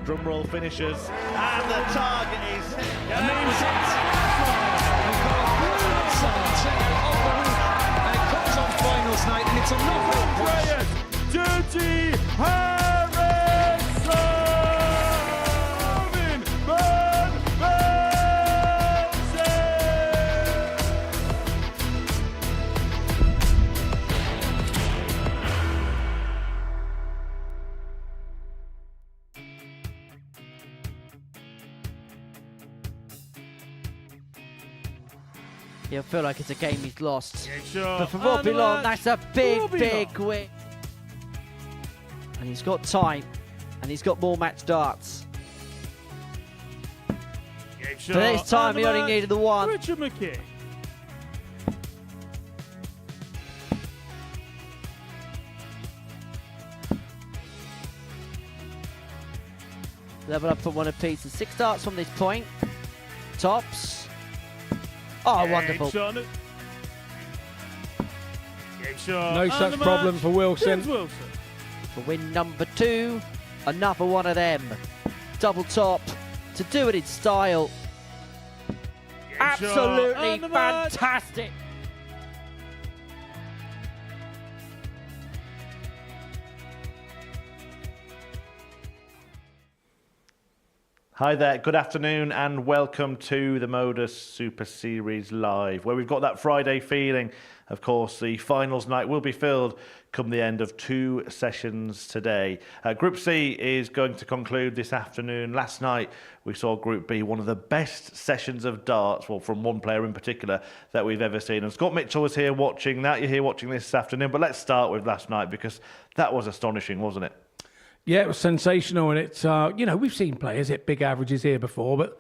drumroll finishes, and the target is hit. And it. And it comes on finals night, and it's a knockout. Dirty Harrison! He'll feel like it's a game he's lost. Yeah, sure. But for Robbie Long, that's a big win. And he's got time, and he's got more match darts. Yeah, sure. For this time, he only needed the one. Richard McKee. Level up for one apiece. 6 darts from this point. Tops. Oh, wonderful. Sure. No such problem for Wilson. For win number 2, another one of them. Double top to do it in style. Absolutely fantastic. Hi there, good afternoon and welcome to the Modus Super Series Live, where we've got that Friday feeling. Of course, the finals night will be filled come the end of 2 sessions today. Group C is going to conclude this afternoon. Last night, we saw Group B, one of the best sessions of darts, well, from one player in particular, that we've ever seen. And Scott Mitchell was here watching that. You're here watching this afternoon. But let's start with last night, because that was astonishing, wasn't it? Yeah, it was sensational, and it's, you know, we've seen players hit big averages here before, but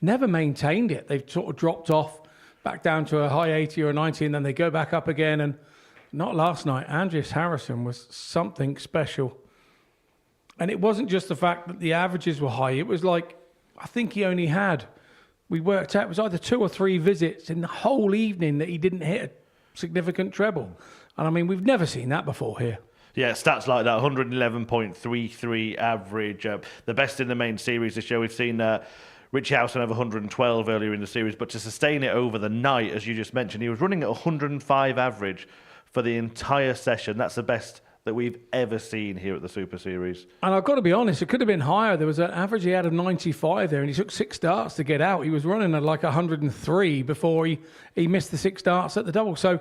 never maintained it. They've sort of dropped off back down to a high 80 or a 90, and then they go back up again, and not last night. Andreas Harrison was something special. And it wasn't just the fact that the averages were high. It was like, I think he only had, we worked out, it was either 2 or 3 visits in the whole evening that he didn't hit a significant treble. And I mean, we've never seen that before here. Yeah, stats like that, 111.33 average. The best in the main series this year. We've seen Richie Howson have 112 earlier in the series, but to sustain it over the night, as you just mentioned, he was running at 105 average for the entire session. That's the best that we've ever seen here at the Super Series. And I've got to be honest, it could have been higher. There was an average he had of 95 there, and he took 6 darts to get out. He was running at like 103 before he missed the 6 darts at the double. So,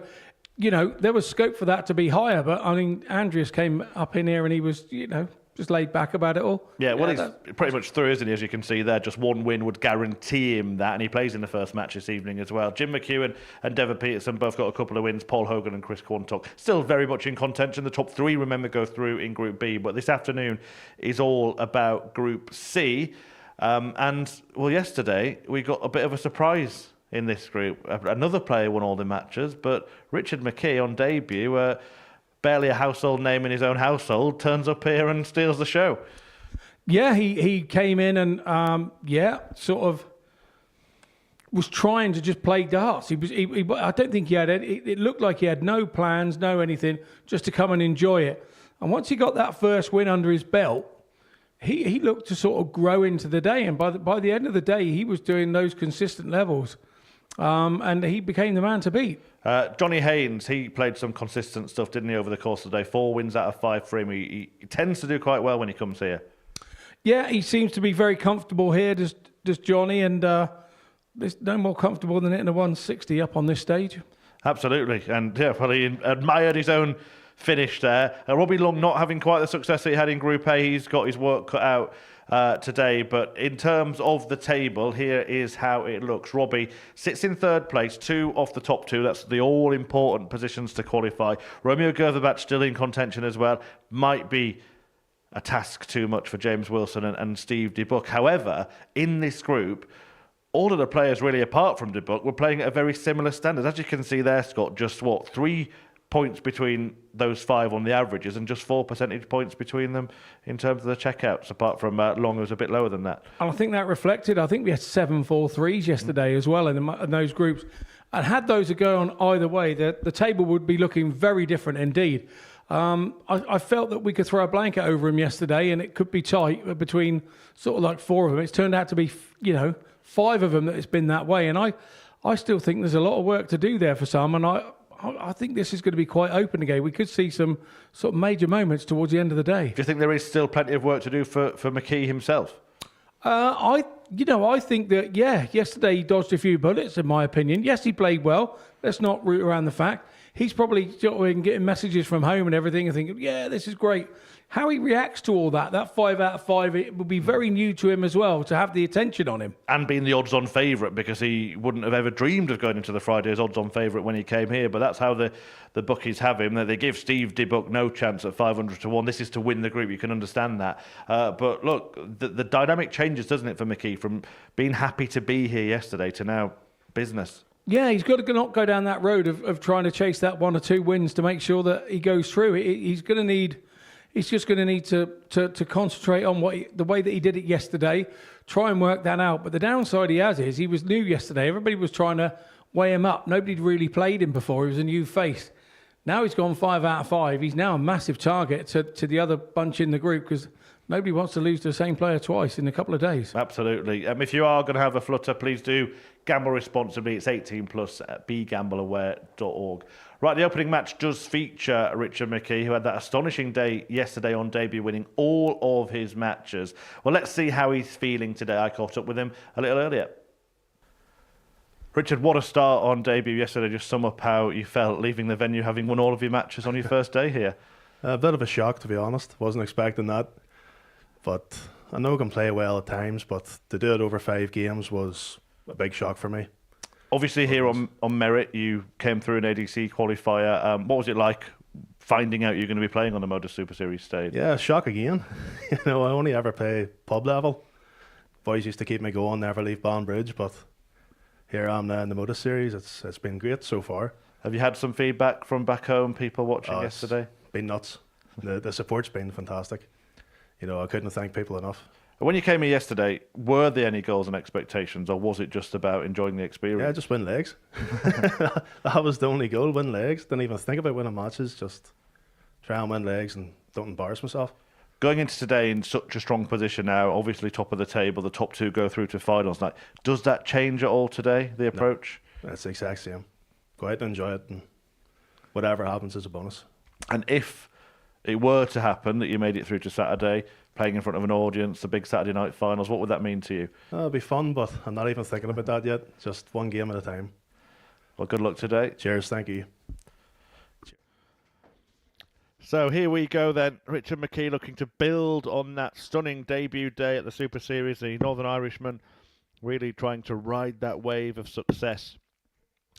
you know, there was scope for that to be higher, but I mean, Andreas came up in here and he was, you know, just laid back about it all. Yeah, well, he's pretty much through, isn't he? As you can see there, just one win would guarantee him that, and he plays in the first match this evening as well. Jim McEwen and Devon Peterson both got a couple of wins. Paul Hogan and Chris Quantock still very much in contention. The top 3, remember, go through in Group B, but this afternoon is all about Group C. And, well, yesterday we got a bit of a surprise in this group. Another player won all the matches, but Richard McKee on debut, barely a household name in his own household, turns up here and steals the show. Yeah, he came in and, sort of was trying to just play darts. I don't think he had it looked like he had no plans, no anything, just to come and enjoy it. And once he got that first win under his belt, he looked to sort of grow into the day. And by the end of the day, he was doing those consistent levels. And he became the man to beat. Johnny Haynes, he played some consistent stuff, didn't he, over the course of the day? 4 wins out of 5 for him. He tends to do quite well when he comes here. Yeah, he seems to be very comfortable here, does Johnny, and there's no more comfortable than hitting a 160 up on this stage. Absolutely, and yeah, well, he admired his own finish there. Robbie Long not having quite the success that he had in Group A. He's got his work cut out today, but in terms of the table, here is how it looks. Robbie sits in 3rd place, 2 off the top 2. That's the all-important positions to qualify. Romeo Grbavac still in contention as well. Might be a task too much for James Wilson and Steve DeBuck. However, in this group, all of the players really, apart from DeBuck, were playing at a very similar standard. As you can see there, Scott, just 3 points between those 5 on the averages and just 4 percentage points between them in terms of the checkouts, apart from Long, who was a bit lower than that. And I think that reflected, I think we had 7 4-3s yesterday as well in those groups. And had those gone either way, the table would be looking very different indeed. I felt that we could throw a blanket over him yesterday and it could be tight between sort of like 4 of them. It's turned out to be, 5 of them that it's been that way. And I still think there's a lot of work to do there for some. And I think this is going to be quite open again. We could see some sort of major moments towards the end of the day. Do you think there is still plenty of work to do for McKee himself? I think that, yesterday he dodged a few bullets, in my opinion. Yes, he played well. Let's not root around the fact. He's probably getting messages from home and everything and thinking, yeah, this is great. How he reacts to all that 5 out of 5, it will be very new to him as well to have the attention on him. And being the odds-on favourite, because he wouldn't have ever dreamed of going into the Friday as odds-on favourite when he came here. But that's how the bookies have him. They give Steve Dibbuck no chance at 500 to 1. This is to win the group. You can understand that. But look, the dynamic changes, doesn't it, for McKee, from being happy to be here yesterday to now business. Yeah, he's got to not go down that road of trying to chase that 1 or 2 wins to make sure that he goes through. He's just going to need to concentrate on the way that he did it yesterday, try and work that out. But the downside he has is he was new yesterday. Everybody was trying to weigh him up. Nobody'd really played him before. He was a new face. Now he's gone 5 out of 5. He's now a massive target to the other bunch in the group because nobody wants to lose to the same player twice in a couple of days. Absolutely. If you are going to have a flutter, please do gamble responsibly. It's 18 plus at begambleaware.org. Right, the opening match does feature Richard McKee, who had that astonishing day yesterday on debut, winning all of his matches. Well, let's see how he's feeling today. I caught up with him a little earlier. Richard, what a start on debut yesterday. Just sum up how you felt leaving the venue, having won all of your matches on your first day here. A bit of a shock, to be honest. Wasn't expecting that. But I know I can play well at times, but to do it over 5 games was a big shock for me. Obviously here on merit, you came through an ADC qualifier. What was it like finding out you're going to be playing on the Modus Super Series stage? Yeah, shock again. I only ever play pub level. Boys used to keep me going, never leave Bridge, but here I am now in the Modus Series. It's been great so far. Have you had some feedback from back home, people watching yesterday? It's been nuts. The support's been fantastic. I couldn't thank people enough. When you came here yesterday, were there any goals and expectations, or was it just about enjoying the experience? Yeah, just win legs. That was the only goal, win legs. Didn't even think about winning matches, just try and win legs and don't embarrass myself. Going into today in such a strong position now, obviously top of the table, the top 2 go through to finals night. Does that change at all today, the approach? No, it's the exact same. Go out and enjoy it, and whatever happens is a bonus. And if it were to happen that you made it through to Saturday, playing in front of an audience, the big Saturday night finals, what would that mean to you? It'll be fun, but I'm not even thinking about that yet. Just one game at a time. Well, good luck today. Cheers, thank you. So here we go then. Richard McKee looking to build on that stunning debut day at the Super Series. The Northern Irishman really trying to ride that wave of success.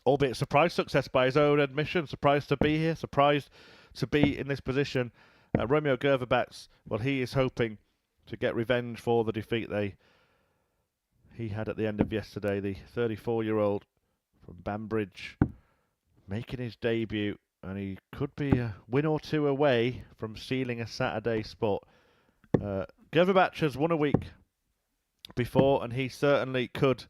Albeit surprise success by his own admission. Surprised to be here. Surprised to be in this position. Romeo Grbavac, well, he is hoping to get revenge for the defeat he had at the end of yesterday. The 34-year-old from Banbridge making his debut, and he could be a win or 2 away from sealing a Saturday spot. Grbavac has won a week before, and he certainly could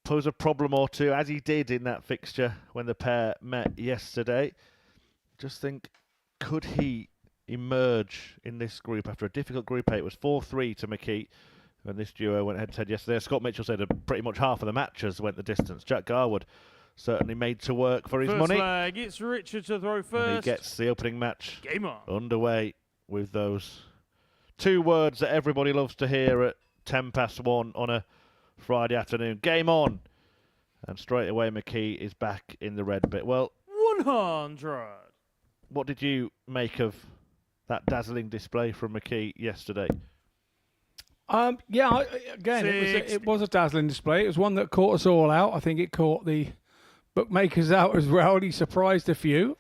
pose a problem or 2, as he did in that fixture when the pair met yesterday. Just think, could he emerge in this group after a difficult Group 8? It was 4-3 to McKee when this duo went head-to-head yesterday. Scott Mitchell said pretty much half of the matches went the distance. Jack Garwood certainly made to work for his First money. leg, it's Richard to throw first. And he gets the opening match Game on. underway with those 2 words that everybody loves to hear at 1:10 on a Friday afternoon. Game on. And straight away McKee is back in the red bit. Well, 100. what did you make of that dazzling display from McKee yesterday? It was a dazzling display. It was one that caught us all out. I think it caught the bookmakers out as well. He surprised a few.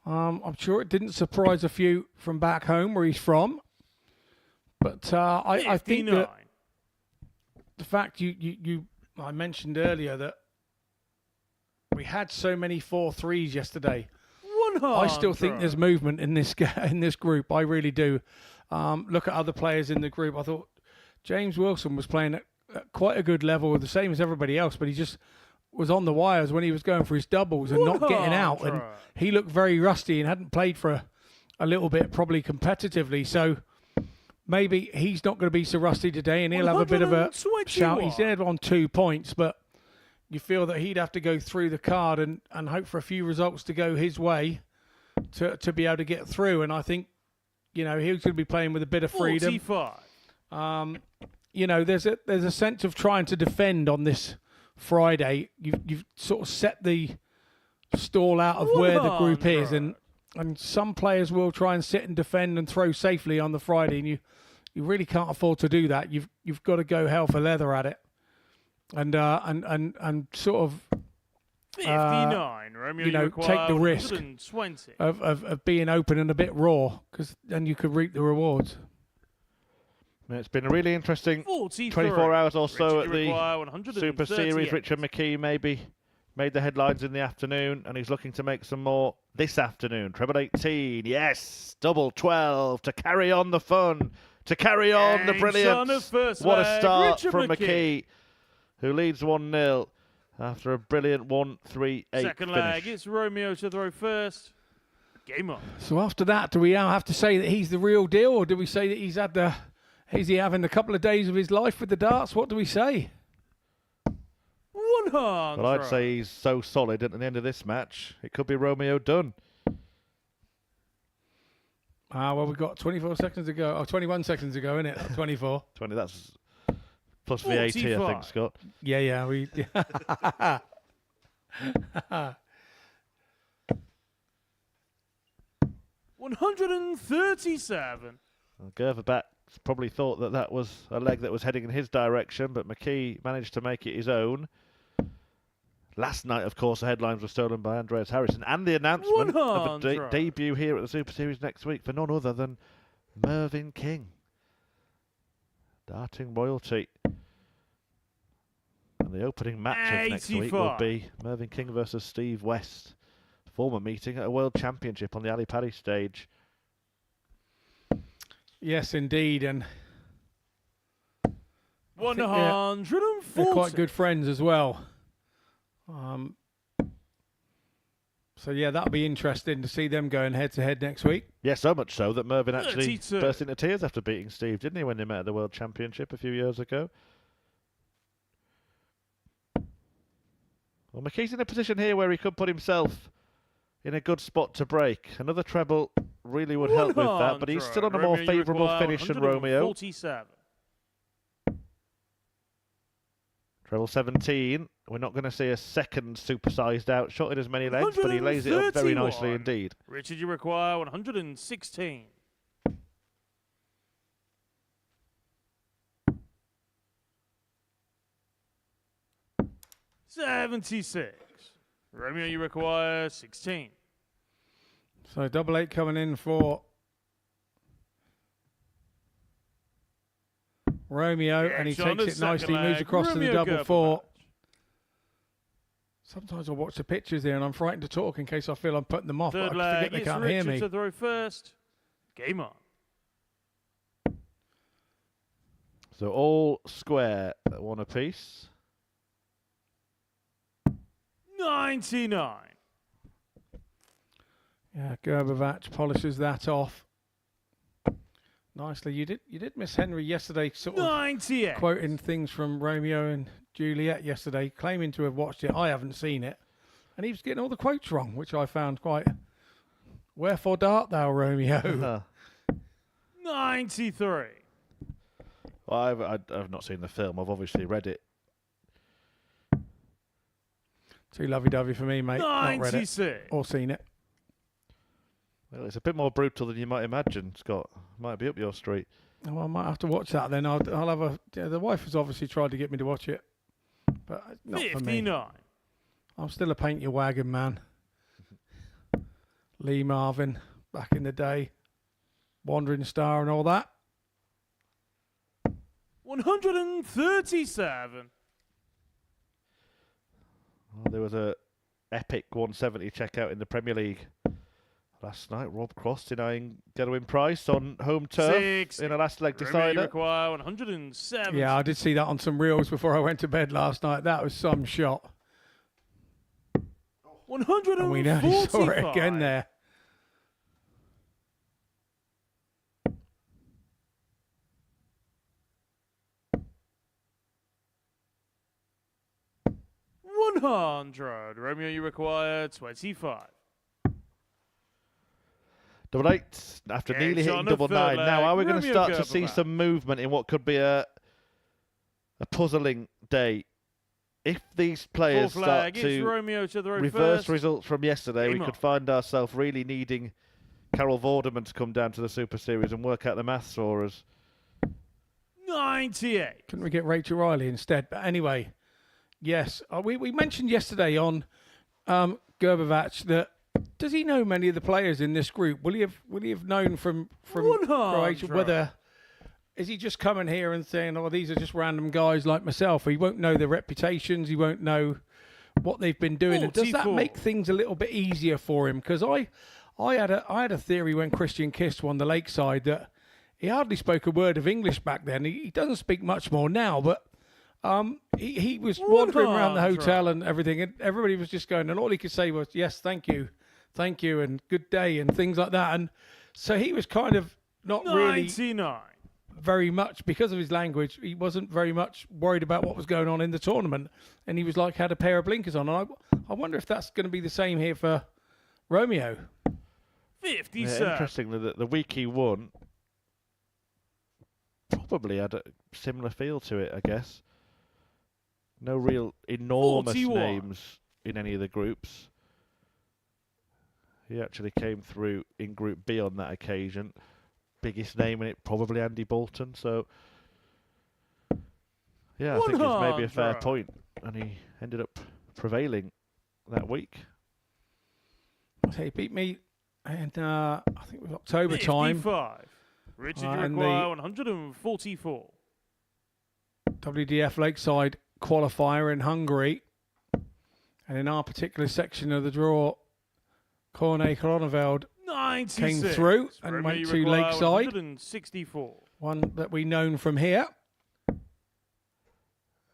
I'm sure it didn't surprise a few from back home where he's from. But I think that the fact I mentioned earlier that we had so many 4-3s yesterday. 100. I still think there's movement in this group. I really do. Look at other players in the group. I thought James Wilson was playing at quite a good level, the same as everybody else, but he just was on the wires when he was going for his doubles and not getting out. And he looked very rusty and hadn't played for a little bit, probably competitively. So maybe he's not going to be so rusty today and he'll have a bit of a shout. He's there on 2 points, but you feel that he'd have to go through the card and hope for a few results to go his way to be able to get through. And I think, you know, he's going to be playing with a bit of freedom. 45. You know, there's a sense of trying to defend on this Friday. You've sort of set the stall out of where the group is, and some players will try and sit and defend and throw safely on the Friday, and you really can't afford to do that. You've got to go hell for leather at it, and sort of 59. Romeo, you know, take the risk 120. of being open and a bit raw, because then you could reap the rewards. It's been a really interesting 24 hours or so at the Super Series. Richard McKee maybe made the headlines in the afternoon, and he's looking to make some more this afternoon. Treble 18, yes, double 12 to carry on the fun, to carry on the brilliance. What a start from McKee, who leads 1-0 after a brilliant 1-3-8 Second leg, it's Romeo to throw first. Game on. So after that, do we now have to say that he's the real deal, or do we say that he's had the... Is he having a couple of days of his life with the darts? What do we say? 100. Well, I'd say he's so solid at the end of this match, it could be Romeo done. Well, we've got 24 seconds to go. Oh, 21 seconds to go, isn't it? 24. 20, that's plus VAT, I think, Scott. Yeah. 137. Grbavac probably thought that was a leg that was heading in his direction, but McKee managed to make it his own. Last night, of course, the headlines were stolen by Andreas Harrison, and the announcement of a debut here at the Super Series next week for none other than Mervyn King. Darting royalty. And the opening match of next week will be Mervyn King versus Steve West. Former meeting at a World Championship on the Ali Pali stage. Yes, indeed, and 140. they're quite good friends as well. So yeah, that'll be interesting to see them going head to head next week. Yeah, so much so that Mervyn actually burst into tears after beating Steve, didn't he, when they met at the World Championship a few years ago? Well, McKee's in a position here where he could put himself in a good spot to break. Another treble really would help with that, but he's still on a more favourable finish than Romeo. 47. Treble 17. We're not going to see a second supersized out shot in as many legs, but he lays it up very nicely indeed. Richard, you require 116. $76. Romeo, you require 16. So double 8 coming in for Romeo, and he takes it nicely, moves across to the double 4. Sometimes I watch the pictures here and I'm frightened to talk in case I feel I'm putting them off, but I forget they can't hear me. To throw first. Game on. So all square at one apiece. 99. Yeah, Grbavac polishes that off nicely. You did miss Henry yesterday, sort of 98. Quoting things from Romeo and Juliet yesterday, claiming to have watched it. I haven't seen it, and he was getting all the quotes wrong, which I found quite. Wherefore dart thou, Romeo? 93. Well, I've not seen the film. I've obviously read it. Too lovey-dovey for me, mate. 96. Not read it or seen it. Well, it's a bit more brutal than you might imagine, Scott. Might be up your street. Oh, I might have to watch that then. I'll have a. Yeah, the wife has obviously tried to get me to watch it, but not 59. for me. I'm still a paint your wagon man. Lee Marvin, back in the day, Wandering Star and all that. 137. Well, there was a epic 170 checkout in the Premier League last night. Rob Cross denying Gerwin Price on home turf in a last leg decider. Require 107. Yeah, I did see that on some reels before I went to bed last night. That was some shot. And we nearly saw it again there. Romeo, you require 25. Double eight after nearly hitting on the double nine. third Now, leg, are we going to Romeo start to see Grbavac. some movement in what could be a puzzling day? If these players Full start flag, it's to Romeo to throw reverse first. results from yesterday, we Game could on. find ourselves really needing Carol Vorderman to come down to the Super Series and work out the maths for us. 98. Couldn't we get Rachel Riley instead? But anyway, yes. We mentioned yesterday on Grbavac that does he know many of the players in this group? Will he have known from 100. Croatia whether is he just coming here and saying, "Oh, these are just random guys like myself"? He won't know their reputations. He won't know what they've been doing. And does that 44. make things a little bit easier for him? Because I had a theory when Christian Kist won the Lakeside that he hardly spoke a word of English back then. He doesn't speak much more now, but he was wandering around the 100. hotel and everything, and everybody was just going, and all he could say was, "Yes, thank you, and good day," and things like that. And so he was kind of not really 99. very much, because of his language, he wasn't very much worried about what was going on in the tournament, and he was like had a pair of blinkers on. And I wonder if that's going to be the same here for Romeo. 57. Interestingly, the week he won probably had a similar feel to it, I guess. No real enormous 41. names in any of the groups. He actually came through in Group B on that occasion. Biggest name in it, probably Andy Bolton. So, yeah, I think it's maybe a fair 100. point. And he ended up prevailing that week. He beat me, and I think it was October time. 55. Richard, you And require the- 144. WDF Lakeside qualifier in Hungary. And in our particular section of the draw, Corne Kroneveld, 96. came through and Romeo, went you to require Lakeside. 164. one that we known from here.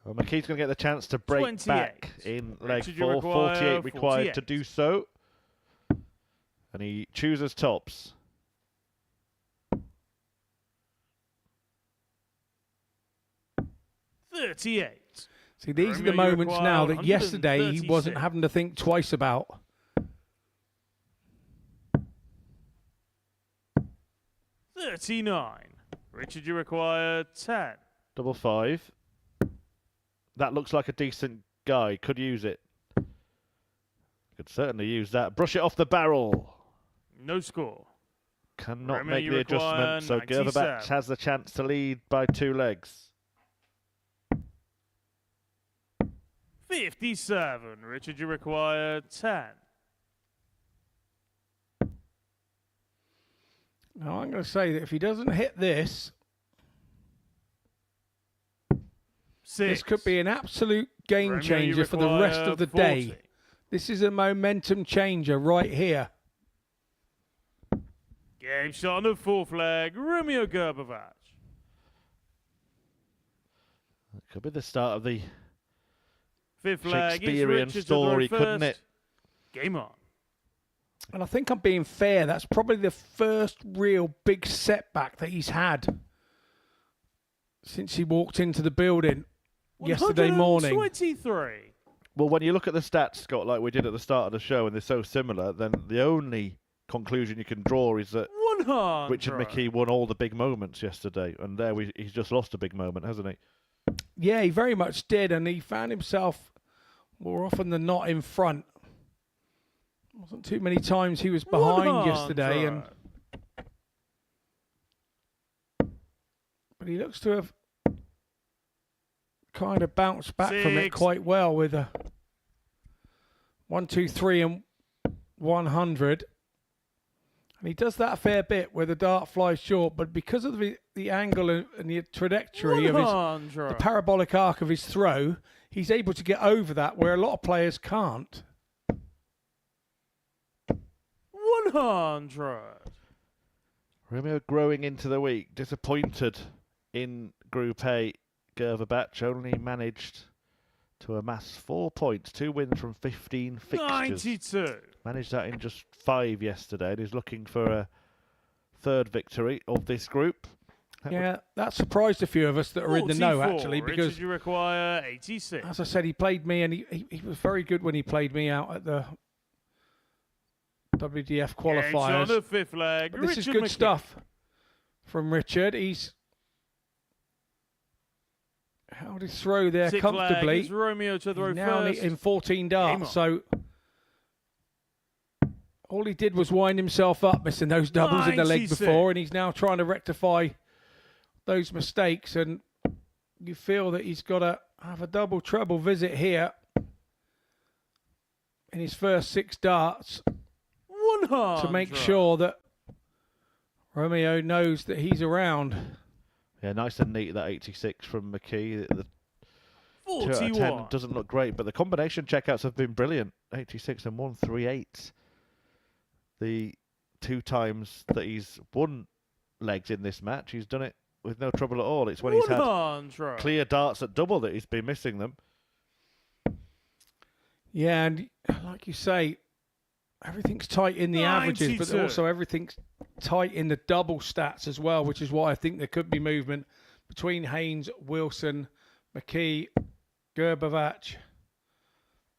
Well, McKee's going to get the chance to break 28. back in leg Richard, you 4. require 48 required to 48. do so. And he chooses tops. $38. See, these are Romeo, the you moments require now that yesterday he 136. wasn't having to think twice about. $39. Richard, you require 10. Double 5. That looks like a decent guy. Could use it. Could certainly use that. Brush it off the barrel. No score. Cannot Romeo, make you the require adjustment. So Grbavac 97. has the chance to lead by 2 legs. 57. Richard, you require 10. Now, I'm going to say that if he doesn't hit this, 6. this could be an absolute game Romeo, you changer for the rest require of the 40. day. This is a momentum changer right here. Game shot on the 4th leg. Romeo Grbavac. That could be the start of the 5th leg. It's Shakespearean Richard to story, throw couldn't first. it? Game on. And I think I'm being fair. That's probably the first real big setback that he's had since he walked into the building yesterday morning. 123. Well, when you look at the stats, Scott, like we did at the start of the show, and they're so similar, then the only conclusion you can draw is that 100. Richard McKee won all the big moments yesterday, and there he's just lost a big moment, hasn't he? Yeah, he very much did, and he found himself more often than not in front. Wasn't too many times he was behind yesterday, and 100. but he looks to have kind of bounced back from it 6. quite well with a 1, 2, 3, and 100. And he does that a fair bit where the dart flies short, but because of the angle and the trajectory of his, 100. the parabolic arc of his throw, he's able to get over that where a lot of players can't. 100. Romeo growing into the week, disappointed in Group A. Grbavac only managed to amass 4 points, 2 wins from 15 fixtures. 92. Managed that in just 5 yesterday, and he's looking for a third victory of this group. That surprised a few of us that are in the know, actually, because Richard, you require 86. as I said, he played me, and he was very good when he played me out at the WDF qualifiers. On the 5th leg, But this Richard is good McKee. stuff from Richard. He's held his throw there 6th comfortably. leg is Romeo to throw Now first. in 14 darts, on. so all he did was wind himself up, missing those doubles in the leg 96. before, and he's now trying to rectify those mistakes, and you feel that he's got to have a double treble visit here in his first 6 darts 100. to make sure that Romeo knows that he's around. Yeah, nice and neat, that 86 from McKee. The 2 out of 10 41. doesn't look great, but the combination checkouts have been brilliant. 86 and 138. The 2 times that he's won legs in this match, he's done it with no trouble at all. It's when he's had 100. clear darts at double that he's been missing them. Yeah, and like you say, everything's tight in the averages, but 92. also everything's tight in the double stats as well, which is why I think there could be movement between Haynes, Wilson, McKee, Grbavac,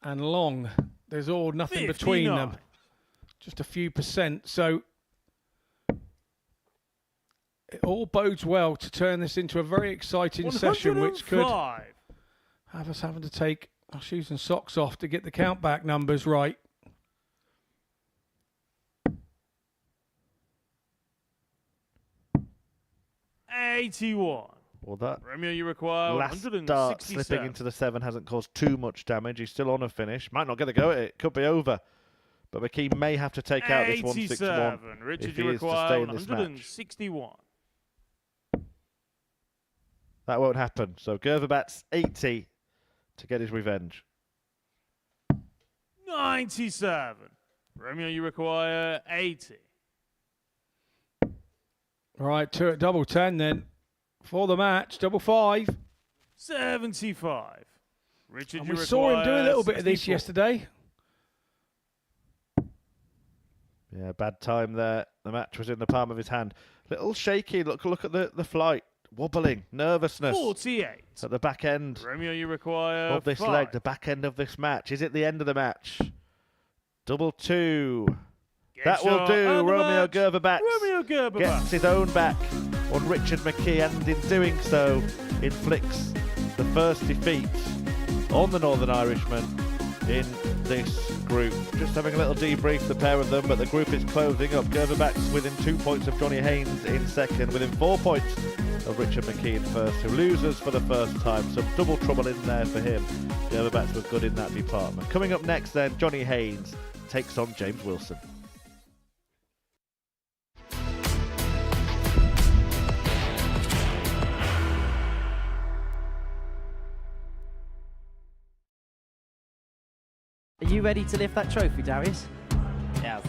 and Long. There's all nothing between 59. them, just a few percent. So it all bodes well to turn this into a very exciting session, which could 105. have us having to take our shoes and socks off to get the countback numbers right. $81. Well, that Romeo, you require last dart 167. slipping into the 7 hasn't caused too much damage. He's still on a finish. Might not get a go at it. Could be over. But McKee may have to take out this 161 Richard, if you he is to require stay in this match. 161. That won't happen. So Grbavac's 80 to get his revenge. 97. Romeo, you require 80. Right, 2 at double 10 then for the match, double 5. 75. Richard, And you we saw him do a little bit of this 64. yesterday. Yeah, bad time there. The match was in the palm of his hand. Little shaky. Look at the flight. Wobbling. Nervousness 48. at the back end Romeo, you require of this 5. leg. The back end of this match. Is it the end of the match? Double 2. Get That will shot do. and the Romeo match. Grbavac Romeo Grbavac. gets his own back on Richard McKee, and in doing so inflicts the first defeat on the Northern Irishman in this group. Just having a little debrief, the pair of them, but the group is closing up. Grbavac's within 2 points of Johnny Haynes in second, within 4 points of Richard McKee in first, who loses for the first time. Some double trouble in there for him. Grbavac was good in that department. Coming up next then, Johnny Haynes takes on James Wilson. Are you ready to lift that trophy, Darius? Yes.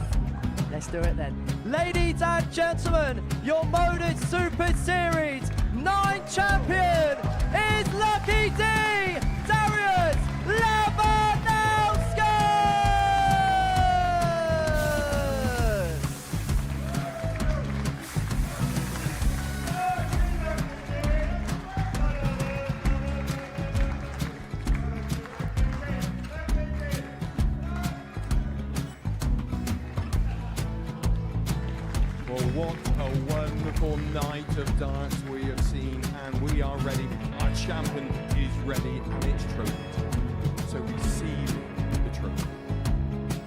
Let's do it then. Ladies and gentlemen, your Modus Super Series 9 champion is Lucky D, Darius Labanowski! Well, what a wonderful night of darts we have seen, and we are ready. Our champion is ready, and it's trophy time. So receive the trophy.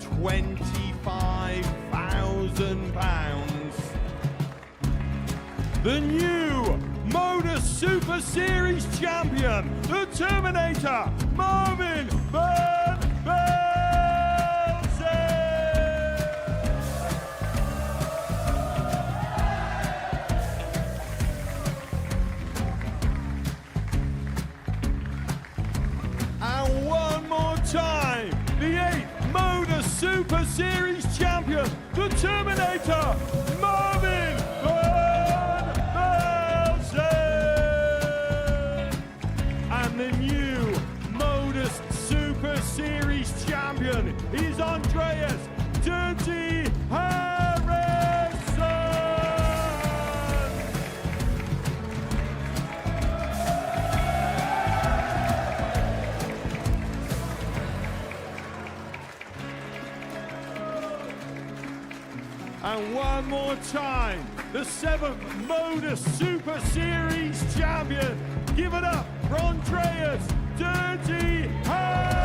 £25,000. The new Modus Super Series champion, the Terminator, Marvin Van Velzen. And one more time, the 8th Modus Super Series champion, the Terminator, Marvin Van Velzen. And the new Modus Series champion is Andreas Dirty Harrison. And one more time, the 7th Modus Super Series champion. Give it up for Andreas Dirty Harrison!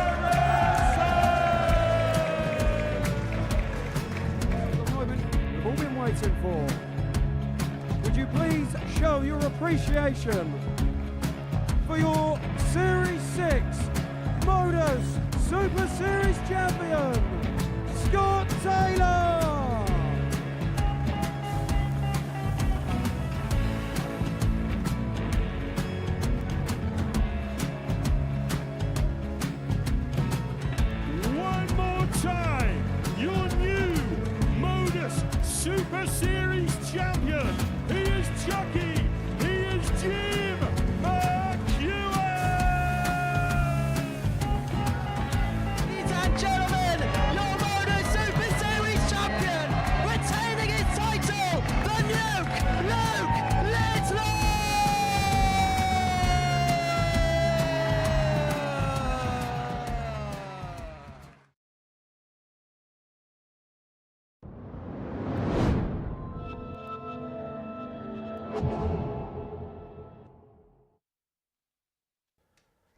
The moment we've all been waiting for. Would you please show your appreciation for your Series 6 Modus Super Series champion, Scott Taylor! Time, your new Modus Super Series champion. He is Chucky. He is Jim McGuire. Ladies and gentlemen, your Modus Super Series champion, retaining his title, the Luke Lidlow!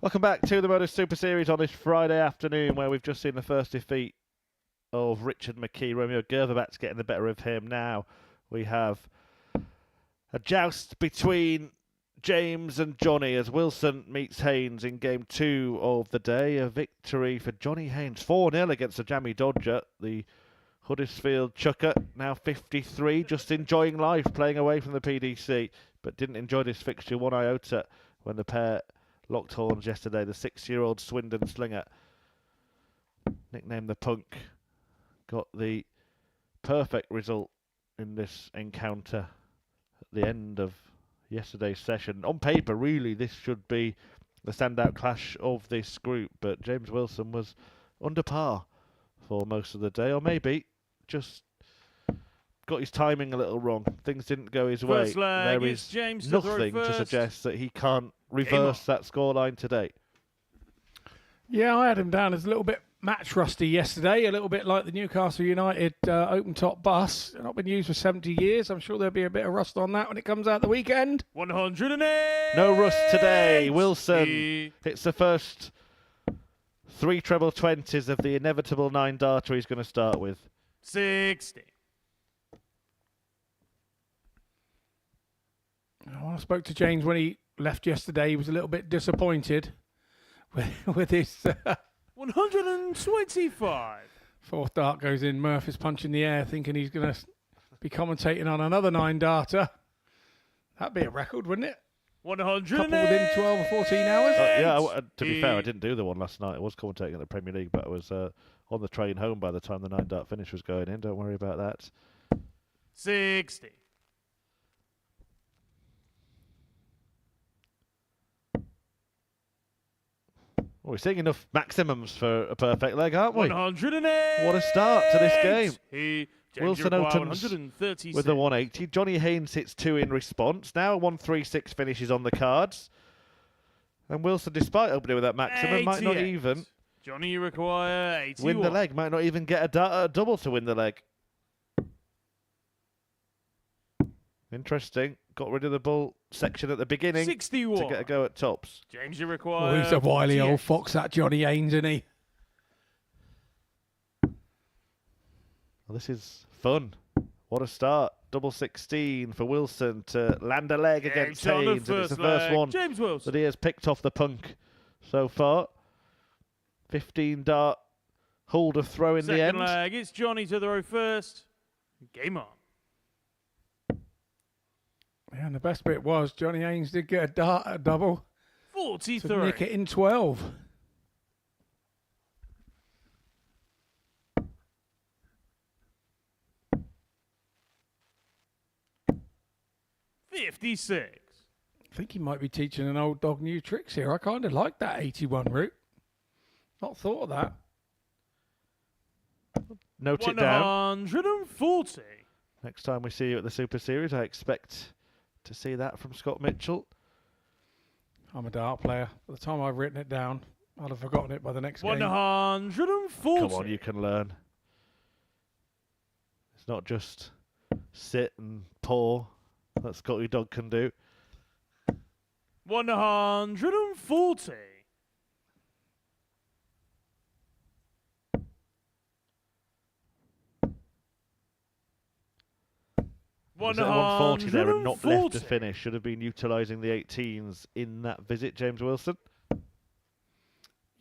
Welcome back to the Modus Super Series on this Friday afternoon, where we've just seen the first defeat of Richard McKee. Romeo Grbavac's getting the better of him now. We have a joust between James and Johnny as Wilson meets Haynes in game 2 of the day. A victory for Johnny Haynes, 4-0 against the Jammy Dodger. The Huddersfield Chucker, now 53, just enjoying life, playing away from the PDC, but didn't enjoy this fixture one iota when the pair locked horns yesterday. The 6-year-old Swindon slinger, nicknamed the Punk, got the perfect result in this encounter at the end of yesterday's session. On paper, really, this should be the standout clash of this group, but James Wilson was under par for most of the day, or maybe just got his timing a little wrong. Things didn't go his way. First leg There is is James to nothing throw to first. suggest that he can't reverse that scoreline today. Yeah, I had him down as a little bit match rusty yesterday, a little bit like the Newcastle United open top bus. Not been used for 70 years. I'm sure there'll be a bit of rust on that when it comes out the weekend. 108. No rust today. Wilson hits the first 3 treble 20s of the inevitable 9-darter he's going to start with. 60. When I spoke to James when he left yesterday, he was a little bit disappointed with his 125. fourth dart goes in. Murph is punching the air, thinking he's going to be commentating on another 9-darter. That'd be a record, wouldn't it? 100. Couple within 12 or 14 hours. To be fair, I didn't do the one last night. I was commentating at the Premier League, but I was on the train home by the time the 9-dart finish was going in. Don't worry about that. 60. Well, we're seeing enough maximums for a perfect leg, aren't we? 108. What a start to this game. James Wilson Uruguay, opens 136. with the 180. Johnny Haynes hits 2 in response. Now a 136 finishes on the cards. And Wilson, despite opening with that maximum, might not 88. even Johnny Uruguay, 81. win the leg. Might not even get a double to win the leg. Interesting. Got rid of the bull section at the beginning 61. to get a go at tops. James Oh, Uruguay. he's a wily 48. old fox, that Johnny Haynes, isn't he? Well, this is fun. What a start. Double 16 for Wilson to land a leg against on the Haynes. And it's the first first leg. one James Wilson. that he has picked off the Punk so far. 15-dart hold of throw in the Second end. leg, it's Johnny to throw first. Game on. Yeah, and the best bit was Johnny Haynes did get a dart at a double 43. to nick it in 12. $56. I think he might be teaching an old dog new tricks here. I kind of like that 81 route. Not thought of that. Note it down. 140. Next time we see you at the Super Series, I expect to see that from Scott Mitchell. I'm a dart player. By the time I've written it down, I'd have forgotten it by the next game. 140. Come on, you can learn. It's not just sit and paw that Scotty Dog can do. 140. Was it a 140 there and not left to finish? Should have been utilising the 18s in that visit, James Wilson.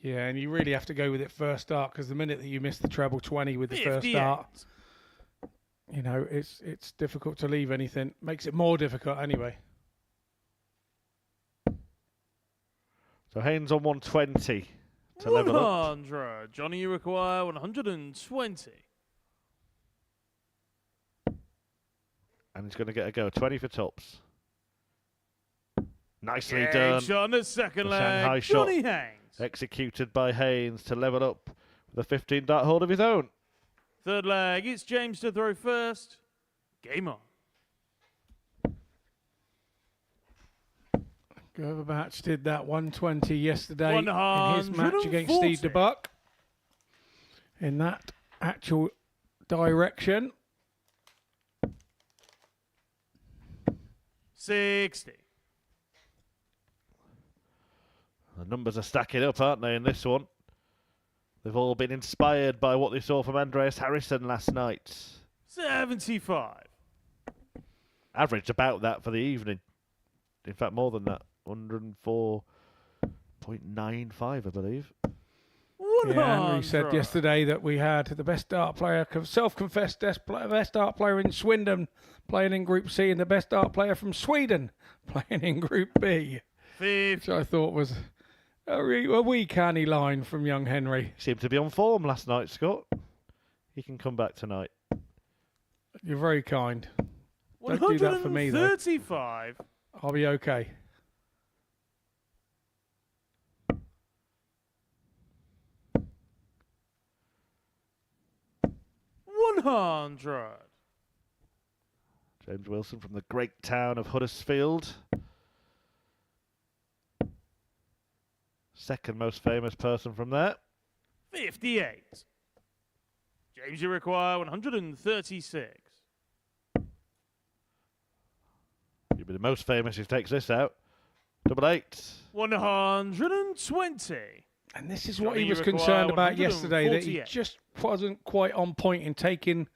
Yeah, and you really have to go with it first start, because the minute that you miss the treble 20 with the first start, you know, it's difficult to leave anything. Makes it more difficult anyway. So Haynes on 120 to level up. 100. Johnny, you require 120. And he's going to get a go. 20 for tops. Nicely Game done. shot on the second The leg. Shanghai Johnny shot Haynes. executed by Haynes to level up with a 15 dart hold of his own. Third leg. It's James to throw first. Game on. Grbavac did that 120 yesterday in his match against 140. Steve DeBuck. In that actual direction. 60. The numbers are stacking up, aren't they, in this one? They've all been inspired by what they saw from Andreas Harrison last night. 75. Averaged about that for the evening. In fact, more than that. 104.95, I believe. 100. Yeah, Andrew said yesterday that we had the best dart player, self-confessed best dart player in Swindon playing in Group C, and the best dart player from Sweden playing in Group B. 50. Which I thought was a wee canny line from young Henry. Seemed to be on form last night, Scott. He can come back tonight. You're very kind. Don't do that for me, though. 135. I'll be okay. James Wilson from the great town of Huddersfield. Second most famous person from there. 58. James, you require 136. You'll be the most famous who takes this out. 88. 120. And this is what Johnny, he was you require concerned about yesterday, that he 148. just wasn't quite on point in taking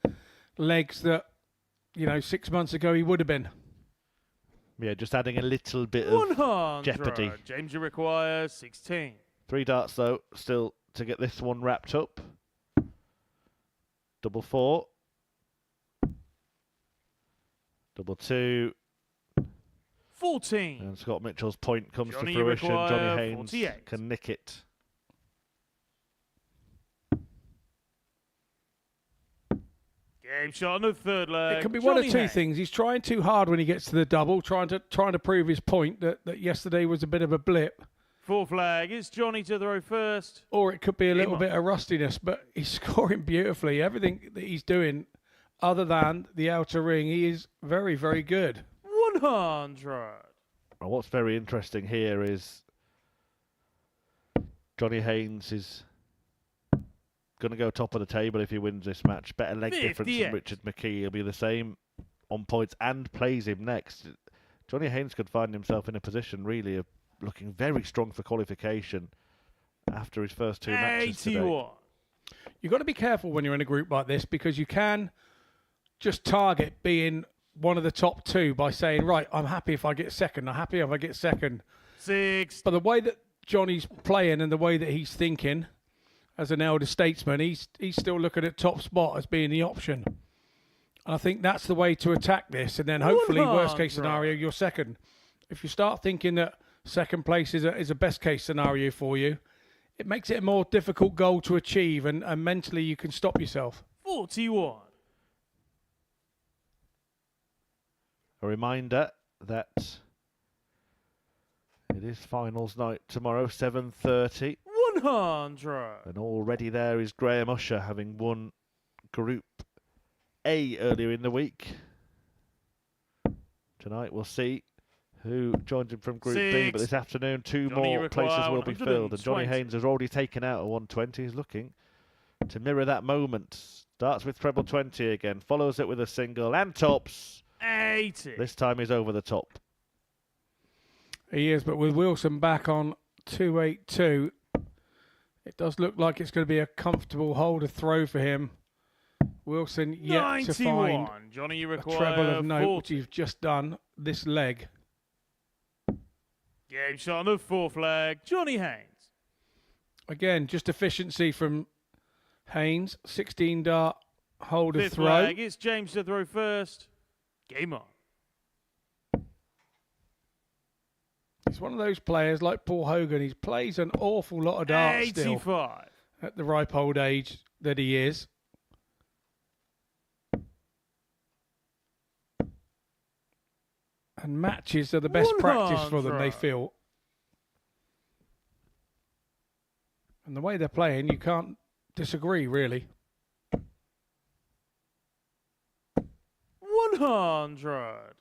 legs that, 6 months ago he would have been. Yeah, just adding a little bit of 100. jeopardy. James, you require 16. 3 darts, though, still to get this one wrapped up. Double 4. Double 2. 14. And Scott Mitchell's point comes Johnny, to you fruition. require Johnny Haynes 48. can nick it. Game shot on the third leg. It could be Johnny one of two Haynes. things. He's trying too hard when he gets to the double, trying to prove his point that yesterday was a bit of a blip. Fourth flag. It's Johnny to throw first. Or it could be a Game little on. bit of rustiness, but he's scoring beautifully. Everything that he's doing, other than the outer ring, he is very, very good. 100. Well, what's very interesting here is Johnny Haynes is going to go top of the table if he wins this match. Better leg difference 58. than Richard McKee. He'll be the same on points and plays him next. Johnny Haynes could find himself in a position really of looking very strong for qualification after his first 2 matches today. 81. You've got to be careful when you're in a group like this, because you can just target being one of the top 2 by saying, right, I'm happy if I get second. I'm happy if I get second. 6. But the way that Johnny's playing and the way that he's thinking as an elder statesman, he's still looking at top spot as being the option. And I think that's the way to attack this. And then hopefully, worst case scenario, you're second. If you start thinking that second place is a best case scenario for you, it makes it a more difficult goal to achieve, and mentally you can stop yourself. 41. A reminder that it is finals night tomorrow, 7:30. 100. And already there is Graham Usher, having won Group A earlier in the week. Tonight we'll see who joins him from Group B, but this afternoon two Johnny more places require will be filled. And Johnny 120. Haynes has already taken out a 120. He's looking to mirror that moment. Starts with treble 20 again, follows it with a single and tops. 80. This time he's over the top. He is, but with Wilson back on 282, it does look like it's going to be a comfortable holder throw for him. Wilson yet 91. to find Johnny, you a require treble of note, 40. which he's just done this leg. Game shot on the fourth leg. Johnny Haynes. Again, just efficiency from Haynes. 16 dart holder Fifth throw. leg. It's James to throw first. Game on. He's one of those players like Paul Hogan. He plays an awful lot of darts still 85. at the ripe old age that he is. And matches are the best practice for them, they 100. feel. And the way they're playing, you can't disagree, really. 100.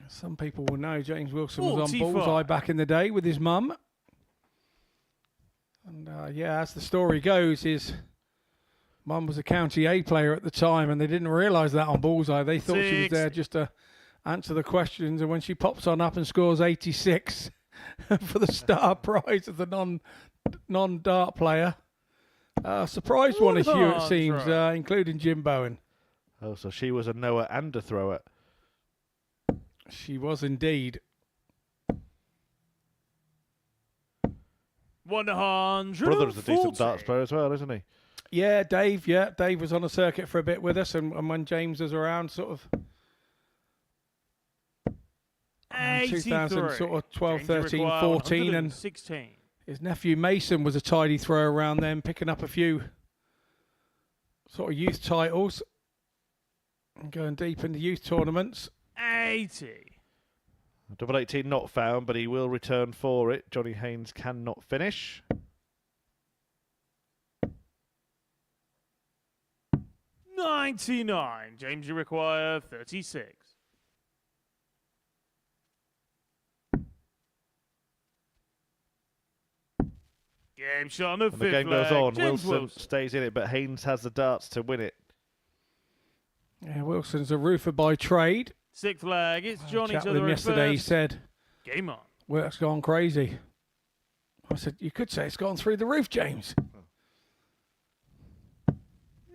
Some people will know James Wilson was on 45. Bullseye back in the day with his mum. And yeah, as the story goes, his mum was a County A player at the time, and they didn't realise that on Bullseye. They thought she was there 60. just to answer the questions, and when she pops on up and scores 86 for the star prize of the non-dart player, surprised one of you, it seems, 100. including Jim Bowen. Oh, so she was a knower and a thrower. She was indeed. 140. Brother's a decent darts player as well, isn't he? Yeah, Dave. Yeah, Dave was on the circuit for a bit with us, and when James was around, sort of 2000, sort of 12, 13, 14, and 16. his nephew Mason was a tidy throw around then, picking up a few sort of youth titles and going deep into youth tournaments. 80. Double 18 not found, but he will return for it. Johnny Haynes cannot finish. 99. James, you require 36. Game shot on the And fifth the game goes leg. on. James Wilson stays in it, but Haynes has the darts to win it. Yeah, Wilson's a roofer by trade. Sixth leg. It's Johnny Chat to with the him room yesterday. He first. said, Game on. work's gone crazy. I said, you could say it's gone through the roof, James.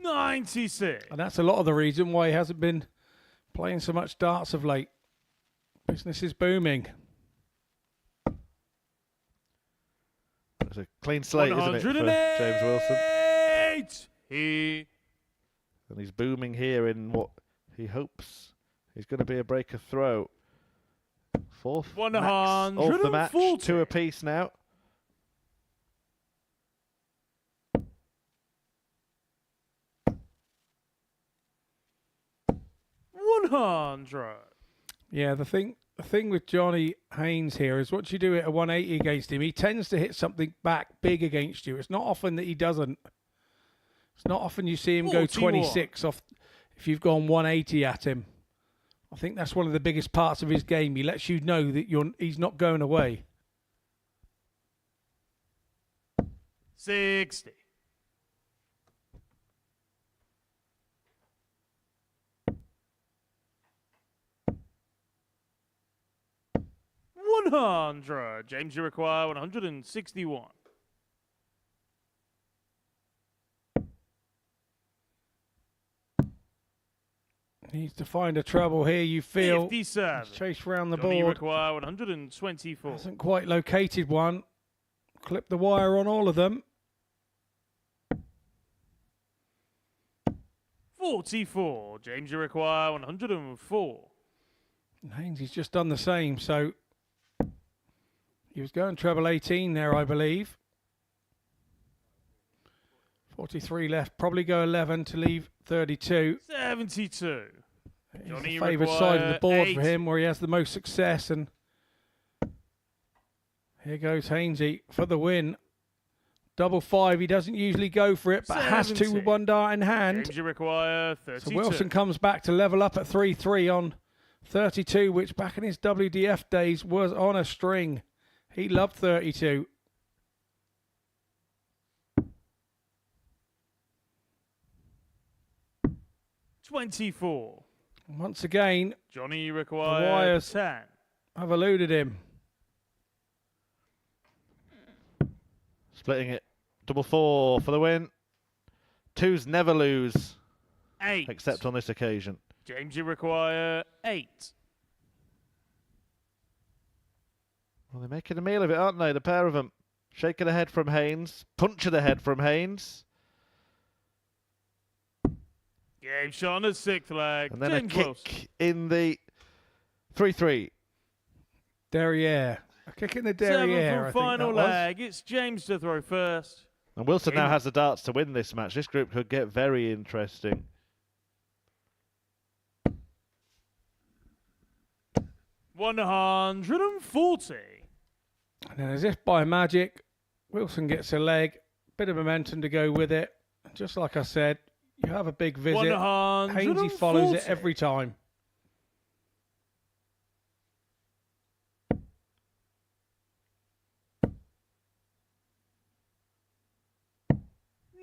96. And that's a lot of the reason why he hasn't been playing so much darts of late. Business is booming. It's a clean slate, isn't it, for James Wilson? 108. And he's booming here in what he hopes is going to be a breaker throw. Fourth max of the match. 140. 2 apiece now. Yeah, the thing with Johnny Haynes here is once you do it at 180 against him, he tends to hit something back big against you. It's not often that he doesn't. It's not often you see him go 26 off if you've gone 180 at him. I think that's one of the biggest parts of his game. He lets you know that he's not going away. 60. James, you require 161. Needs to find a trouble here, you feel. 57. He's chased around the Johnny, you board. require 124. Hasn't quite located one. Clip the wire on all of them. 44. James, you require 104. And Haynes, he's just done the same, so he was going treble 18 there, I believe. 43 left, probably go 11 to leave 32. 72. Johnny favoured side of the board for 8. him, where he has the most success. And here goes Haynesy for the win. Double 5. He doesn't usually go for it, but has to 70. with one dart in hand. James, you require 32. So Wilson comes back to level up at 3-3 on 32, which back in his WDF days was on a string. He loved 32. $24. Once again, Johnny, you the require wires 10. have eluded him. Splitting it. Double 4 for the win. 2s never lose, 8. except on this occasion. James, you require 8. Well, they're making a meal of it, aren't they, the pair of them? Shaking the head from Haynes. Punching the head from Haynes. Game shot on the 6th leg. And then James a kick Wilson. in the 3-3. Derriere. A kick in the 7th derriere, I and think final that was. leg. It's James to throw first. And Wilson now Game. has the darts to win this match. This group could get very interesting. $140. And then as if by magic, Wilson gets a leg. Bit of momentum to go with it. And just like I said, you have a big visit. Haynesy follows it every time.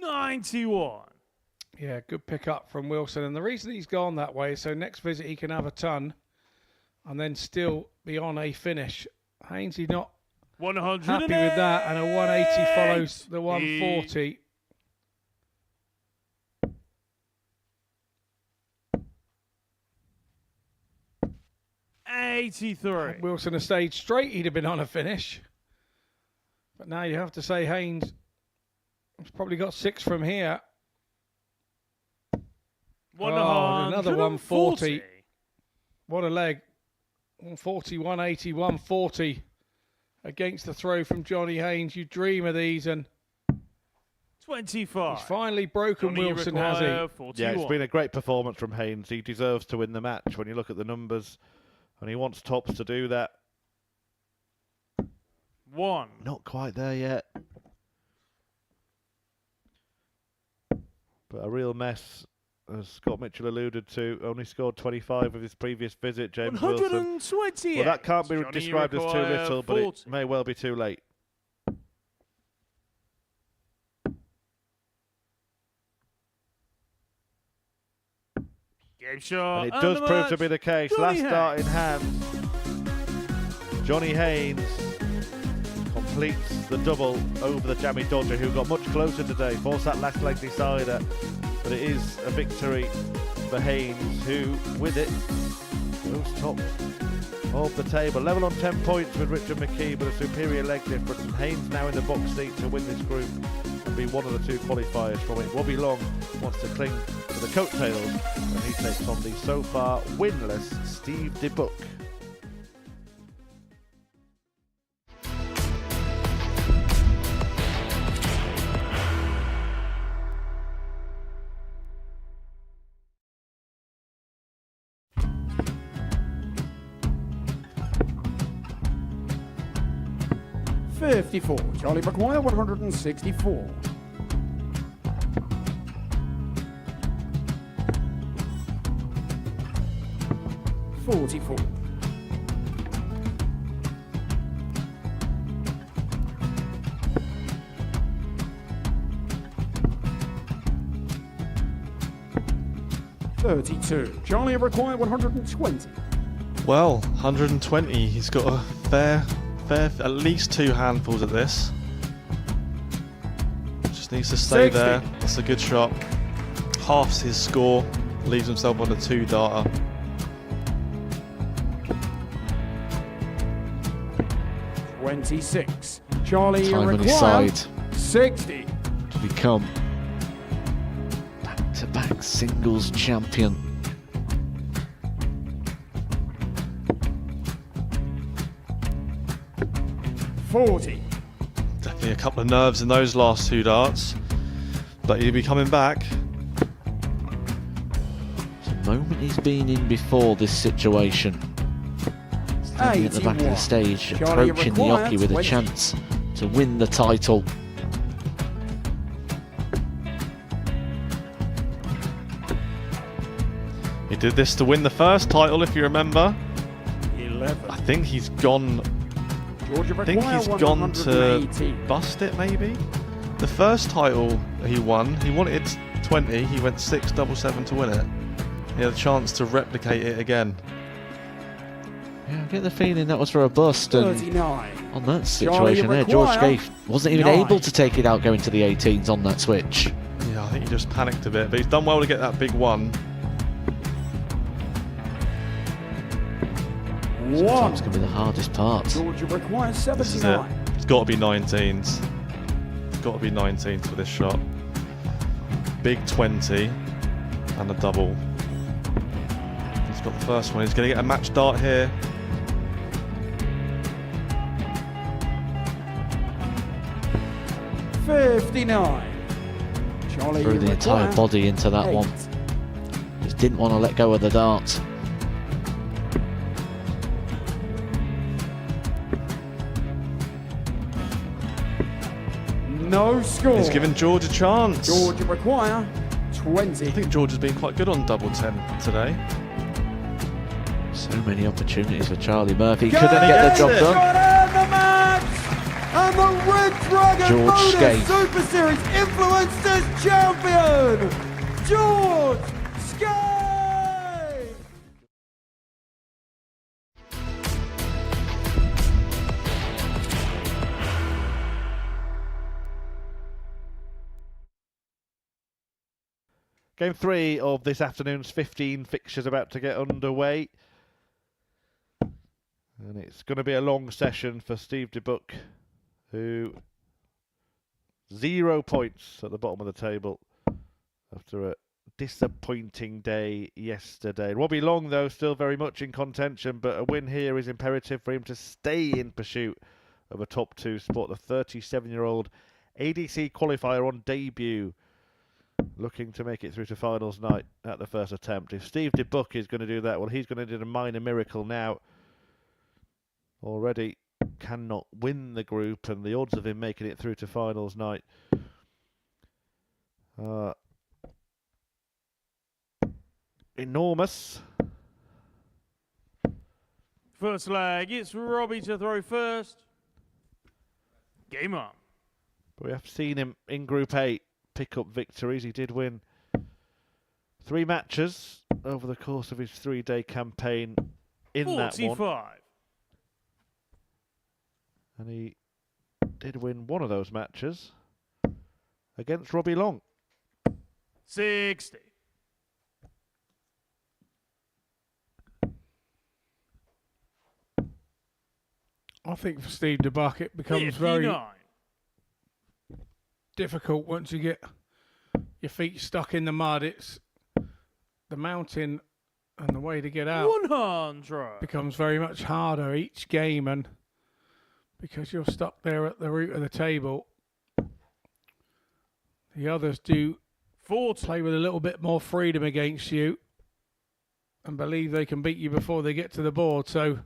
$91. Yeah, good pick up from Wilson. And the reason he's gone that way is so next visit he can have a ton and then still be on a finish. Haynesy not 100. happy with that, and a 180 follows the 140. $83. Wilson had stayed straight, he'd have been on a finish. But now you have to say Haynes has probably got 6 from here. Oh, and another 140. What a leg. 140, 180, 140 against the throw from Johnny Haynes. You dream of these, and 25. he's finally broken Johnny, you Wilson, has require he? 41. Yeah, it's been a great performance from Haynes. He deserves to win the match when you look at the numbers. And he wants Tops to do that. 1. Not quite there yet. But a real mess, as Scott Mitchell alluded to. Only scored 25 of his previous visit, James Wilson. 128. Well, that can't be Johnny, you described as too require little, but it 40. may well be too late. Game shot. And it and does the prove to match, be the case. Johnny Last start in Haynes. hand. Johnny Haynes completes the double over the Jammy Dodger, who got much closer today. Forced that last leg decider. But it is a victory for Haynes, who, with it, goes top of the table. Level on 10 points with Richard McKee, but a superior leg difference. And Haynes now in the box seat to win this group and be one of the 2 qualifiers from it. Robbie Long wants to cling to the coattails, and he takes on the so far winless Steve DeBuck. $54. Charlie McGuire, 164. $44. $32. Charlie required 120. Well, 120. He's got a fair, at least 2 handfuls at this. Just needs to stay 60. there. That's a good shot. Halves his score, leaves himself on a 2-darter. $26. Charlie Time on his required side 60. to become back-to-back singles champion. $40. Definitely a couple of nerves in those last 2 darts, but he'll be coming back. moment he's been in before this situation. Standing at the back of the stage, Charlie, approaching the required jockey with a 20. chance to win the title. He did this to win the first title, if you remember. 11. I think he's gone. Georgia I think require he's gone to 118. bust it, maybe. The first title he wanted 20. He went 6-7-7 to win it. He had a chance to replicate it again. Yeah, I get the feeling that was for a bust, and 39. on that Charlie, situation there, George require Scaife wasn't even 9. able to take it out going to the 18s on that switch. Yeah, I think he just panicked a bit, but he's done well to get that big one. Sometimes can be the hardest part. Georgia requires This is it. 79. It's got to be 19s. It's got to be 19s for this shot. Big 20 and a double. He's got the first one. He's going to get a match dart here. Charlie, Threw the entire require body into that 8. one. Just didn't want to let go of the dart. No score. He's given George a chance. Georgia require 20. I think George has been quite good on double 10 today. So many opportunities for Charlie Murphy. Go! Couldn't get the job Yes! done. Got in the match! And the Red Dragon George Modus Scaife. Super Series Influencers Champion, George Scaife! Game 3 of this afternoon's 15 fixtures about to get underway. And it's going to be a long session for Steve DeBuck, who 0 points at the bottom of the table after a disappointing day yesterday. Robbie Long, though, still very much in contention, but a win here is imperative for him to stay in pursuit of a top 2 spot. The 37-year-old ADC qualifier on debut, looking to make it through to finals night at the first attempt. If Steve DeBuck is going to do that, well, he's going to do a minor miracle now. Already cannot win the group, and the odds of him making it through to finals night are enormous. First leg, it's Robbie to throw first. Game on. But we have seen him in Group 8 pick up victories. He did win 3 matches over the course of his 3-day campaign in that one. 45. And he did win one of those matches against Robbie Long. 60. I think for Steve DeBuck it becomes very 59. difficult once you get your feet stuck in the mud. It's the mountain and the way to get out 100. becomes very much harder each game, and because you're stuck there at the root of the table, the others do 40. play with a little bit more freedom against you and believe they can beat you before they get to the board. So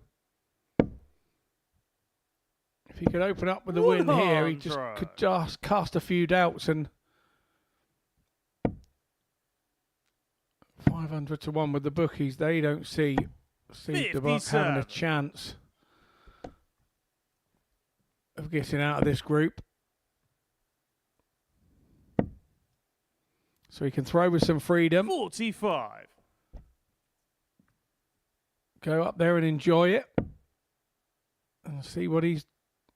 if he could open up with the win here, he just 100. could just cast a few doubts, and 500 to 1 with the bookies, they don't see Steve DeBuck having a 57. chance of getting out of this group. So he can throw with some freedom, 45. go up there and enjoy it, and see what he's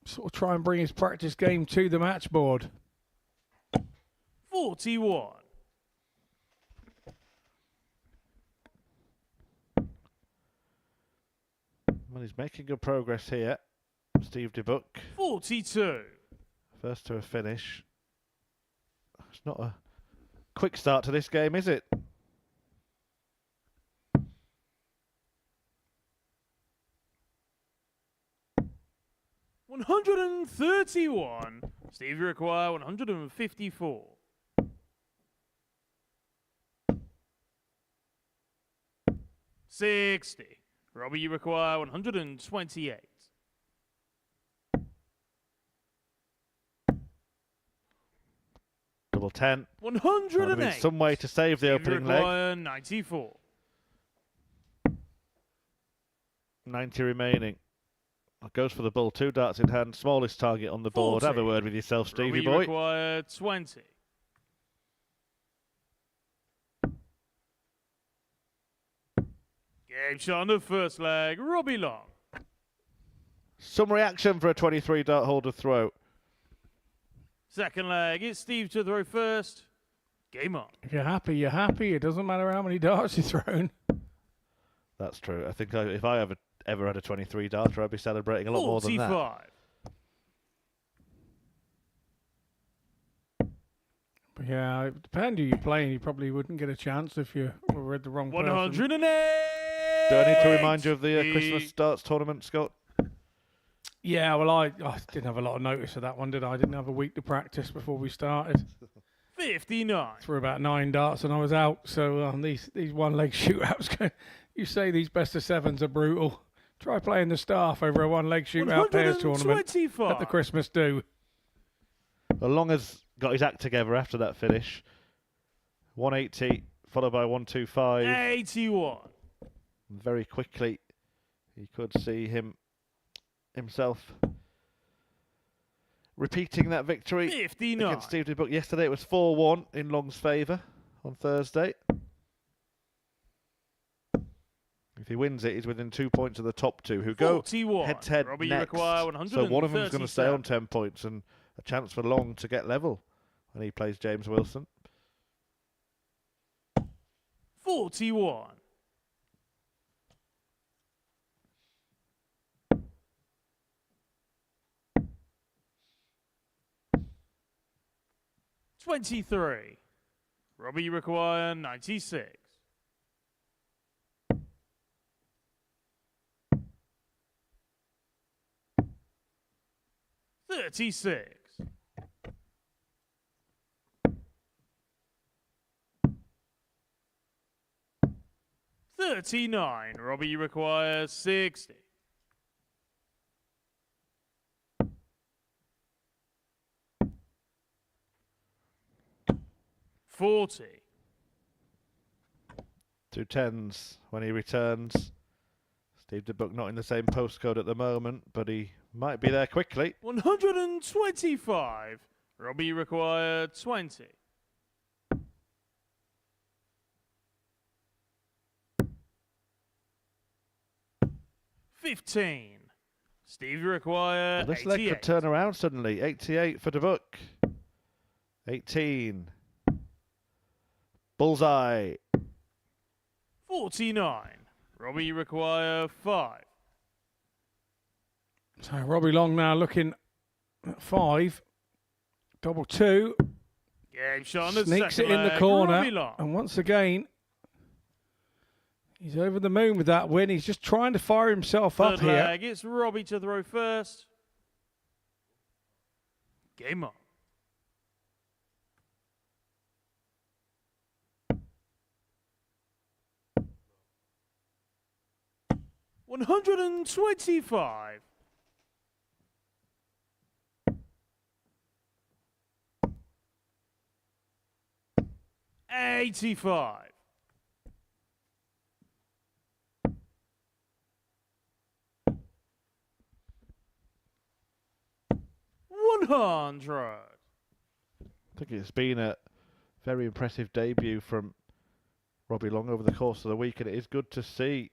sort of try and bring his practice game to the match board. 41. Well, he's making good progress here, Steve DeBuck. 42. First to a finish. It's not a quick start to this game, is it? $131. Steve, you require 154. 60. Robbie, you require 128. Double 10. 108. Some way to save the You opening leg. require 94. 90 remaining. Goes for the bull. 2 darts in hand. Smallest target on the board. 40. Have a word with yourself, Stevie Robbie, you boy. require 20. Game shot on the first leg. Robbie Long. Some reaction for a 23 dart holder throw. Second leg. It's Steve to throw first. Game on. If you're happy, you're happy. It doesn't matter how many darts you've thrown. That's true. I think if I ever had a 23 darter, I'd be celebrating a lot more than that. 45. But yeah, it depends who you're playing. You probably wouldn't get a chance if you were with the wrong person. 108. Do I need to remind you of the Christmas darts tournament, Scott? Yeah, well, I didn't have a lot of notice of that one, did I? I didn't have a week to practice before we started. 59. Threw about 9 darts and I was out. So these one-leg shootouts, you say these best of sevens are brutal. Try playing the staff over a one-leg shootout pairs tournament at the Christmas do. Well, Long has got his act together after that finish. 180 followed by 125. 81. Very quickly, you could see himself repeating that victory 59. against Steve DeBuck. Yesterday it was 4-1 in Long's favour on Thursday. If he wins it, he's within 2 points of the top two, who go 41. head-to-head Robbie, next. you require So one of them's going to stay 137. on 10 points and a chance for Long to get level when he plays James Wilson. 41. 23. Robbie, you require 96. 36. 39. Robbie, you require 60. 40. 2 10s when he returns. Steve DeBuck not in the same postcode at the moment, but he might be there quickly. 125. Robbie, you require 20. 15. Steve, you require Well, this leg 88. could turn around suddenly. 88 for DeBuck. 18. Bullseye. 49. Robbie, you require 5. So Robbie Long now looking at 5. Double 2. Game shot on the Sneaks it second in the leg. corner. Robbie Long. And once again, he's over the moon with that win. He's just trying to fire himself Third up here. leg, it's Robbie to throw first. Game on. $125. 85. 100. I think it's been a very impressive debut from Robbie Long over the course of the week, and it is good to see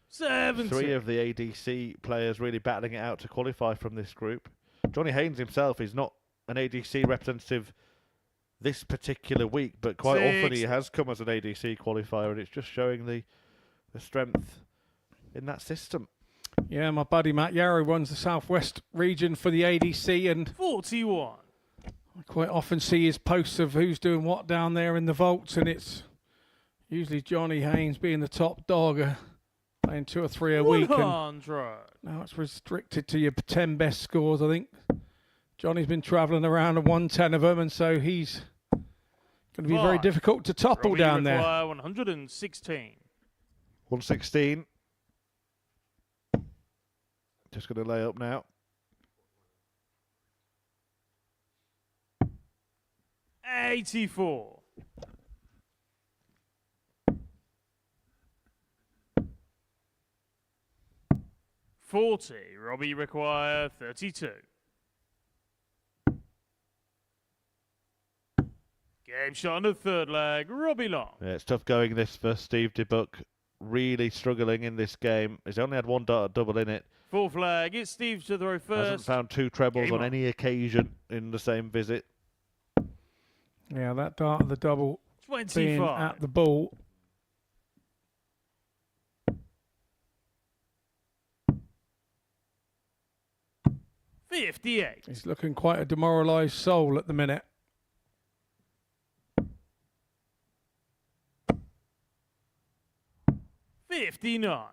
70. 3 of the ADC players really battling it out to qualify from this group. Johnny Haynes himself is not an ADC representative this particular week, but quite often he has come as an ADC qualifier, and it's just showing the strength in that system. Yeah, my buddy Matt Yarrow runs the Southwest region for the ADC, and 41. I quite often see his posts of who's doing what down there in the vaults, and it's usually Johnny Haynes being the top dog, playing 2 or 3 a week. And 100. now it's restricted to your 10 best scores, I think. Johnny's been travelling around and won 10 of them, and so he's going to be very 5. difficult to topple Robbie, down you there. require 116. 116. Just going to lay up now. 84. Robbie McGuire, 32. Game shot on the third leg, Robbie Long. Yeah, it's tough going this for Steve DeBuck. Really struggling in this game. He's only had one double in it. Fourth leg, it's Steve to throw first. Hasn't found 2 trebles Game on on. any occasion in the same visit. Yeah, that dart of the double 25. being at the ball. $58. He's looking quite a demoralised soul at the minute. $59.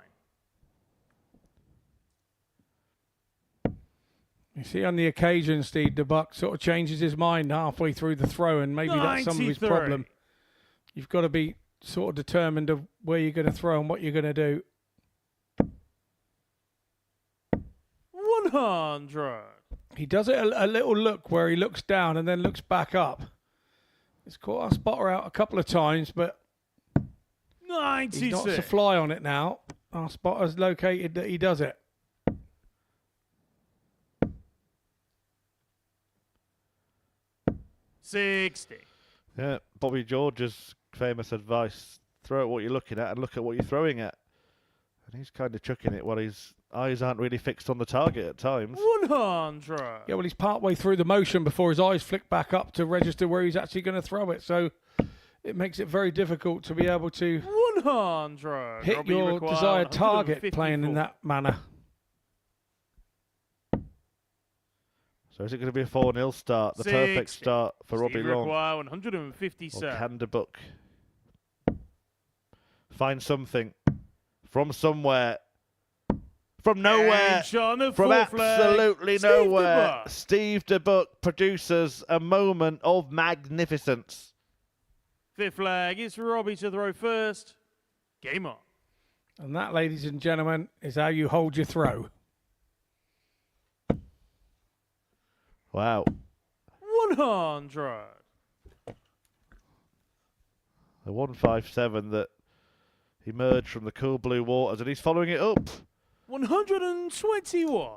You see, on the occasion, Steve DeBuck sort of changes his mind halfway through the throw, and maybe that's some of his 93. problem. You've got to be sort of determined of where you're going to throw and what you're going to do. 100. He does it a little look where he looks down and then looks back up. He's caught our spotter out a couple of times, but 96. he's not to fly on it now. Our spotter's located that he does it. $60. Yeah, Bobby George's famous advice: throw at what you're looking at and look at what you're throwing at. And he's kind of chucking it while his eyes aren't really fixed on the target at times. 100. Yeah, well, he's partway through the motion before his eyes flick back up to register where he's actually going to throw it. So it makes it very difficult to be able to 100. hit Robbie your McGuire, desired target playing in 154. that manner. So is it going to be a 4-0 start? The perfect 60. start for Robbie Steve Long. McGuire, Or 157. can DeBuck find something from somewhere? From nowhere. And shot on the From fourth leg, absolutely Steve nowhere. DeBuck. Steve DeBuck produces a moment of magnificence. Fifth leg, it's Robbie to throw first. Game on. And that, ladies and gentlemen, is how you hold your throw. Wow. 100. The 157 that emerged from the cool blue waters, and he's following it up. 121.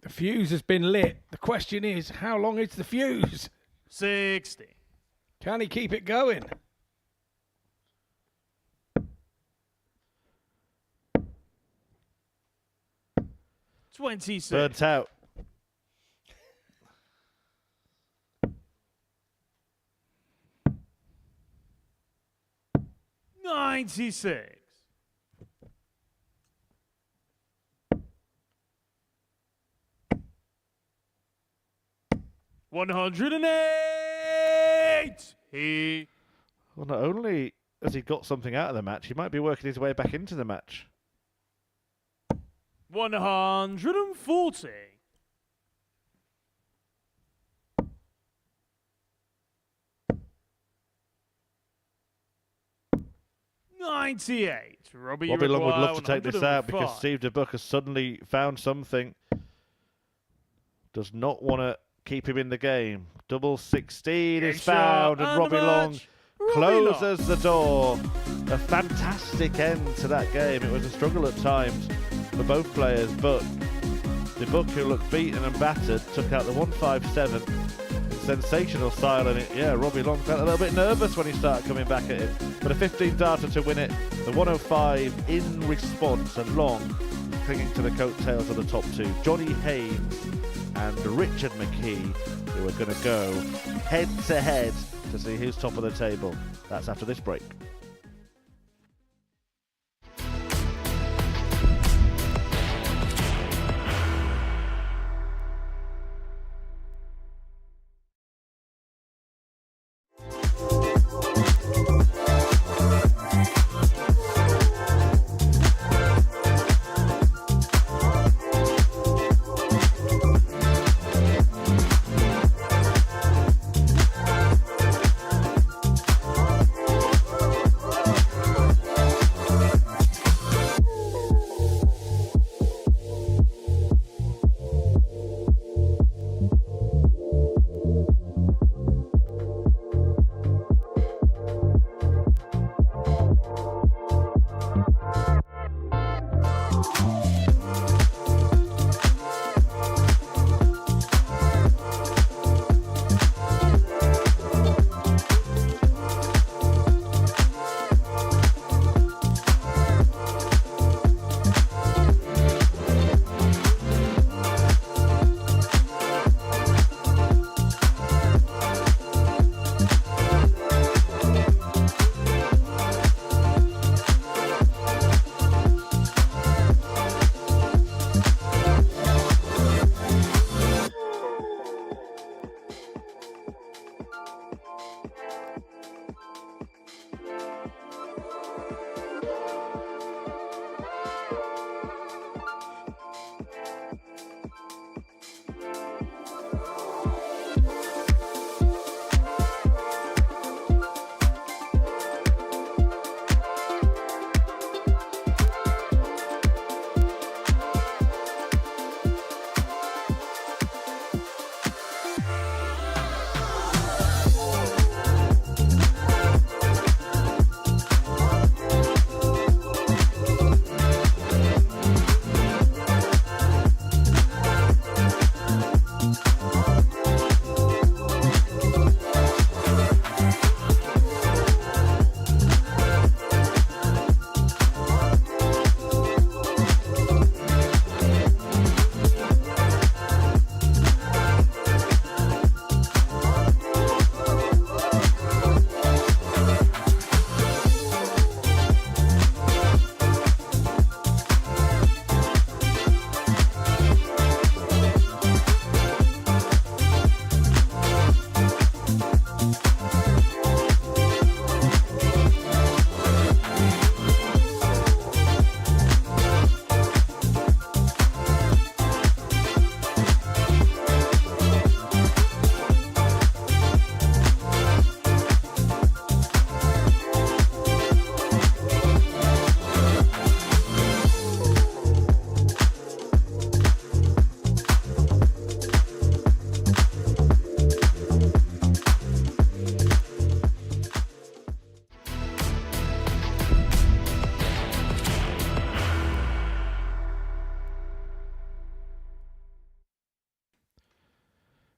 The fuse has been lit. The question is, how long is the fuse? 60. Can he keep it going? $26. Burnt out. $96. $108. Well, not only has he got something out of the match, he might be working his way back into the match. 140. $98. Robbie Long would McGuire, love to take this out because 105. Steve DeBuck has suddenly found something. Does not want to keep him in the game. Double 16 is Game shot found, and and Robbie the Long match. Robbie closes the door. A fantastic end to that game. It was a struggle at times for both players, but DeBuck, who looked beaten and battered, took out the 157. Sensational style in it. Yeah, Robbie Long felt a little bit nervous when he started coming back at him. But a 15-darter to win it. The 105 in response, and Long clinging to the coattails of the top two. Johnny Haynes and Richard McKee, who are going to go head-to-head to see who's top of the table. That's after this break.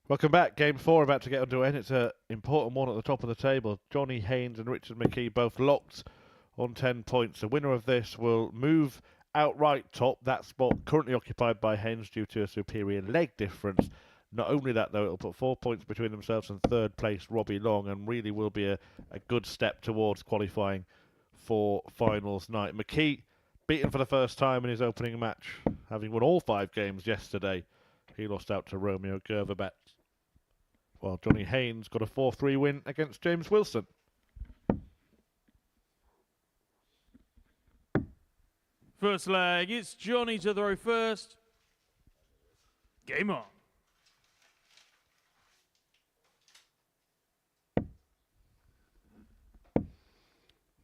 Welcome back. Game 4 about to get underway, and it's an important one at the top of the table. Johnny Haynes and Richard McKee both locked on 10 points. The winner of this will move outright top, that spot currently occupied by Haynes due to a superior leg difference. Not only that, though, it'll put 4 points between themselves and third place Robbie Long, and really will be a good step towards qualifying for finals night. McKee beaten for the first time in his opening match, having won all 5 games yesterday. He lost out to Romeo Grbavac. While Johnny Haynes got a 4-3 win against James Wilson. First leg, it's Johnny to throw first. Game on.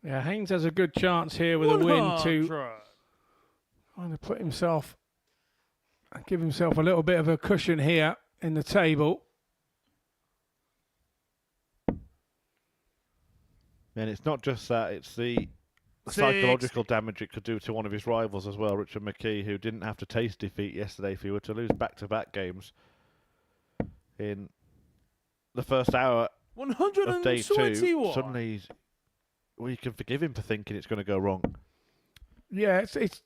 Yeah, Haynes has a good chance here with a win to kind of put himself and give himself a little bit of a cushion here in the table. And it's not just that, it's the psychological damage it could do to one of his rivals as well, Richard McKee, who didn't have to taste defeat yesterday if he were to lose back-to-back games in the first hour of day 2. Suddenly, you can forgive him for thinking it's going to go wrong. Yeah, it's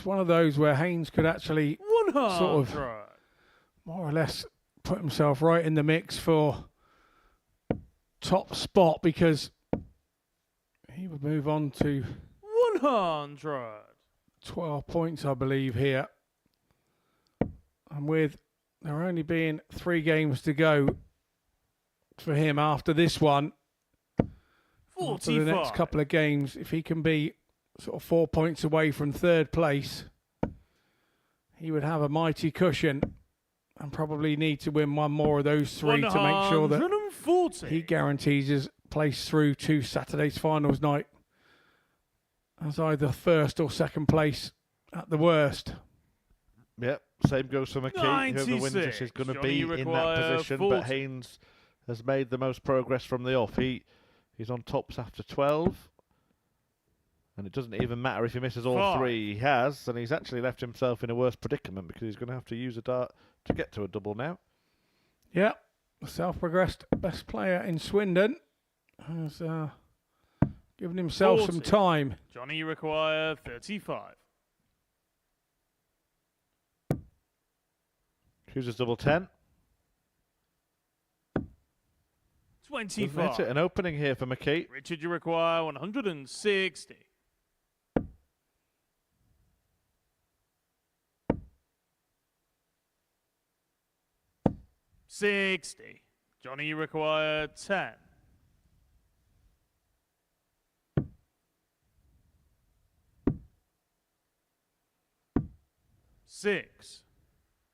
one of those where Haynes could actually sort of more or less put himself right in the mix for top spot, because he would move on to 100. 12 points, I believe, here. And with there only being 3 games to go for him after this one, after the next couple of games, if he can be sort of 4 points away from third place, he would have a mighty cushion and probably need to win one more of those 3 to make sure that he guarantees his place through to Saturday's finals night as either first or second place at the worst. Yep, same goes for McKee. Whoever wins this is going to be in that position, 40. but Haynes has made the most progress from the off. He's on tops after 12, and it doesn't even matter if he misses all 3. He has, and he's actually left himself in a worse predicament because he's going to have to use a dart to get to a double now. Yeah, the self-progressed best player in Swindon has given himself 40. some time. Johnny, you require 35. Chooses double 10. 25. An opening here for McKee. Richard, you require 160. 60. Johnny, you require 10. 6.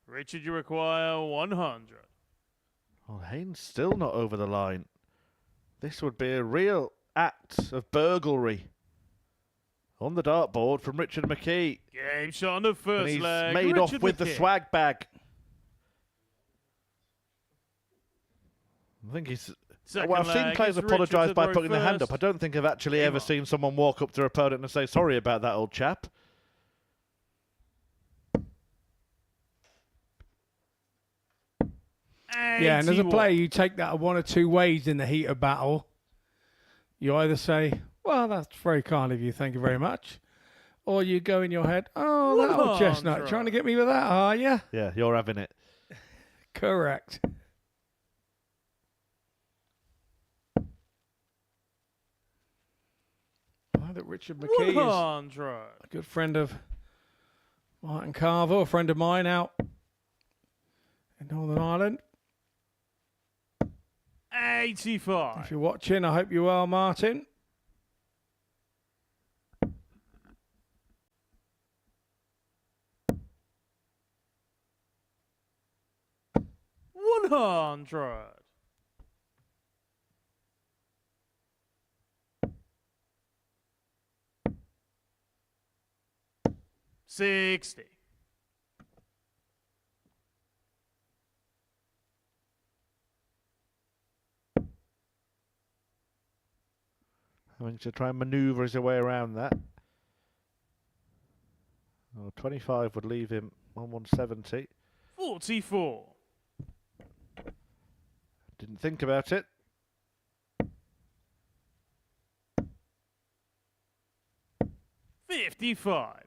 Richard, you require 100. Oh, Haynes still not over the line. This would be a real act of burglary on the dartboard from Richard McKee. Game shot on the first and he's leg. made Richard off with McKee. the swag bag. I think he's... Second Well, I've seen leg, players it's apologise Richard by to putting throw their hand up. first. I don't think I've actually ever seen someone walk up to their opponent and say, sorry about that, old chap. Yeah, and as a player, you take that one or two ways in the heat of battle. You either say, well, that's very kind of you, thank you very much. Or you go in your head, oh, that old chestnut, trying to get me with that, are you? Yeah, you're having it. Correct. I know that Richard McKee is a good friend of Martin Carver, a friend of mine out in Northern Ireland. 85. If you're watching, I hope you are, Martin. $100. 60. 'Try and manoeuvre his way around that. 25 would leave him on 170. 44. Didn't think about it. $55.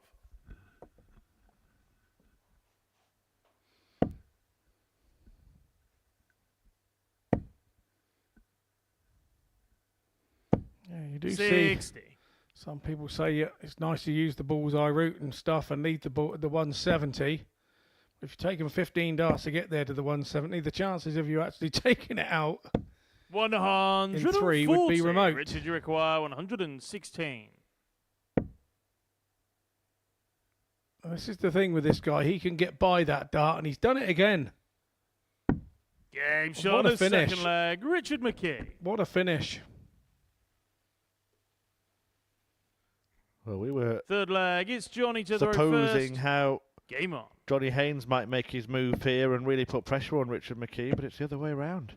Yeah, you do 60. see some people say it's nice to use the bullseye route and stuff and lead the 170. If you take them 15 darts to get there to the 170, the chances of you actually taking it out 140 in 3 would be remote. Richard, you require 116. This is the thing with this guy. He can get by that dart, and he's done it again. Game What shot a of finish. second leg. Richard McKee. What a finish. Well, we were Third leg. It's Johnny to throw supposing first. how Game on. Johnny Haynes might make his move here and really put pressure on Richard McKee, but it's the other way around.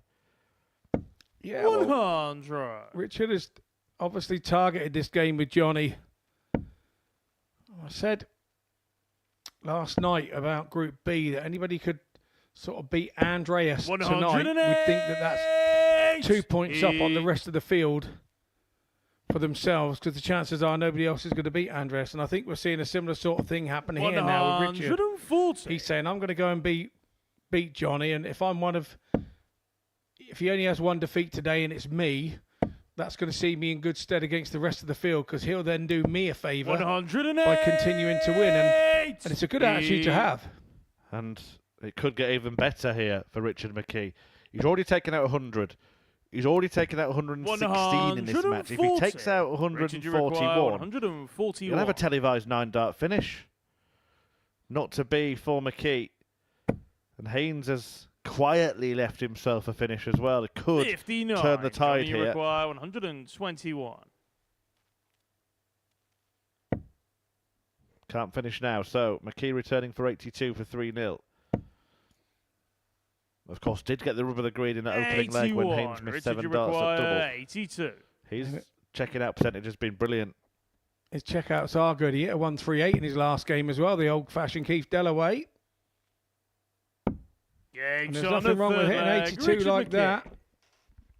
Yeah, well, 100. Richard has obviously targeted this game with Johnny. I said last night about Group B that anybody could sort of beat Andreas tonight. We'd think that that's 2 points up on the rest of the field for themselves, because the chances are nobody else is going to beat Andreas. And I think we're seeing a similar sort of thing happen here now with Richard. 140. He's saying, I'm going to go and beat Johnny, and if he only has one defeat today and it's me, that's going to see me in good stead against the rest of the field, because he'll then do me a favour by continuing to win, and it's a good attitude to have. And it could get even better here for Richard McKee. He's already taken out 100. He's already taken out 116 in this match. If he takes out 141, he'll have a televised 9-dart finish. Not to be for McKee. And Haynes has quietly left himself a finish as well. It could 59. turn the tide Johnny here. Require 121. Can't finish now. So McKee returning for 82 for 3-0. Of course, did get the rub of the green in that opening leg when Haynes missed Richard, 7 darts at double. 82. His checking out percentage has been brilliant. His checkouts are good. He hit a 138 in his last game as well, the old-fashioned Keith Dellaway. And there's nothing wrong with hitting 82 Richard like McKee. that.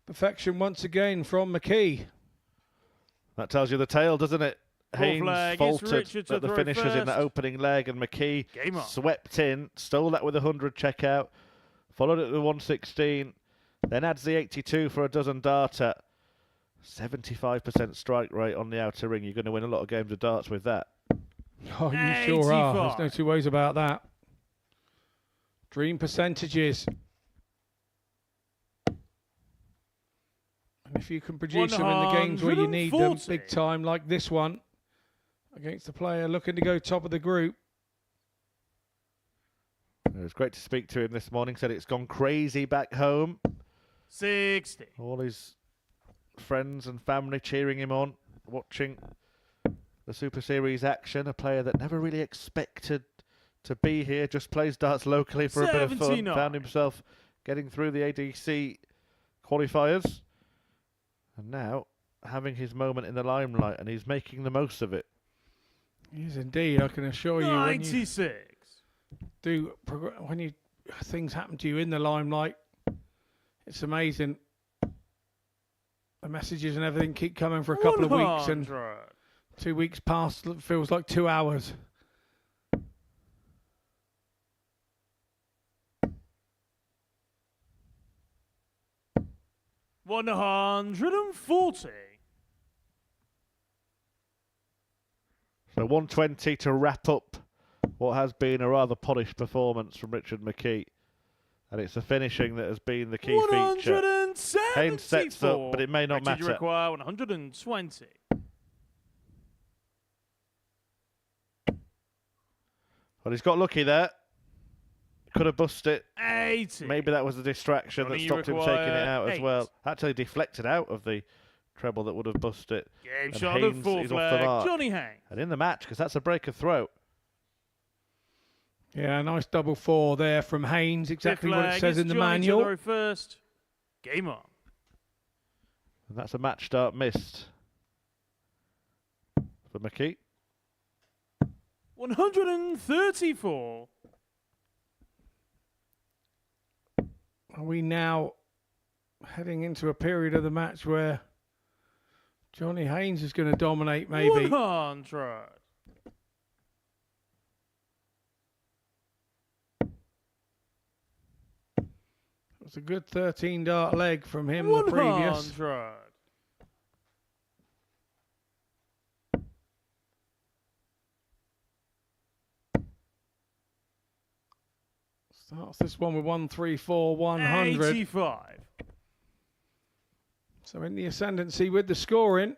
Perfection once again from McKee. That tells you the tale, doesn't it? Haynes leg, it's faltered Richard to at the throw finishes in that first. opening leg, and McKee Game on. swept in, stole that with a 100 checkout, followed it with 116, then adds the 82 for a dozen darter. 75% strike rate on the outer ring. You're going to win a lot of games of darts with that. Oh, you sure are. There's no two ways about that. Dream percentages. And if you can produce them in the games where you need them 140. big time, like this one, against a player looking to go top of the group. It was great to speak to him this morning. Said it's gone crazy back home. 60. All his friends and family cheering him on, watching the Super Series action. A player that never really expected to be here, just plays darts locally for a bit of fun. 79. Found himself getting through the ADC qualifiers. And now having his moment in the limelight, and he's making the most of it. He is indeed, I can assure you. 96. When things happen to you in the limelight, it's amazing. The messages and everything keep coming for a couple of weeks, and 100. 2 weeks past feels like 2 hours. $140. So 120 to wrap up what has been a rather polished performance from Richard McKee. And it's the finishing that has been the key feature. 174. Haynes sets up, but it may not Richard, you matter. require 120. Well, he's got lucky there. Could have bust it. 80. Maybe that was a distraction that Johnny, you stopped him taking it require out as 8. well. Actually deflected out of the treble that would have bust it. Game And shot of Haynes fourth is off the leg. mark. Johnny Haynes. And in the match, because that's a break of throat. Yeah, nice double 4 there from Haynes, exactly Fifth what it leg, says it's in the Johnny to manual. throw first. Game on. And that's a match start missed for McKee. 134. Are we now heading into a period of the match where Johnny Haynes is going to dominate, maybe? 100. It was a good 13 dart leg from him the previous. 100. Starts this one with 134, 100. 85. So in the ascendancy with the scoring.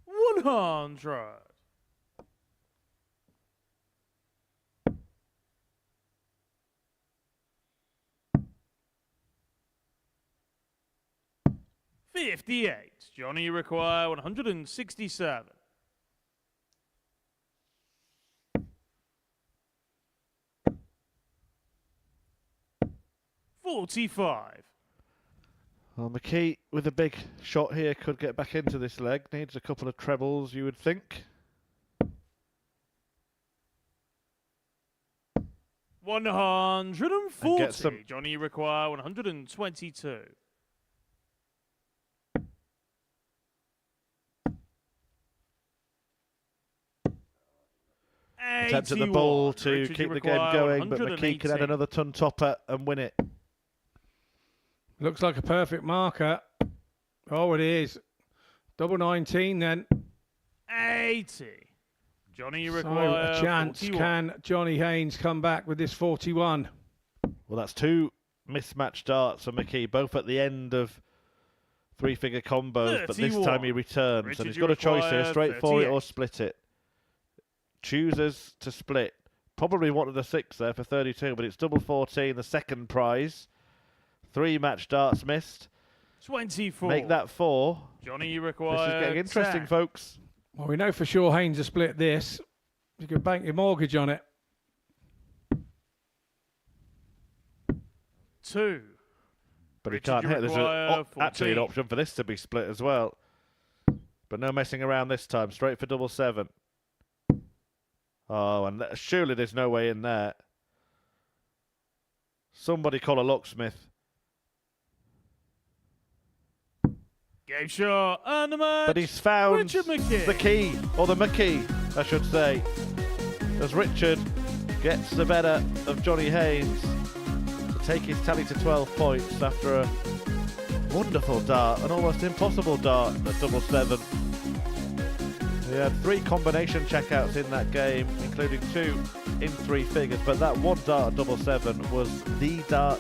100. $58. Johnny, you require 167. 45. Well, McKee with a big shot here could get back into this leg. Needs a couple of trebles, you would think. 140. Get some- Johnny, you require 122. Attempt at the ball to keep the game going, but McKee could add another ton topper and win it. Looks like a perfect marker. Oh, it is. Double 19 then. 80. Johnny, you So require a chance. 41. Can Johnny Haynes come back with this 41? Well, that's two mismatched darts for McKee, both at the end of three-figure combos, but this 31. time he returns. Richard, And he's you got a choice here, require straight for it 38. or split it. Chooses to split. Probably wanted a 6 there for 32, but it's double 14, the second prize. 3 match darts missed. 24. Make that 4. Johnny, you This require is getting interesting, 10. folks. Well, we know for sure Haynes has split this. You could bank your mortgage on it. 2. But he Richard, can't you hit. There's require actually an 14. option for this to be split as well. But no messing around this time. Straight for double 7. Oh, and surely there's no way in there. Somebody call a locksmith. Game shot and the match. But he's found Richard McKee. the key, or the McKee, I should say. As Richard gets the better of Johnny Haynes to take his tally to 12 points after a wonderful dart, an almost impossible dart at double 7. He had 3 combination checkouts in that game, including 2 in 3 figures, but that one dart at double 7 was the dart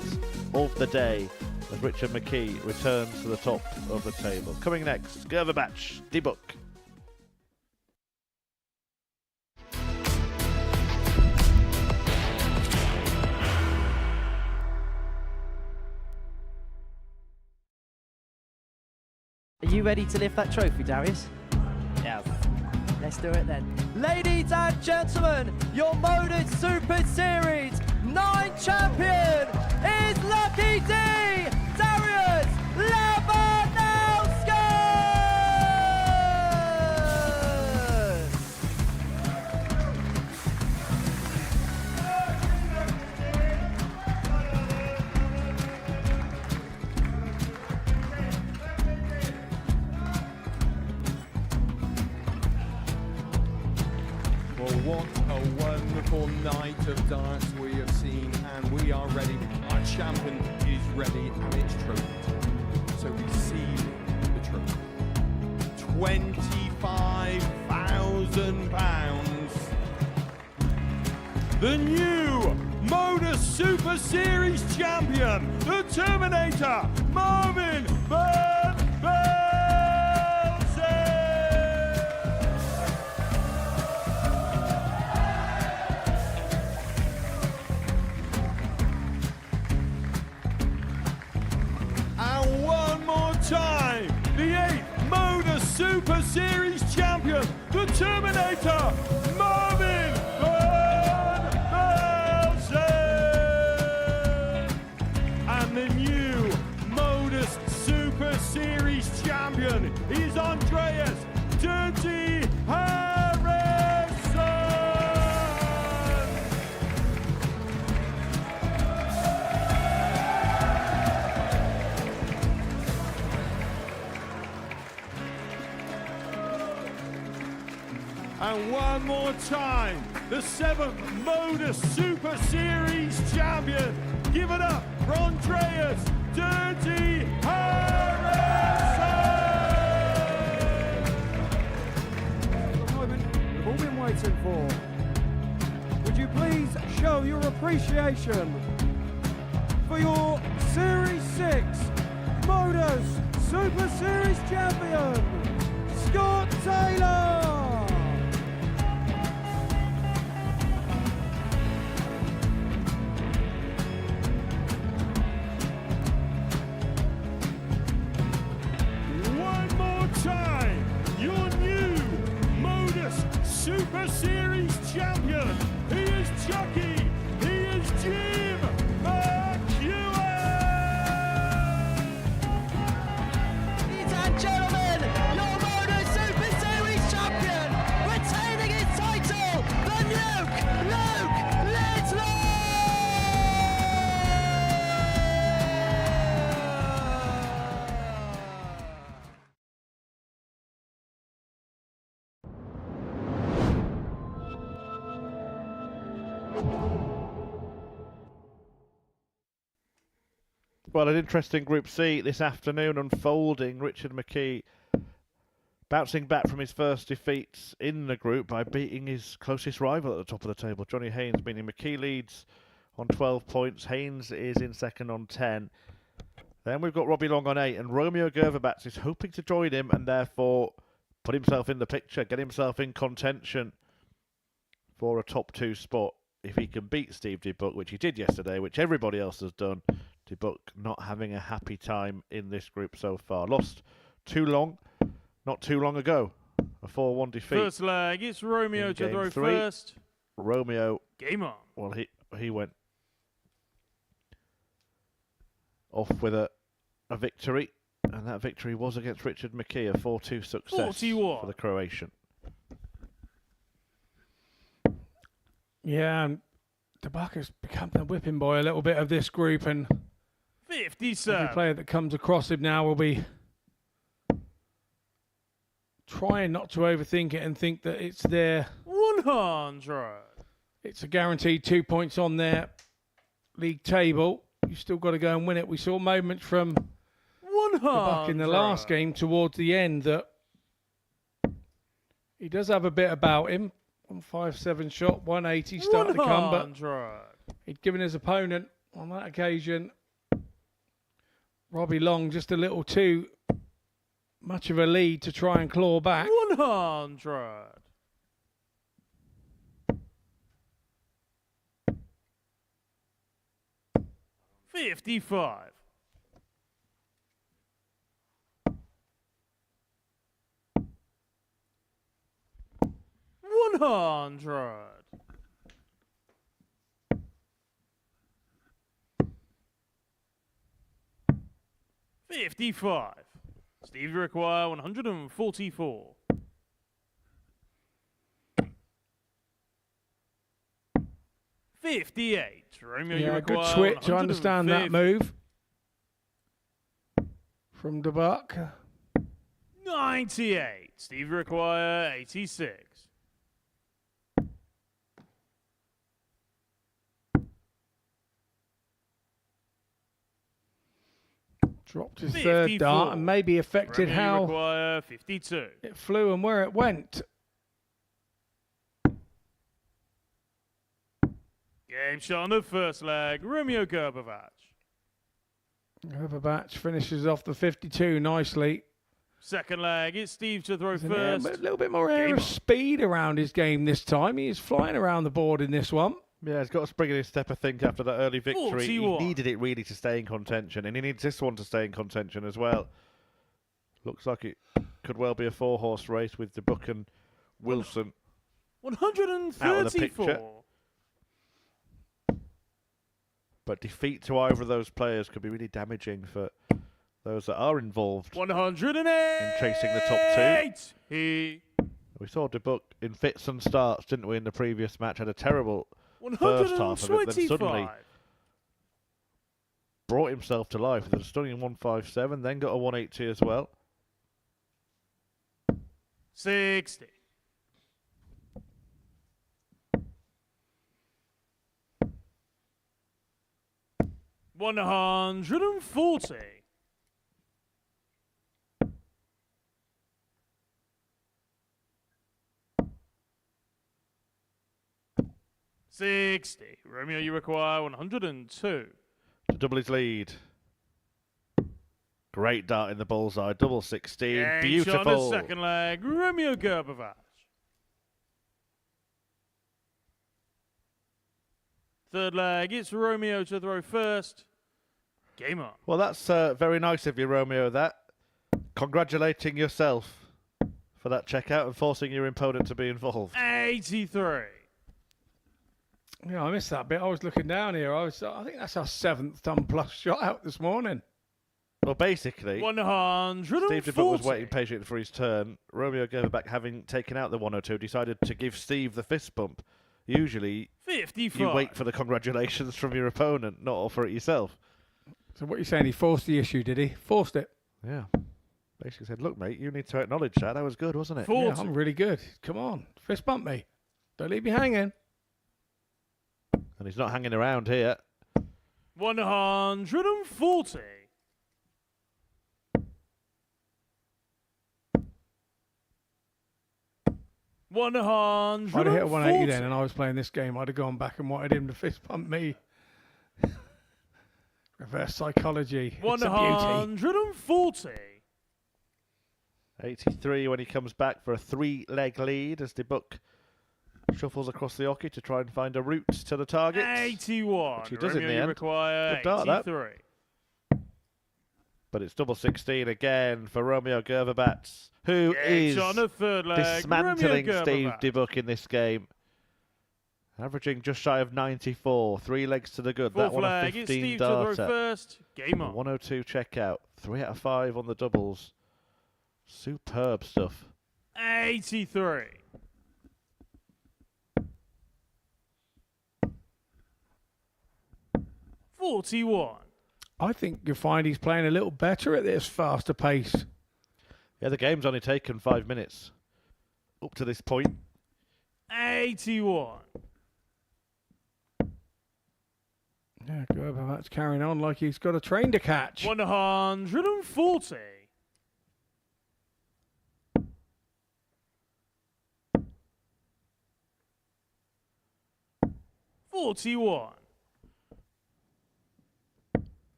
of the day as Richard McKee returns to the top of the table. Coming next, Grbavac, the book. Are you ready to lift that trophy, Darius? Yes. Let's do it then. Ladies and gentlemen, your Modus Super Series 9 champion is Lucky D, Darius Labanowski! Well, what a wonderful night of darts we have seen, and we are ready. Our champion is ready, and it's trophy. So receive the trophy. £25,000. The new Modus Super Series champion, the Terminator, Marvin Van Velzen. And one more time, the 8th Modus Super Series champion, the Terminator, Marvin Van Velzen. And the new Modus Super Series champion is Andreas Dirty Harrison. And one more time, the 7th Modus Super Series champion. Give it up for Andreas Dirty Harrison! The moment we've all been waiting for. Would you please show your appreciation for your Series 6 Modus Super Series champion, Scott Taylor! One more time, your new Modus Super Series champion. He is Chucky. He is Jim McGuire. Ladies and gentlemen, your Modus Super Series champion, retaining his title, the Nuke, Luke Littler! Well, an interesting Group C this afternoon unfolding. Richard McKee bouncing back from his first defeats in the group by beating his closest rival at the top of the table, Johnny Haynes, meaning McKee leads on 12 points. Haynes is in second on 10. Then we've got Robbie Long on 8, and Romeo Grbavac is hoping to join him and therefore put himself in the picture, get himself in contention for a top 2 spot. If he can beat Steve DeBuck, which he did yesterday, which everybody else has done, DeBuck not having a happy time in this group so far. Lost not too long ago. A 4-1 defeat. First leg, it's Romeo to throw first. Romeo, Game on. well, he went off with a victory, and that victory was against Richard McKee, a 4-2 success 41. for the Croatian. Yeah, and DeBuck has become the whipping boy a little bit of this group, and 57. every player that comes across him now will be trying not to overthink it and think that it's their 100. It's a guaranteed 2 points on their league table. You've still got to go and win it. We saw moments from 100. DeBuck in the last game towards the end that he does have a bit about him. 157 shot, 180 starting to come, but 100. he'd given his opponent on that occasion, Robbie Long, just a little too much of a lead to try and claw back. 100. $55. $100. $55. Steve require 144. $58. Romeo, you Yeah, good require switch. I understand that 150. move from DeBuck. 98. Steve require 86. Dropped his third 54. dart and maybe affected Romeo, you how require 52. it flew and where it went. Game shot on the first leg. Romeo Grbavac. Grbavac finishes off the 52 nicely. Second leg, it's Steve to throw A first. little bit more air Game of on. speed around his game this time. He is flying around the board in this one. Yeah, he's got a spring in his step, I think, after that early victory. He 41. needed it really to stay in contention, and he needs this one to stay in contention as well. Looks like it could well be a 4-horse race with DeBuck and Wilson out of the picture. 134. But defeat to either of those players could be really damaging for those that are involved 108. in chasing the top 2. He We saw DeBuck in fits and starts, didn't we, in the previous match? Had a terrible first half of it, then suddenly 125. brought himself to life with a stunning 157, then got a 180 as well. 60. 140. $60. Romeo, you require 102. To double his lead. Great dart in the bullseye. Double 16. Game Beautiful. shot on the second leg. Romeo Grbavac. Third leg, it's Romeo to throw first. Game on. Well, that's very nice of you, Romeo, that. Congratulating yourself for that checkout and forcing your opponent to be involved. 83. Yeah, I missed that bit. I was looking down here. I think that's our 7th ton plus shot out this morning. Well, basically, 140. Steve DeBuck was waiting patiently for his turn. Romeo Grbavac, having taken out the 102, decided to give Steve the fist bump. Usually, 55. you wait for the congratulations from your opponent, not offer it yourself. So what are you saying? He forced the issue, did he? Forced it. Yeah. Basically said, look, mate, you need to acknowledge that. That was good, wasn't it? 40. Yeah, I'm really good. Come on. Fist bump me. Don't leave me hanging. And he's not hanging around here. 140. If I'd have hit a 180 then and I was playing this game, I'd have gone back and wanted him to fist bump me. Reverse psychology. It's a beauty. 140. 83 when he comes back for a 3-leg lead as DeBuck shuffles across the hockey to try and find a route to the target. 81. Which he does in Romeo, the you end. require Good dart, that. 83. But it's double 16 again for Romeo Grbavac, who is on the third leg. dismantling Romeo Steve Grbavac. DeBuck in this game. Averaging just shy of 94. 3 legs to the good. Fourth That one a leg, it's 15 Steve to throw darter. first. Game on. 102 checkout. 3 out of 5 on the doubles. Superb stuff. 83. $41. I think you'll find he's playing a little better at this faster pace. Yeah, the game's only taken 5 minutes up to this point. 81. Yeah, Grbavac's carrying on like he's got a train to catch. 140. $41.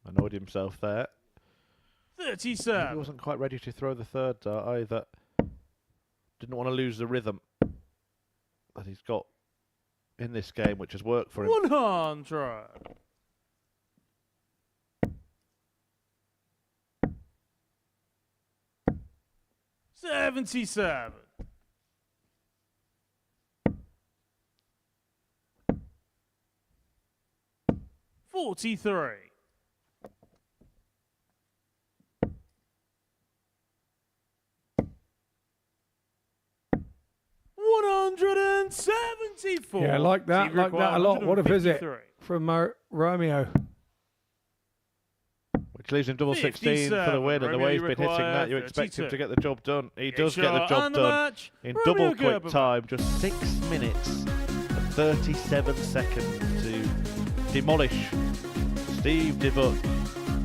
Annoyed himself there. 37. He wasn't quite ready to throw the third dart either. Didn't want to lose the rhythm that he's got in this game, which has worked for him. 100. $77. $43. $174. Yeah, like that a lot. What a visit 153. from Romeo. Which leaves him double 16 for the win, and the Romeo, way he's you been hitting require that, you expect him 32. to get the job done. He does get the shot job and the done match, in Romeo double quick Grbavac. time, just 6 minutes and 37 seconds to demolish Steve DeBuck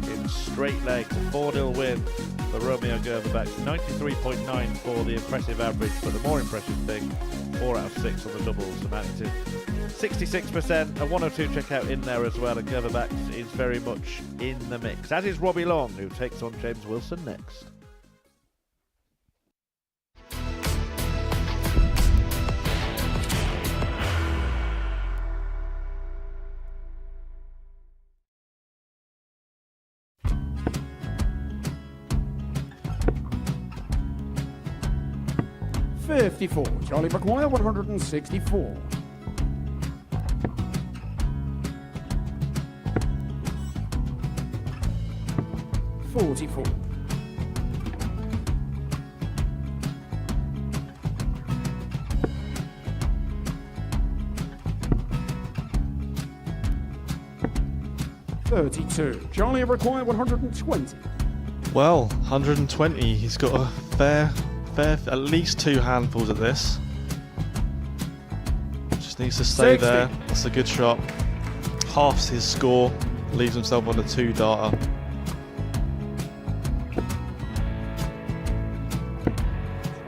in straight legs. A 4-0 win for Romeo Grbavac. 93.9 for the impressive average, but the more impressive thing, 4 out of 6 on the doubles, amounting to 66%, a 102 checkout in there as well, and Grbavac is very much in the mix. As is Robbie Long, who takes on James Wilson next. $54. Charlie McGuire, 164. $44. $32. Charlie required 120. Well, 120. He's got a fair, at least 2 handfuls of this. Just Just needs to stay 60. there. That's a good shot. Halves his score. Leaves himself on a 2-darter.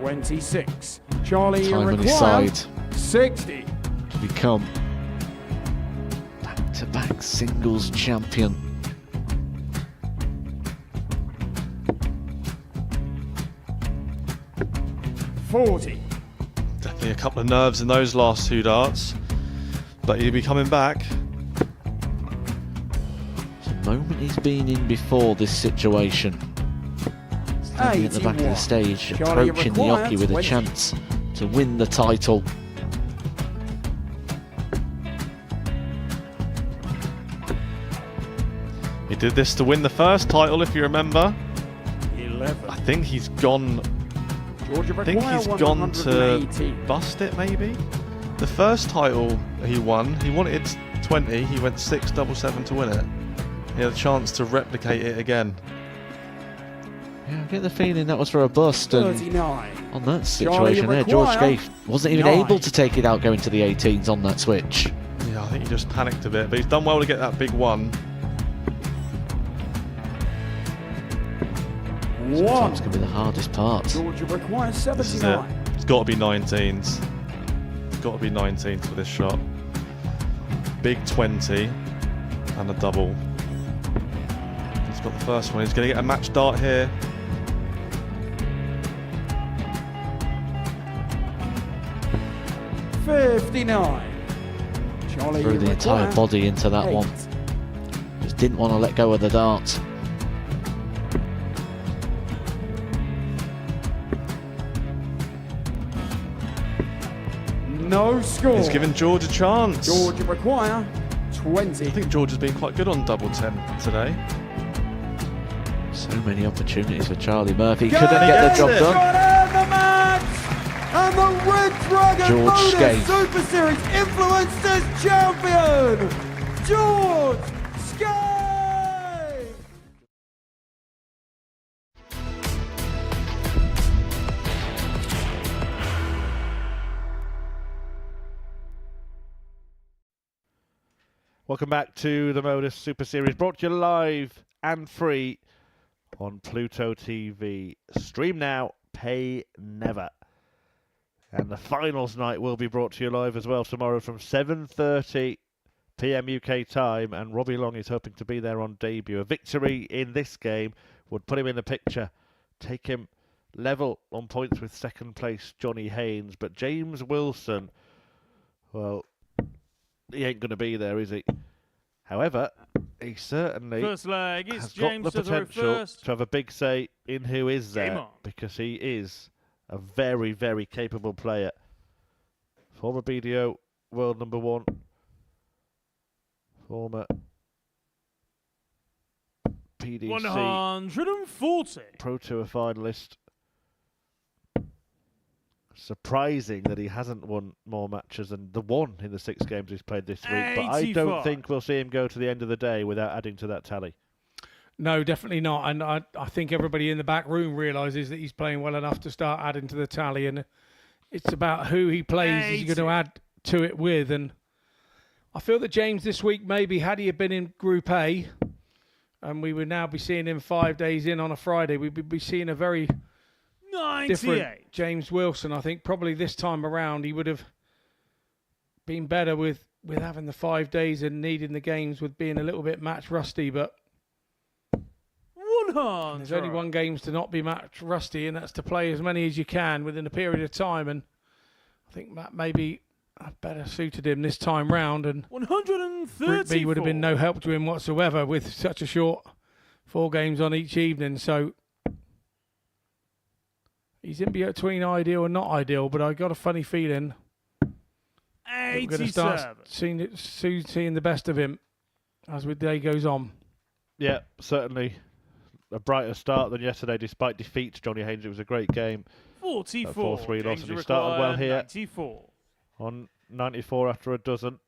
$26. Charlie Time on his required side 60. to become back-to-back singles champion. $40. Definitely a couple of nerves in those last 2 darts. But he'll be coming back. It's a moment he's been in before this situation. Standing at the back of the 81. stage, Charlie approaching the required Oki with a 20. chance to win the title. He did this to win the first title, if you remember. 11. I think he's gone. Georgia I think require he's gone to 118. bust it, maybe. The first title he wanted 20. He went 6-7-7 to win it. He had a chance to replicate it again. Yeah, I get the feeling that was for a bust, and 39. on that Charlie situation there, George require Gave wasn't even 9. able to take it out going to the 18s on that switch. Yeah, I think he just panicked a bit, but he's done well to get that big one. Sometimes 1. can be the hardest part. Georgia requires This is it. 79. It's got to be 19s. It's got to be 19s for this shot. Big 20 and a double. He's got the first one. He's going to get a match dart here. $59. Charlie Threw the entire require body into that 8. one. Just didn't want to let go of the dart. No score. He's given George a chance. Georgia require 20. I think George has been quite good on double 10 today. So many opportunities for Charlie Murphy. Go Couldn't get the gets job it. done. Got out the match! And the Red Dragon George Modus Skate. Super Series Influencers Champion, George Skate! Welcome back to the Modus Super Series, brought to you live and free on Pluto TV. Stream now, pay never. And the finals night will be brought to you live as well tomorrow from 7:30 PM UK time, and Robbie Long is hoping to be there on debut. A victory in this game would put him in the picture, take him level on points with second place Johnny Haynes, but James Wilson, well, he ain't going to be there, is he? However, he certainly First leg is has got James the to throw potential first. to have a big say in who is Game there, on. because he is a very, very capable player. Former BDO world number 1, former PDC 140. Pro Tour finalist. Surprising that he hasn't won more matches than the one in the 6 games he's played this week, but I don't 85. think we'll see him go to the end of the day without adding to that tally. No, definitely not. And I think everybody in the back room realises that he's playing well enough to start adding to the tally. And it's about who he plays, he's going to add to it with. And I feel that James this week, maybe had he had been in Group A, and we would now be seeing him 5 days in on a Friday, we'd be seeing a very 98. different James Wilson. I think probably this time around he would have been better with having the 5 days and needing the games with being a little bit match rusty. But 100. there's only one games to not be match rusty, and that's to play as many as you can within a period of time. And I think that maybe better suited him this time round. And 130. Group B would have been no help to him whatsoever with such a short 4 games on each evening. So he's in between ideal and not ideal, but I got a funny feeling we're going to start 87. seeing the best of him as the day goes on. Yeah, certainly a brighter start than yesterday, despite defeat to Johnny Haynes. It was a great game. 44. 4-3 loss, James and he started well required here 94. on 94 after a dozen.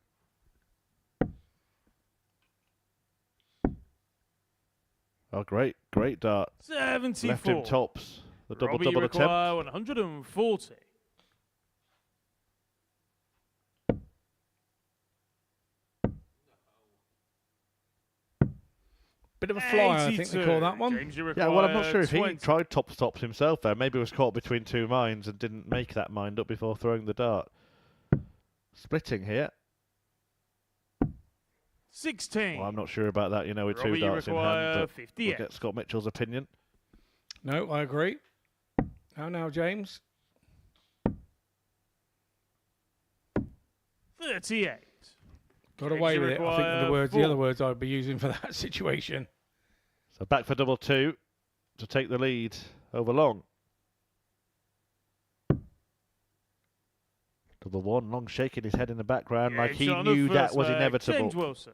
Oh, great dart. 74. Left him tops. The Robbie double require attempt. 140. Bit of a flyer, I think they call that one. James, you Yeah, well, I'm not sure if he 20. tried top stops himself there. Maybe was caught between two minds and didn't make that mind up before throwing the dart. Splitting here. 16. Well, I'm not sure about that, with Robbie, two you darts in hand. require But 58. we'll get Scott Mitchell's opinion. No, I agree. Now, James. 38. Got James, away you with it. I think require the other words I'd be using for that situation. So back for double two to take the lead over Long. Double one, Long shaking his head in the background like he James on the knew that first was leg, inevitable. James Wilson.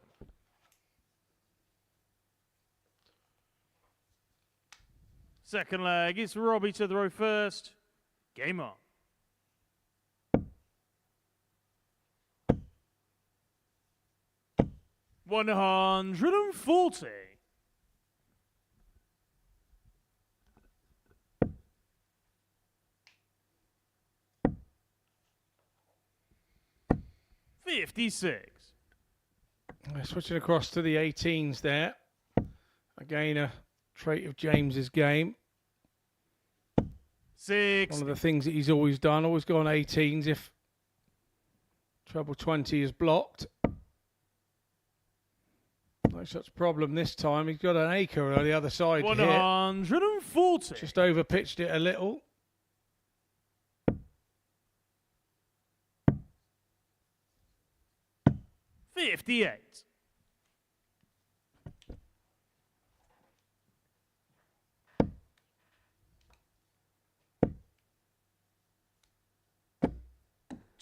Second leg, it's Robbie to throw first. Game on. $140. $56. Switching across to the 18s there. Again, a trait of James's game. 6. One of the things that he's always done, always go on 18s if treble 20 is blocked. No such problem this time. He's got an acre on the other side here. 140. Just over pitched it a little. $58.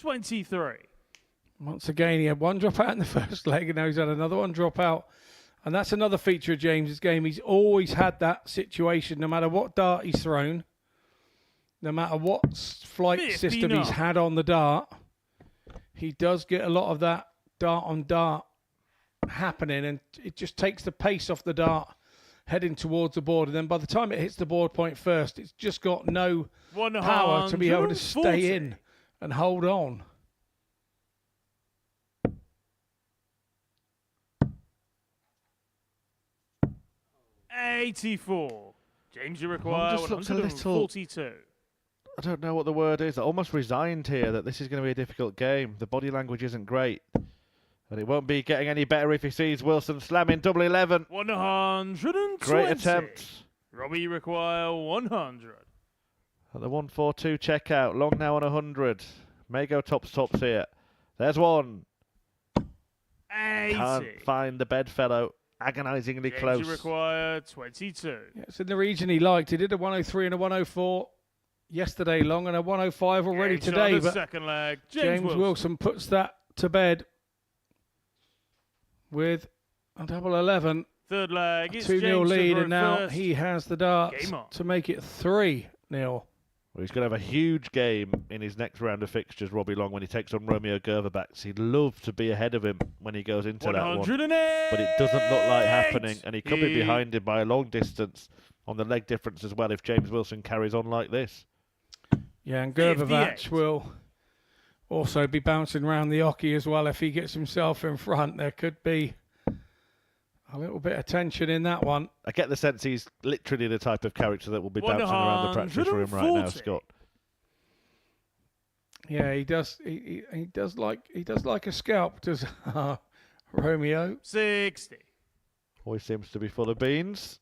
$23. Once again, he had one drop out in the first leg, and now he's had another one drop out. And that's another feature of James's game. He's always had that situation, no matter what dart he's thrown, no matter what flight system he's had on the dart, he does get a lot of that dart on dart happening, and it just takes the pace off the dart heading towards the board. And then by the time it hits the board point first, it's just got no power to be able to stay in and hold on. $84. James, you require just looks a little- 142. I don't know what the word is. I almost resigned here that this is going to be a difficult game. The body language isn't great. And it won't be getting any better if he sees Wilson slamming double 11. 120. Great attempt. Robbie, you require 100. At the 142 checkout. Long now on 100. May go tops here. There's one. 80. Can't find the bedfellow. Agonisingly James, close. you require 22. Yeah, it's in the region he liked. He did a 103 and a 104 yesterday, Long, and a 105 already James today. on the But second leg. James Wilson puts that to bed with a double 11. Third leg. It's 2-0 James to lead, throw and now first. he has the darts Game on. to make it 3-0. Well, he's going to have a huge game in his next round of fixtures, Robbie Long, when he takes on Romeo Grbavac. He'd love to be ahead of him when he goes into that one. 108. But it doesn't look like happening, and he could be behind him by a long distance on the leg difference as well if James Wilson carries on like this. Yeah, and Grbavac 58. will also be bouncing around the hockey as well if he gets himself in front. There could be a little bit of tension in that one. I get the sense he's literally the type of character that will be bouncing around the practice room right now, 140. Scott. Yeah, he does. He does like a scalp, does Romeo. 60. Always seems to be full of beans.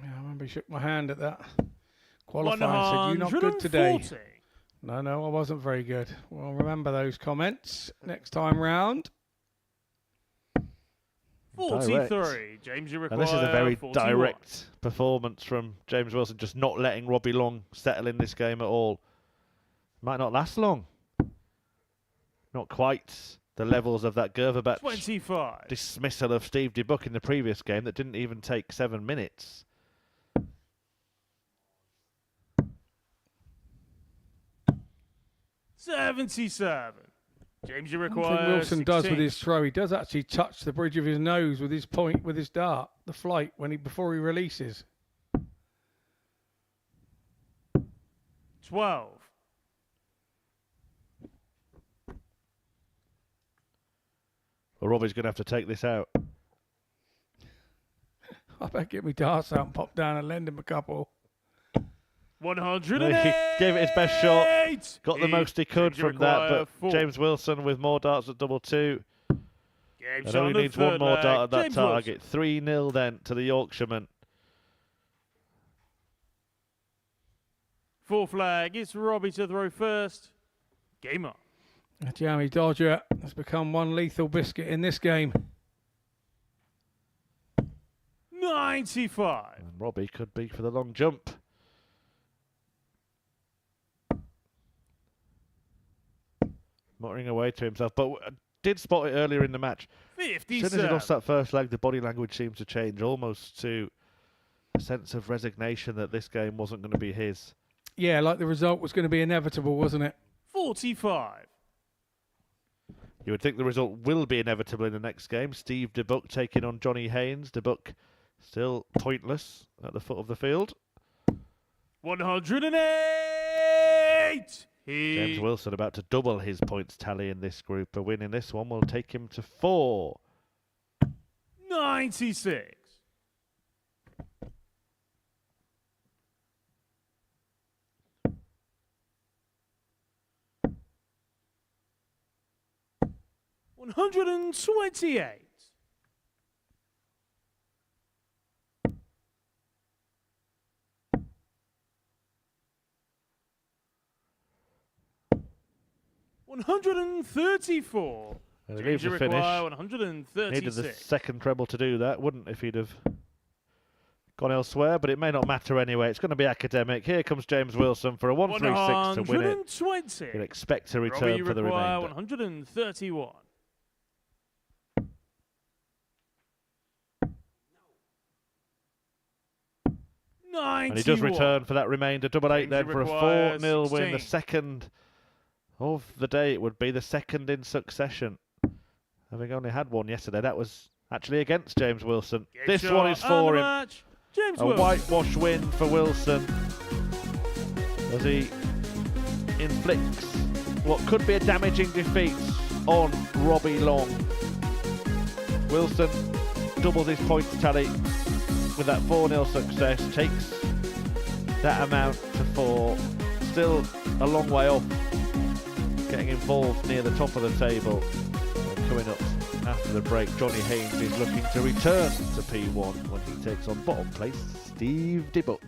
Yeah, I remember he shook my hand at that qualifier and said, "You're not good today." 140. No, I wasn't very good. Well, remember those comments next time round. 43. James, you require And this is a very 41. direct performance from James Wilson, just not letting Robbie Long settle in this game at all. Might not last long. Not quite the levels of that Grbavac 25. dismissal of Steve DeBuck in the previous game that didn't even take 7 minutes. $77. James, you One require thing Wilson 16. does with his throw, he does actually touch the bridge of his nose with his point, with his dart, the flight before he releases. 12. Well, Robbie's going to have to take this out. I better get my darts out and pop down and lend him a couple. 108. He gave it his best shot. Got the most he could from that, but four. James Wilson with more darts at double two. Game And shot only on the needs one third more leg. dart at that James target. 3-0 then to the Yorkshireman. Fourth flag. It's Robbie to throw first. Game on. Jamie Dodger has become one lethal biscuit in this game. 95. And Robbie could be for the long jump. Muttering away to himself, but did spot it earlier in the match. 57. As soon as he lost that first leg, the body language seemed to change almost to a sense of resignation that this game wasn't going to be his. Yeah, like the result was going to be inevitable, wasn't it? 45. You would think the result will be inevitable in the next game. Steve DeBuck taking on Johnny Haynes. DeBuck still pointless at the foot of the field. 108. James Wilson about to double his points tally in this group. A win in this one will take him to 4. 96. $128. 134. And he needs to finish. 136. Needed the second treble to do that, wouldn't if he'd have gone elsewhere, but it may not matter anyway. It's going to be academic. Here comes James Wilson for a 136 to win it. 120. You'll expect a return Robbie for the remainder. 131. And he does return for that remainder. Double eight then for a 4-0 win. The second of the day it would be. The second in succession. Having only had one yesterday. That was actually against James Wilson. This one is for him. James A whitewash win for Wilson as he inflicts what could be a damaging defeat on Robbie Long. Wilson doubles his points tally with that 4-0 success, takes that amount to 4. Still a long way off getting involved near the top of the table. And coming up after the break, Johnny Haynes is looking to return to P1 when he takes on bottom place Steve DeBuck.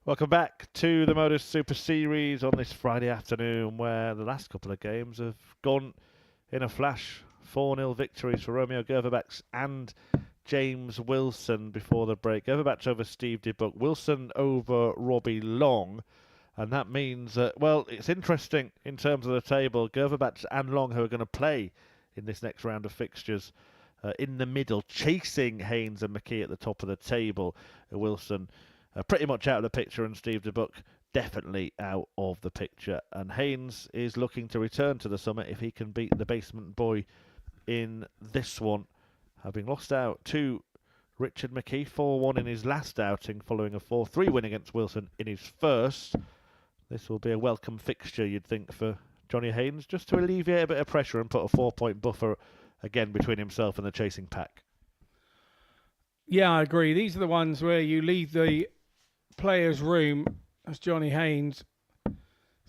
Welcome back to the Modus Super Series on this Friday afternoon, where the last couple of games have gone in a flash. 4-0 victories for Romeo Grbavac and James Wilson before the break. Grbavac over Steve DeBuck, Wilson over Robbie Long. And that means that, well, it's interesting in terms of the table. Grbavac and Long, who are going to play in this next round of fixtures, in the middle, chasing Haynes and McKee at the top of the table. Wilson pretty much out of the picture, and Steve DeBuck definitely out of the picture. And Haynes is looking to return to the summit if he can beat the basement boy in this one, having lost out to Richard McKee 4-1 in his last outing, following a 4-3 win against Wilson in his first. This will be a welcome fixture, you'd think, for Johnny Haynes, just to alleviate a bit of pressure and put a 4-point buffer again between himself and the chasing pack. Yeah, I agree. These are the ones where you leave the player's room as Johnny Haynes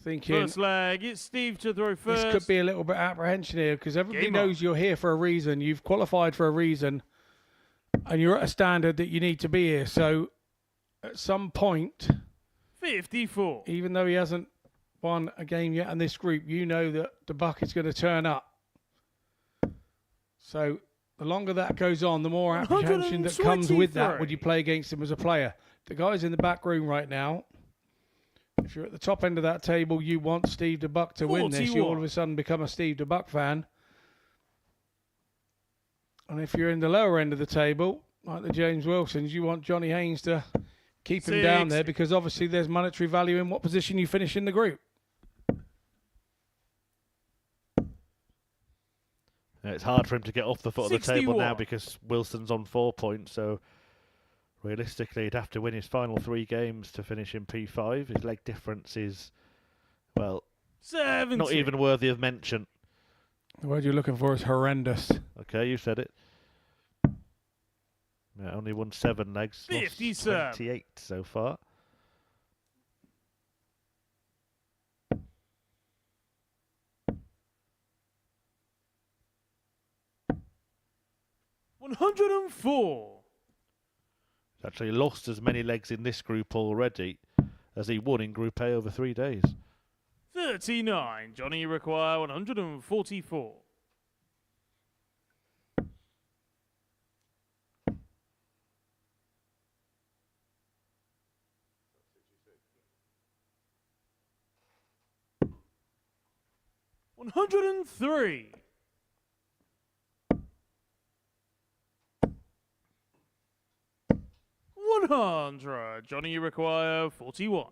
thinking, First leg, it's Steve to throw first. this could be a little bit apprehension here, because everybody knows you're here for a reason. You've qualified for a reason, and you're at a standard that you need to be here. So at some point, 54. even though he hasn't won a game yet in this group, you know that the buck is going to turn up. So the longer that goes on, the more apprehension that comes with that when you play against him as a player. The guys in the back room right now, if you're at the top end of that table, you want Steve DeBuck to win this. You all of a sudden become a Steve DeBuck fan. And if you're in the lower end of the table, like the James Wilsons, you want Johnny Haynes to keep him down there, because obviously there's monetary value in what position you finish in the group. It's hard for him to get off the foot of the table now because Wilson's on 4 points, so realistically he'd have to win his final 3 games to finish in P5. His leg difference is, well, 70. Not even worthy of mention. The word you're looking for is horrendous. Okay, you said it. Yeah, only won 7 legs, 57. 28 so far. $104. He's actually lost as many legs in this group already as he won in Group A over 3 days. 39. Johnny require 144. $103. $100. Johnny require 41.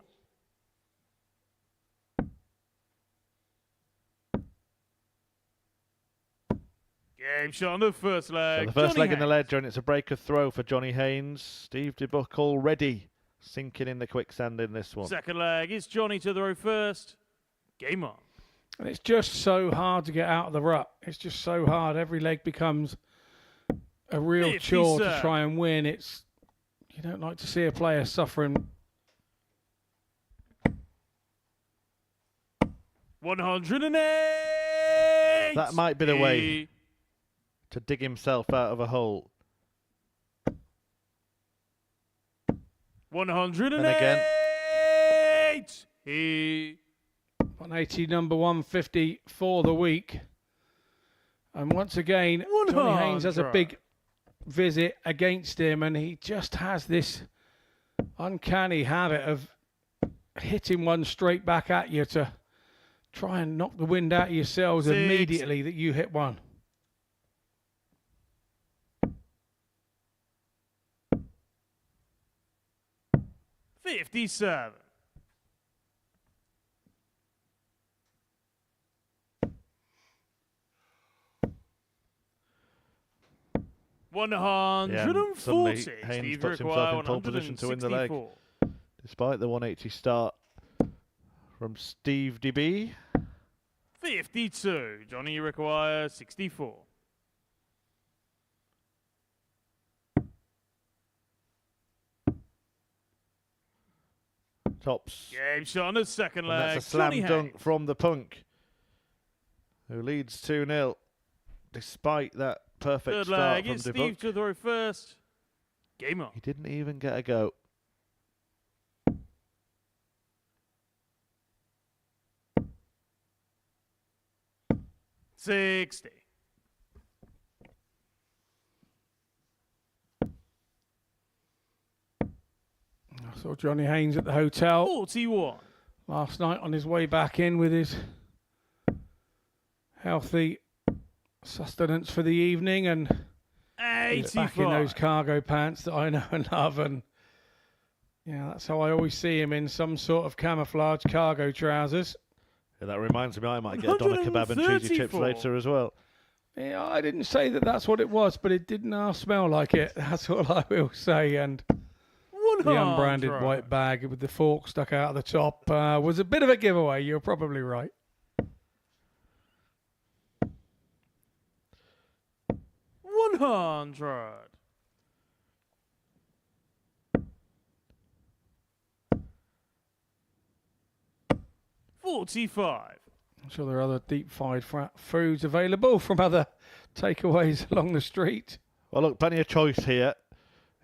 Game shot on the first leg. So the first Johnny leg in the Haynes. ledger, and it's a breaker throw for Johnny Haynes. Steve DeBuck already sinking in the quicksand in this one. Second leg, it's Johnny to throw first. Game on. And it's just so hard to get out of the rut. It's just so hard. Every leg becomes a real 50, chore sir. to try and win. You don't like to see a player suffering. 108. That might be the way to dig himself out of a hole. 108. He 180, number 150 for the week. And once again, Johnny Haynes has a 100. big visit against him, and he just has this uncanny habit of hitting one straight back at you to try and knock the wind out of yourselves 6. immediately that you hit one. $57. Suddenly 140. Haynes Steve puts require himself in pole position to win the leg. 164. Despite the 180 start from Steve DB. 52. Johnny require 64. Tops. Game shot on the second And leg. that's a slam Johnny dunk Haynes. from the Punk, who leads 2-0 despite that perfect Third start leg, from it's DeBuck. Steve to throw first. Game on. He didn't even get a go. 60. I saw Johnny Haynes at the hotel 41. last night on his way back in with his healthy sustenance for the evening, and he's back in those 85. cargo pants that I know and love, and yeah, that's how I always see him, in some sort of camouflage cargo trousers. Yeah, that reminds me, I might get a doner kebab and cheesy chips 134. later as well. Yeah, I didn't say that that's what it was, but it did not smell like it. That's all I will say. And the unbranded 100. white bag with the fork stuck out of the top was a bit of a giveaway. You're probably right. $100. $45. I'm sure there are other deep-fried foods available from other takeaways along the street. Well, look, plenty of choice here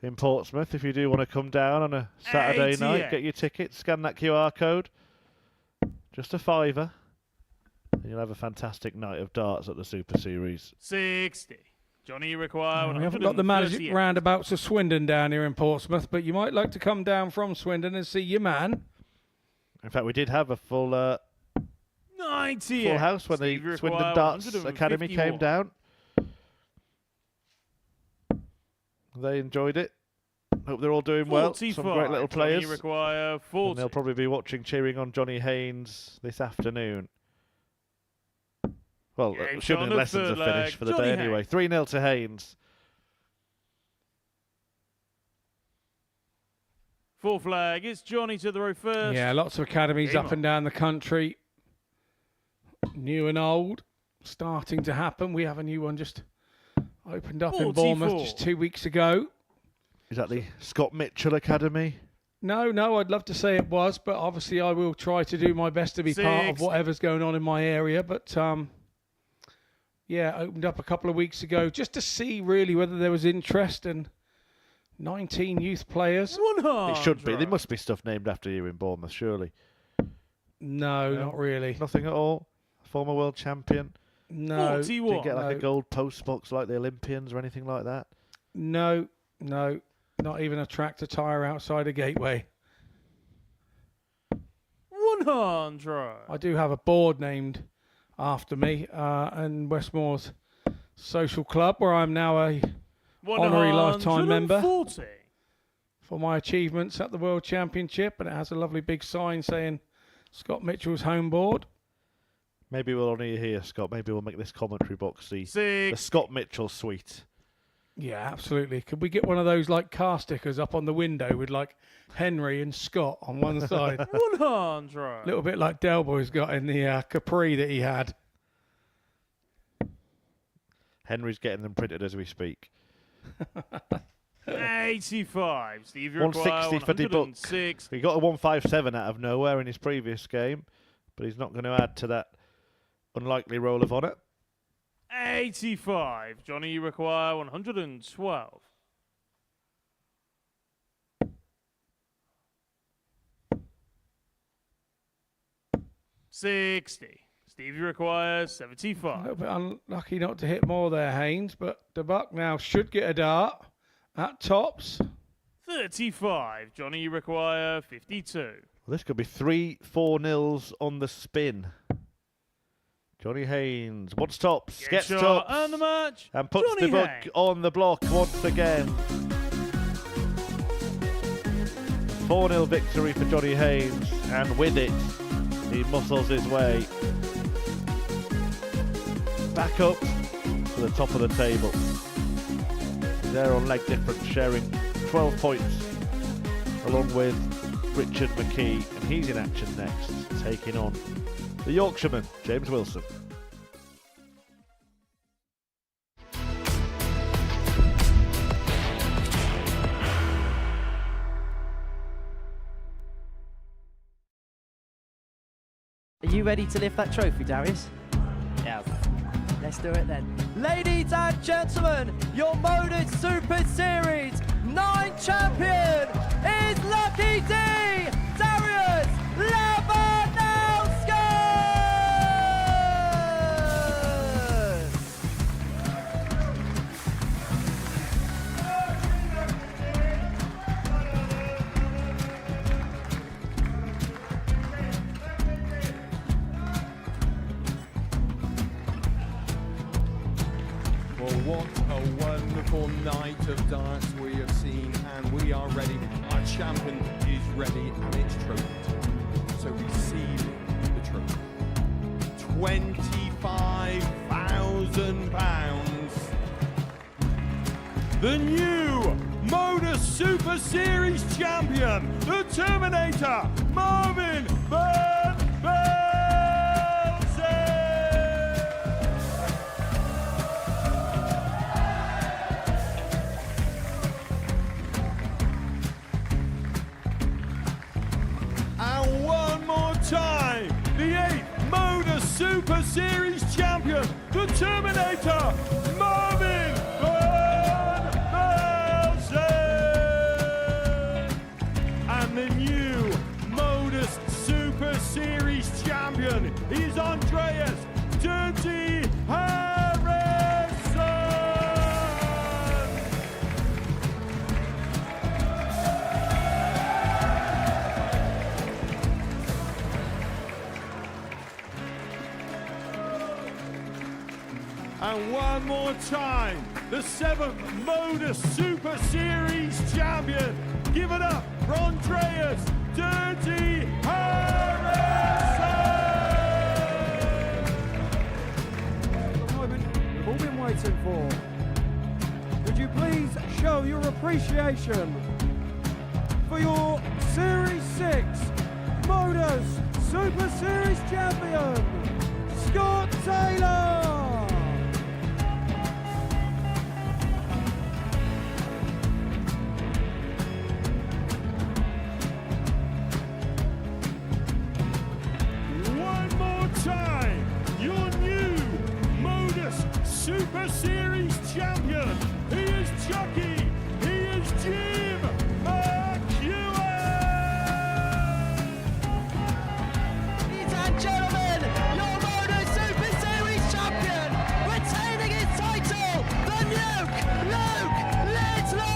in Portsmouth. If you do want to come down on a Saturday 88. night, get your ticket, scan that QR code. Just a £5. And you'll have a fantastic night of darts at the Super Series. 60. Johnny, you require We haven't got the magic roundabouts of Swindon down here in Portsmouth, but you might like to come down from Swindon and see your man. In fact, we did have a full 90. full house when Steve, the you Swindon require Darts 151. Academy came down. They enjoyed it. Hope they're all doing well. Some 45. great little Johnny, players. you require 40. And they'll probably be watching, cheering on Johnny Haynes this afternoon. Well, Game shooting shot on lessons the are third finished leg. for the Johnny day anyway. 3-0 to Haynes. Full flag. It's Johnny to the row first. Yeah, lots of academies Game up and down the country. New and old. Starting to happen. We have a new one just opened up in 44. Bournemouth just 2 weeks ago. Is that the Scott Mitchell Academy? No, I'd love to say it was, but obviously I will try to do my best to be part of 60. whatever's going on in my area. But yeah, opened up a couple of weeks ago just to see really whether there was interest, and 19 youth players. 100. It should be. There must be stuff named after you in Bournemouth, surely. No, not really. Nothing at all. Former world champion. No, 41. Didn't get like No. a gold post box like the Olympians or anything like that. no, not even a tractor tyre outside a gateway. 100. I do have a board named after me in Westmore's Social Club, where I'm now a honorary lifetime member 140. for my achievements at the World Championship, and it has a lovely big sign saying Scott Mitchell's home board. Maybe we'll honor you here, Scott. Maybe we'll make this commentary box the 6. Scott Mitchell suite. Yeah, absolutely. Could we get one of those like car stickers up on the window with like Henry and Scott on one side? 100. A little bit like Delboy's got in the Capri that he had. Henry's getting them printed as we speak. 85. Steve, you require 160 for the book. 106. He got a 157 out of nowhere in his previous game, but he's not going to add to that unlikely roll of honour. 85. Johnny, you require 112. $60. Steve, you require A 75. little bit unlucky not to hit more there, Haynes, but DeBuck now should get a dart at tops. 35. Johnny, you require 52. Well, this could be 3-4-0s on the spin. Johnny Haynes wants tops, gets shot tops, and the match. and puts Johnny the book Haynes. on the block once again. 4-0 victory for Johnny Haynes, and with it, he muscles his way back up to the top of the table. They're on leg difference, sharing 12 points, along with Richard McKee, and he's in action next, taking on the Yorkshireman, James Wilson. Are you ready to lift that trophy, Darius? Yes. Let's do it then. Ladies and gentlemen, your Modus Super Series 9 champion is Lucky D, Darius Labanowski! Well, what a wonderful night of darts we have seen, and we are ready. Our champion is ready, and it's trophy. So receive the trophy. £25,000. The new Modus Super Series champion, the Terminator, Marvin Van Velzen. And one more time, the 8th Modus Super Series champion, the Terminator, Marvin Van Velzen. And the new Modus Super Series champion is Andreas Dirty Harrison. And one more time, the 7th Modus Super Series champion. Give it up for Andreas Dirty Harrison. The moment we've all been waiting for. Would you please show your appreciation for your Series 6 Modus Super Series champion, Scott Taylor. One more time, your new Modus Super Series champion. He is Chucky. He is Jim McGuire. Ladies and gentlemen, your Modus Super Series champion, retaining his title, the Nuke, Luke Littler!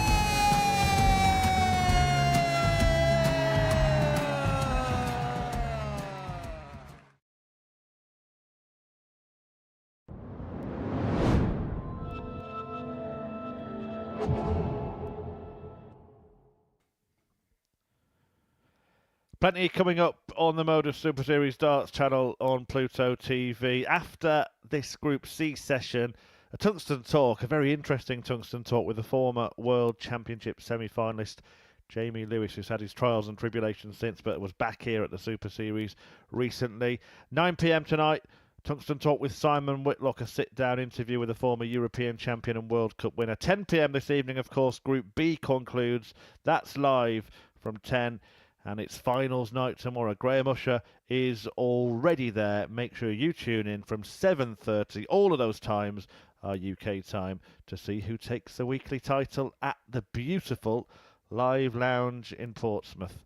Plenty coming up on the Modus Super Series Darts channel on Pluto TV. After this Group C session, a tungsten talk, a very interesting tungsten talk with the former World Championship semi-finalist Jamie Lewis, who's had his trials and tribulations since, but was back here at the Super Series recently. 9 p.m. tonight, tungsten talk with Simon Whitlock, a sit-down interview with the former European champion and World Cup winner. 10 p.m. this evening, of course, Group B concludes. That's live from 10. And it's finals night tomorrow. Graham Usher is already there. Make sure you tune in from 7:30. All of those times are UK time to see who takes the weekly title at the beautiful Live Lounge in Portsmouth.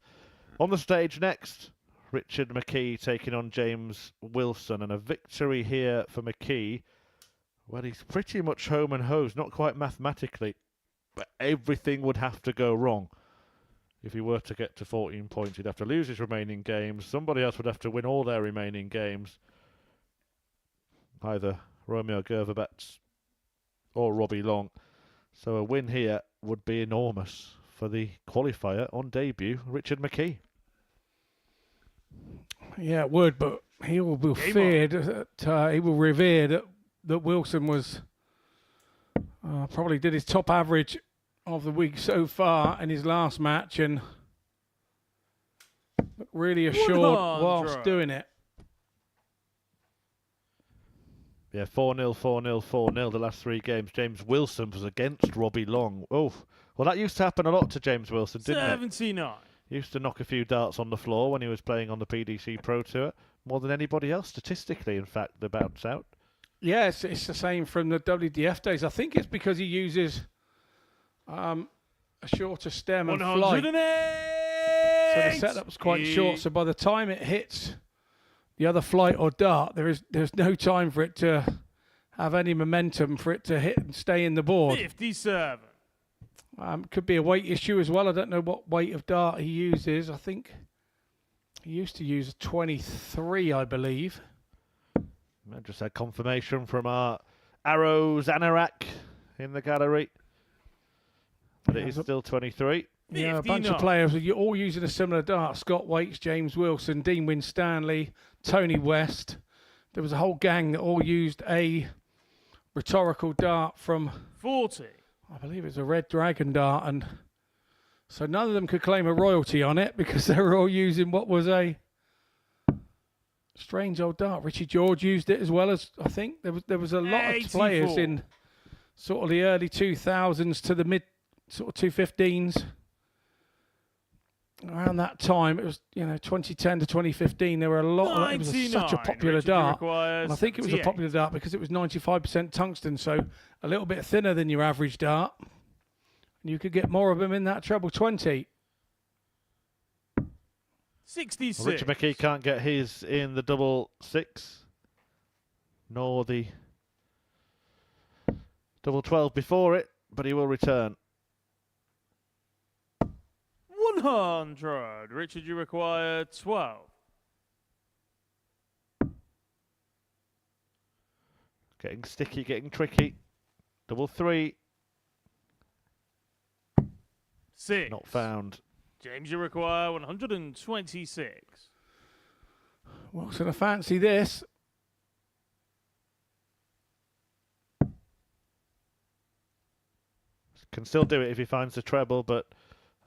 On the stage next, Richard McKee taking on James Wilson. And a victory here for McKee. Well, he's pretty much home and hosed. Not quite mathematically, but everything would have to go wrong. If he were to get to 14 points, he'd have to lose his remaining games. Somebody else would have to win all their remaining games. Either Romeo Grbavac or Robbie Long. So a win here would be enormous for the qualifier on debut, Richard McKee. Yeah, it would, but he will be feared. He will revere that Wilson was probably did his top average of the week so far in his last match and really assured whilst doing it. Yeah, 4-0, 4-0, 4-0 the last three games. James Wilson was against Robbie Long. Oh, well, that used to happen a lot to James Wilson, didn't it? 79. Used to knock a few darts on the floor when he was playing on the PDC Pro Tour. More than anybody else, statistically, in fact, the bounce out. Yes, it's the same from the WDF days. I think it's because he uses a shorter stem and flight. 108! So the setup's quite short, so by the time it hits the other flight or dart, there's no time for it to have any momentum for it to hit and stay in the board. 57. Could be a weight issue as well. I don't know what weight of dart he uses. I think he used to use a 23, I believe. I just had confirmation from our Arrow Zanarak in the gallery. But it is still 23. Yeah, a bunch of players are all using a similar dart. Scott Waits, James Wilson, Dean Winstanley, Tony West. There was a whole gang that all used a rhetorical dart from 40. I believe it's a Red Dragon dart, and so none of them could claim a royalty on it because they were all using what was a strange old dart. Richie George used it as well as, I think there was a lot 84. of players in sort of the early 2000s to the mid sort of 2015s. Around that time, it was 2010 to 2015. There were a lot. It was such a popular Richard, dart, and I think it was a 78. popular dart because it was 95% tungsten, so a little bit thinner than your average dart. And you could get more of them in that treble 20. 66. Well, Richard McKee can't get his in the double 6, nor the double 12 before it, but he will return. 100. Richard, you require 12. Getting sticky, getting tricky. Double 3. 6. Not found. James, you require 126. Wilson, I fancy this. Can still do it if he finds the treble, but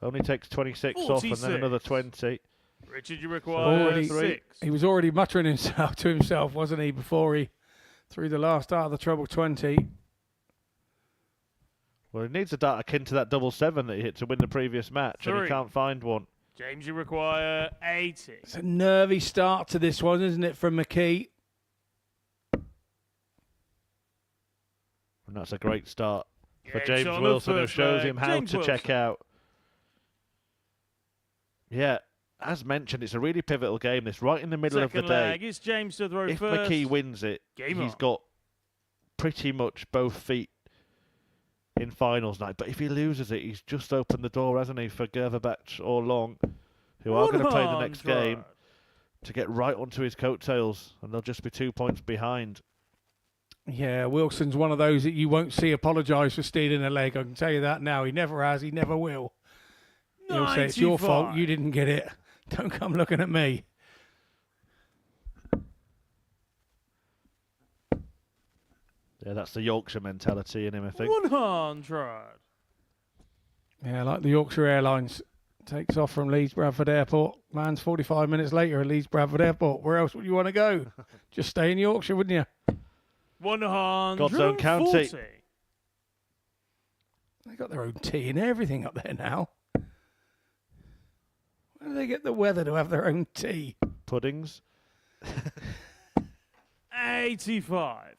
only takes 26 off and then another 20. Richard, you require 6. He was already muttering himself to himself, wasn't he, before he threw the last dart of the treble 20. Well, he needs a dart akin to that double 7 that he hit to win the previous match, and he can't find one. James, you require 80. It's a nervy start to this one, isn't it, from McKee? And that's a great start for Yeah, James on the Wilson, who first shows leg. him how James to Wilson. check out. Yeah, as mentioned, it's a really pivotal game. This right in the middle Second of the day. leg is James to throw If first. McKee wins it, Game he's on. got pretty much both feet in finals night. But if he loses it, he's just opened the door, hasn't he, for Grbavac or Long, who are going to play the next 100. game, to get right onto his coattails, and they'll just be 2 points behind. Yeah, Wilson's one of those that you won't see apologise for stealing a leg. I can tell you that now. He never has. He never will. He'll say, it's your fault. 95. You didn't get it. Don't come looking at me. Yeah, that's the Yorkshire mentality in him, I think. 100. Yeah, like the Yorkshire Airlines. Takes off from Leeds Bradford Airport. Lands 45 minutes later at Leeds Bradford Airport. Where else would you want to go? Just stay in Yorkshire, wouldn't you? 140. God's own county. They got their own tea and everything up there now. Where do they get the weather to have their own tea? Puddings. 85.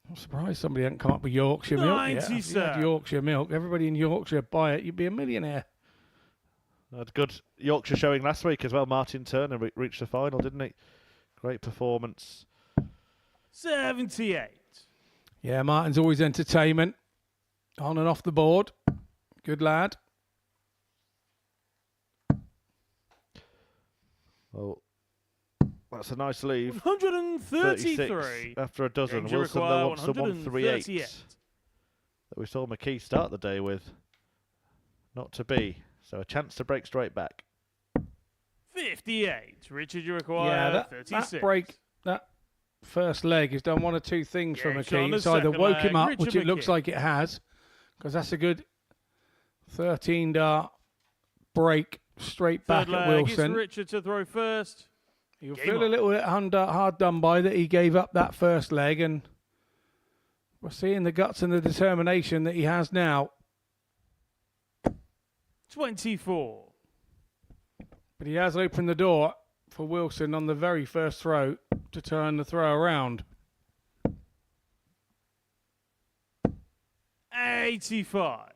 I'm surprised somebody hadn't come up with Yorkshire milk yet. If you had 97. Yorkshire milk, everybody in Yorkshire buy it, you'd be a millionaire. Had a good Yorkshire showing last week as well. Martin Turner reached the final, didn't he? Great performance. 78. Yeah, Martin's always entertainment. On and off the board. Good lad. Well, that's a nice leave. 133. 36 after a dozen. James, you Wilson require though wants the 138 138. that we saw McKee start the day with. Not to be. So a chance to break straight back. 58. Richard, you require Yeah, that 36. break, that first leg has done one or two things for Yeah, it's on McKee. the It's either second woke leg, him up, Richard which it looks McKee. like it has, because that's a good 13 dart break straight back Third at leg is Wilson. Richard to throw first. You'll Game feel on. a little bit hard done by that he gave up that first leg, and we're seeing the guts and the determination that he has now. 24. But he has opened the door for Wilson on the very first throw to turn the throw around. 85.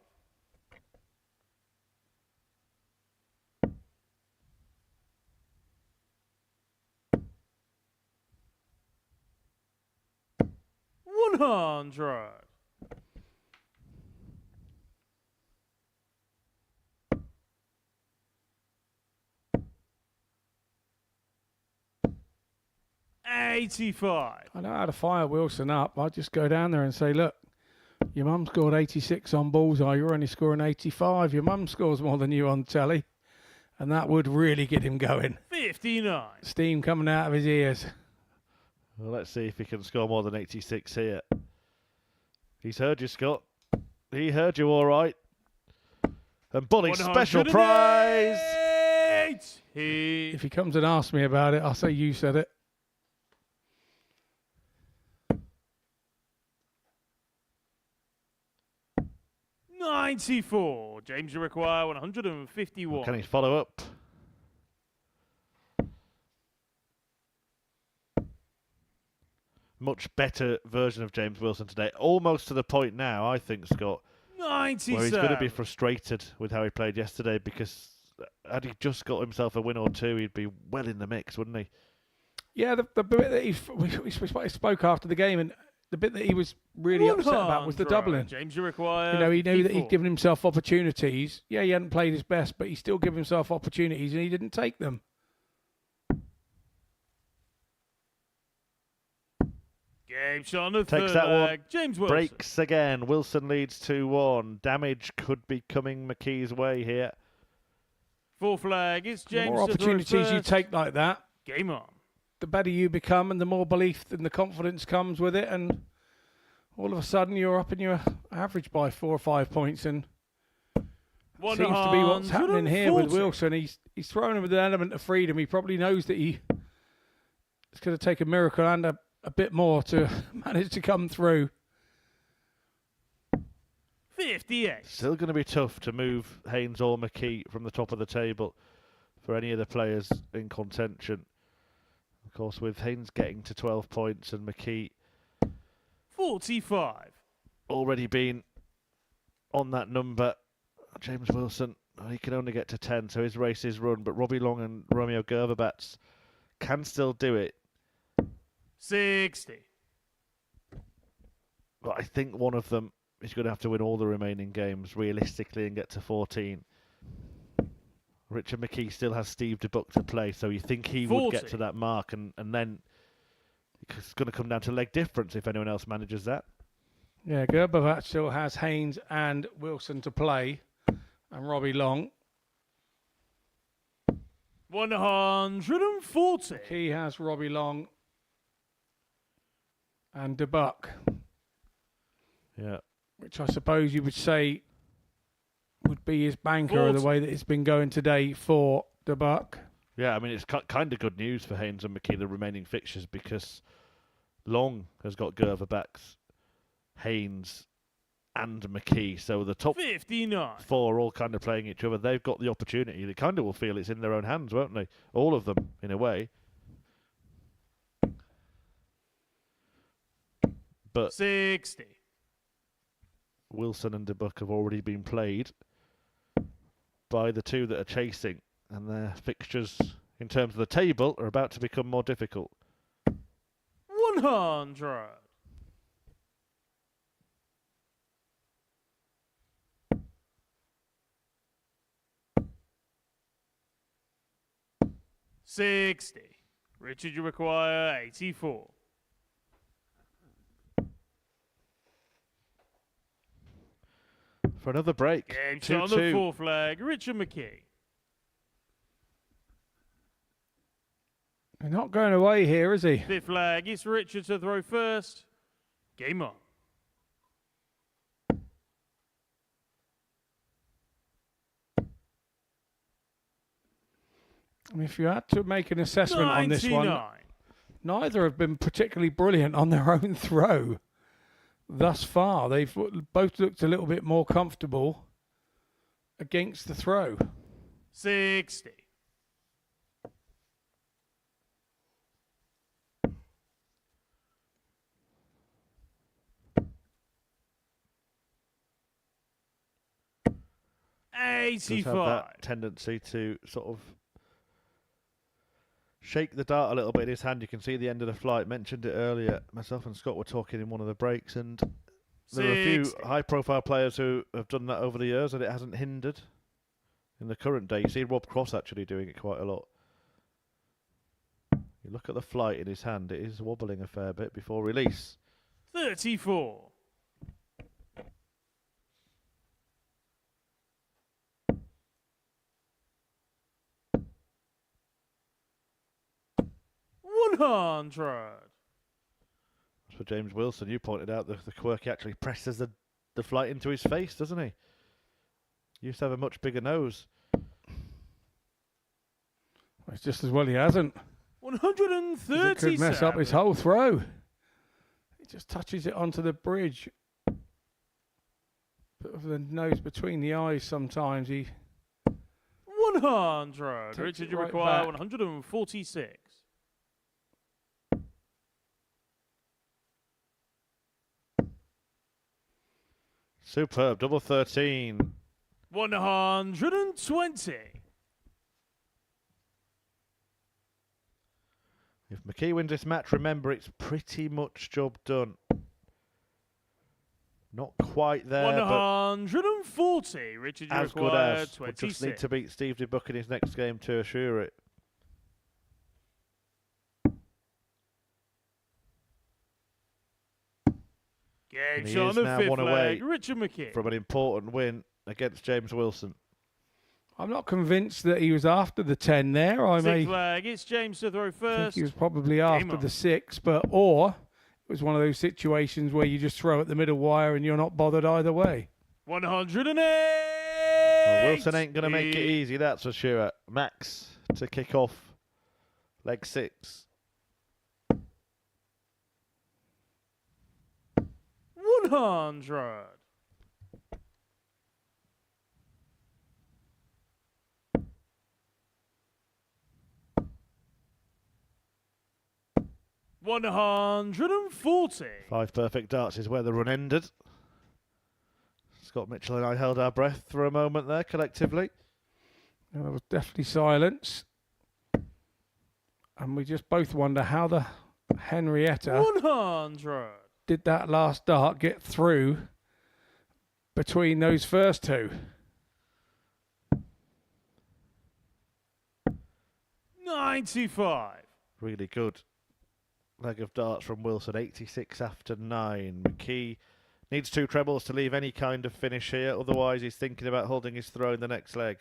$100. 85. I know how to fire Wilson up. I'd just go down there and say, look, your mum scored 86 on bullseye. You're only scoring 85. Your mum scores more than you on telly. And that would really get him going. 59. Steam coming out of his ears. Well, let's see if he can score more than 86 here. He's heard you, Scott. He heard you all right. And Bully's special prize. If he comes and asks me about it, I'll say you said it. $94. James, you require 151. Can he follow up? Much better version of James Wilson today. Almost to the point now, I think, Scott, 97. where he's going to be frustrated with how he played yesterday, because had he just got himself a win or two, he'd be well in the mix, wouldn't he? Yeah, the bit that we spoke after the game, and the bit that he was really upset about was the doubling. James, you require. You know, he knew that 54. he'd given himself opportunities. Yeah, he hadn't played his best, but he still gave himself opportunities, and he didn't take them. Game shot on the Takes third that one. leg. James Wilson. Breaks again. Wilson leads 2-1. Damage could be coming McKee's way here. Fourth flag. It's The James. more to throw opportunities you first. take like that, Game on. the better you become, and the more belief and the confidence comes with it, and all of a sudden you're up in your average by 4 or 5 points, and seems to be what's happening here with 140. Wilson. He's thrown him with an element of freedom. He probably knows that it's going to take a miracle and a bit more to manage to come through. 58. Still going to be tough to move Haynes or McKee from the top of the table for any of the players in contention. Of course, with Haynes getting to 12 points and McKee 45. already been on that number, James Wilson, he can only get to 10, so his race is run. But Robbie Long and Romeo Grbavac can still do it. 60. But I think one of them is going to have to win all the remaining games realistically and get to 14. Richard McKee still has Steve DeBuck to play, so you think he would get 40. to that mark, and then it's going to come down to leg difference if anyone else manages that. Yeah, Grbavac still has Haynes and Wilson to play, and Robbie Long. 140. He has Robbie Long and DeBuck, Yeah. which I suppose you would say would be his banker, the 40. way that it's been going today for DeBuck. Yeah, I mean, it's kind of good news for Haynes and McKee, the remaining fixtures, because Long has got Grbavac's, Haynes and McKee. So the top 59. four are all kind of playing each other. They've got the opportunity. They kind of will feel it's in their own hands, won't they? All of them, in a way. But 60. Wilson and DeBuck have already been played by the two that are chasing, and their fixtures in terms of the table are about to become more difficult. 100. $60. Richard, you require 84. For another break. Game shot on the 2-2. fourth flag. Richard McKee. He's not going away here, is he? Fifth flag. It's Richard to throw first. Game on. I mean, if you had to make an assessment on this one, 99. neither have been particularly brilliant on their own throw thus far. They've both looked a little bit more comfortable against the throw. 60. Does have 85. that tendency to sort of shake the dart a little bit in his hand. You can see the end of the flight. Mentioned it earlier. Myself and Scott were talking in one of the breaks, and there are a few 60. high-profile players who have done that over the years, and it hasn't hindered. In the current day, you see Rob Cross actually doing it quite a lot. You look at the flight in his hand, it is wobbling a fair bit before release. 34. $100. For James Wilson, you pointed out the quirk actually presses the flight into his face, doesn't he? He used to have a much bigger nose. It's just as well he hasn't. 137. It could mess up his whole throw. He just touches it onto the bridge. Bit of the nose between the eyes sometimes. He 100. Richard, you right require back. 146. Superb, double 13. 120. If McKee wins this match, remember it's pretty much job done. Not quite there, 140. Richard, you but as good require as. We 26. just need to beat Steve DeBuck in his next game to assure it. Game And he shot is on the now fifth one away leg. Richard McKee. from an important win against James Wilson. I'm not convinced that he was after the 10 there. I may Sixth leg. It's James to throw think first. he was probably after on. the 6, or it was one of those situations where you just throw at the middle wire and you're not bothered either way. 108. Well, Wilson ain't going to make it easy, that's for sure. Max to kick off leg 6. 100. $140. 5 perfect darts is where the run ended. Scott Mitchell and I held our breath for a moment there collectively. And there was definitely silence. And we just both wonder how the Henrietta 100. did that last dart get through between those first two. 95. Really good leg of darts from Wilson, 86 after 9. McKee needs 2 trebles to leave any kind of finish here, otherwise he's thinking about holding his throw in the next leg.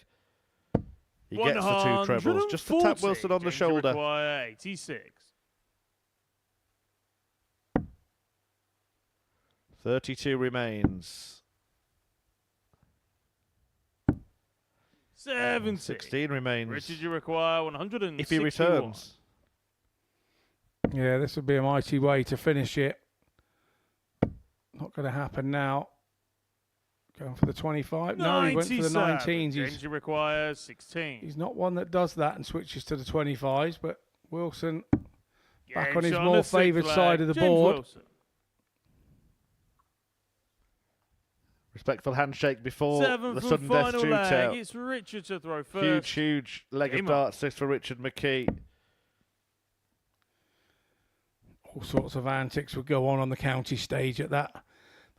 He gets the 2 trebles, just to tap Wilson on the shoulder. 86. 32 remains. 70. 16 remains. Richard, you require 161. If he returns. Yeah, this would be a mighty way to finish it. Not going to happen now. Going for the 25. No, he went for the 19s. James, you require 16. He's not one that does that and switches to the 25s, but Wilson back Game on his shot more the sixth favoured leg. side of the James board. Wilson. Respectful handshake before Seventh the and sudden death final leg. shootout. It's Richard to throw first. Huge, huge leg Game of on. darts this for Richard McKee. All sorts of antics would go on the county stage at that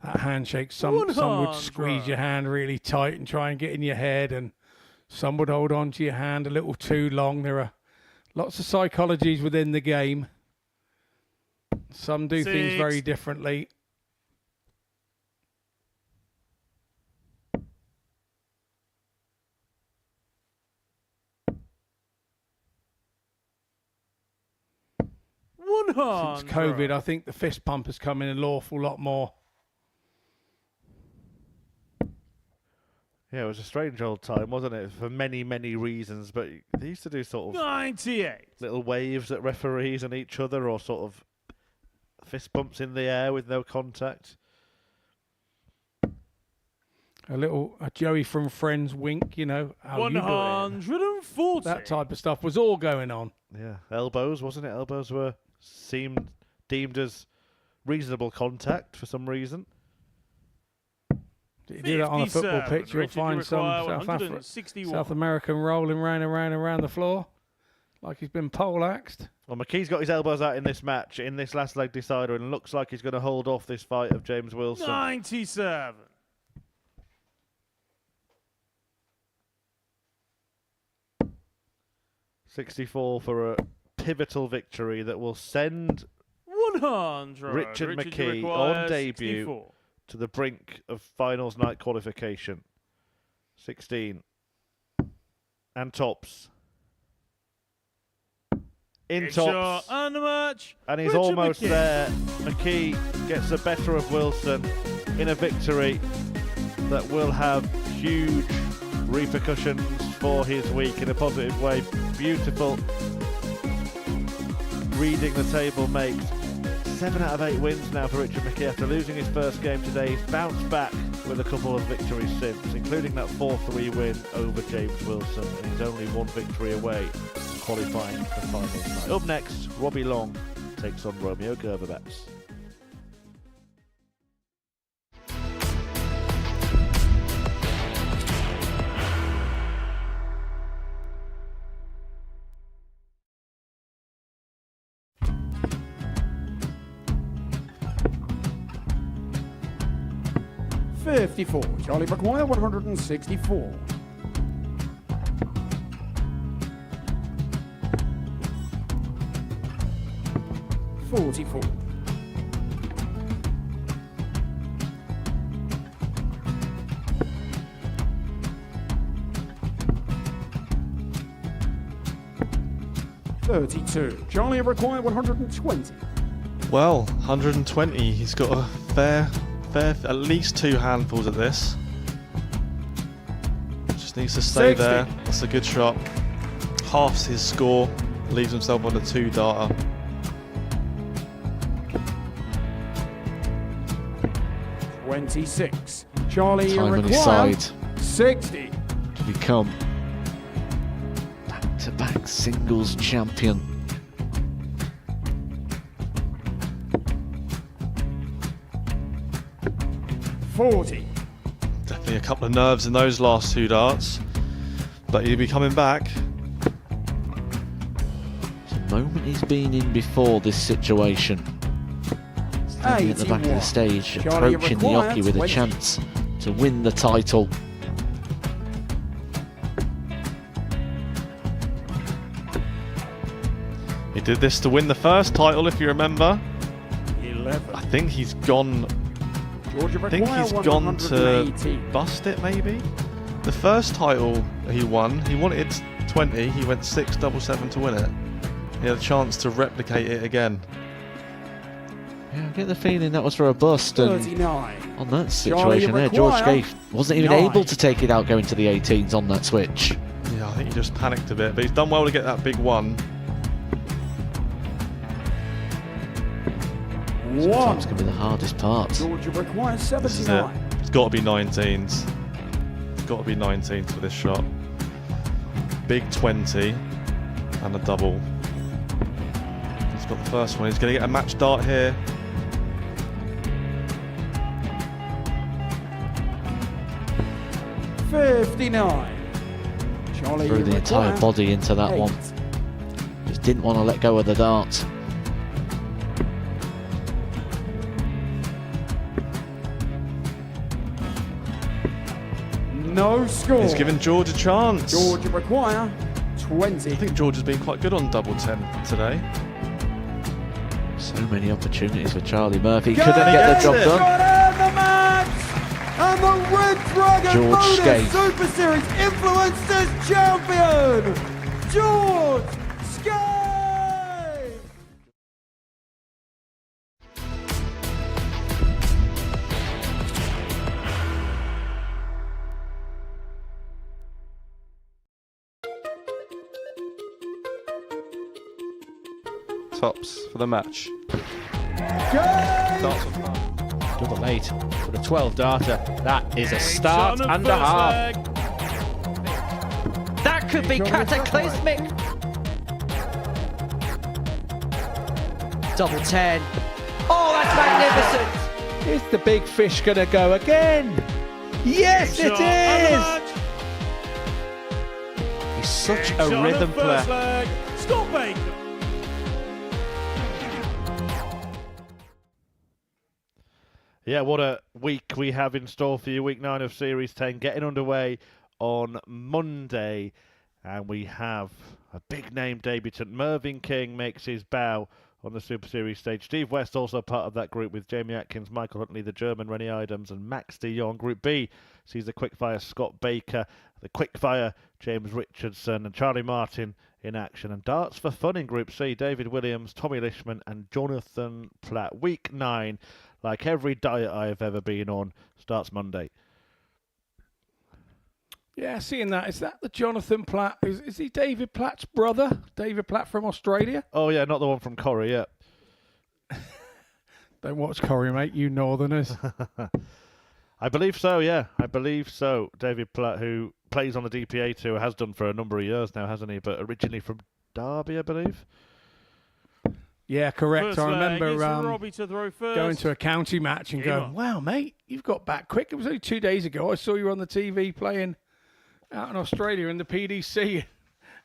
handshake. Some would 100. squeeze your hand really tight and try and get in your head, and some would hold on to your hand a little too long. There are lots of psychologies within the game. Some do things very Six. differently. Since COVID, I think the fist pump has come in an awful lot more. Yeah, it was a strange old time, wasn't it? For many, many reasons. But they used to do sort of 98. little waves at referees and each other, or sort of fist bumps in the air with no contact. A Joey from Friends wink, you know. How you doing? 140. That type of stuff was all going on. Yeah, elbows, wasn't it? Elbows were deemed as reasonable contact for some reason. You do that on a football 57. pitch, you'll Richard, you find some require 161. South American rolling around the floor like he's been poleaxed. Well, McKee's got his elbows out in this match, in this last leg decider, and looks like he's going to hold off this fight of James Wilson. 97. $64 for a pivotal victory that will send 100. Richard McKee requires on debut 64. to the brink of finals night qualification. 16. And tops. In Big tops. shot and the match. And he's Richard almost McKee. there. McKee gets the better of Wilson in a victory that will have huge repercussions for his week in a positive way. Beautiful reading the table makes. 7 out of 8 wins now for Richard McKee after losing his first game today. He's bounced back with a couple of victories since, including that 4-3 win over James Wilson, and he's only 1 victory away from qualifying for finals night. Up next, Robbie Long takes on Romeo Grbavac. Charlie McGuire, 164. 44. 32. Charlie required 120. Well, 120. He's got a fair, at least 2 handfuls at this. Just needs to stay 60. there. That's a good shot. Halves his score. Leaves himself on a 2-darter. $26. Charlie Time on his required side 60. to become back-to-back singles champion. $40. Definitely a couple of nerves in those last 2 darts. But he'll be coming back. The moment he's been in before this situation. Standing at the back of the stage, Charlie approaching the required jockey with 20. a chance to win the title. He did this to win the first title, if you remember. 11. I think he's gone. Georgia I think require he's gone to 118. bust it, maybe. The first title he won, he wanted 20. He went 6-7-7 to win it. He had a chance to replicate it again. Yeah, I get the feeling that was for a bust, and 39. on that situation there, George Gave wasn't even 9. able to take it out going to the 18s on that switch. Yeah, I think he just panicked a bit, but he's done well to get that big one. Sometimes can be the hardest part. Georgia requires This is it. 79. It's got to be 19s. It's got to be 19s for this shot. Big 20 and a double. He's got the first one. He's going to get a match dart here. $59. Charlie Threw the entire require body into that 8. one. Just didn't want to let go of the dart. No score. He's given George a chance. Georgia require 20. I think George has been quite good on double 10 today. So many opportunities for Charlie Murphy. Couldn't get the job done. And the match! And the Red Dragon George Modus Skate. Super Series Influencers Champion, George Skate! Tops for the match. Double 8 for the 12 darter. That is a start Shot on and the a first half. leg. That could be cataclysmic. Double 10. Oh, that's magnificent. Is the big fish going to go again? Yes, Big it shot and the is! match. He's such Big a shot on rhythm the first player. leg. Scott Baker. Yeah, what a week we have in store for you. Week 9 of Series 10 getting underway on Monday. And we have a big name debutant. Mervyn King makes his bow on the Super Series stage. Steve West also part of that group with Jamie Atkins, Michael Huntley, the German, Rennie Idams, and Max de Jong. Group B sees the quickfire Scott Baker, the quickfire James Richardson, and Charlie Martin in action. And darts for fun in Group C, David Williams, Tommy Lishman, and Jonathan Platt. Week 9, like every diet I have ever been on, starts Monday. Yeah, seeing that. Is that the Jonathan Platt? Is he David Platt's brother? David Platt from Australia? Oh, yeah, not the one from Corrie, yeah. Don't watch Corrie, mate, you northerners. I believe so, yeah. I believe so. David Platt, who plays on the DPA tour, has done for a number of years now, hasn't he? But originally from Derby, I believe. Yeah, correct. First I leg, remember it's Robbie to throw first. going to a county match and going, wow, mate, you've got back quick. It was only 2 days ago. I saw you on the TV playing out in Australia in the PDC.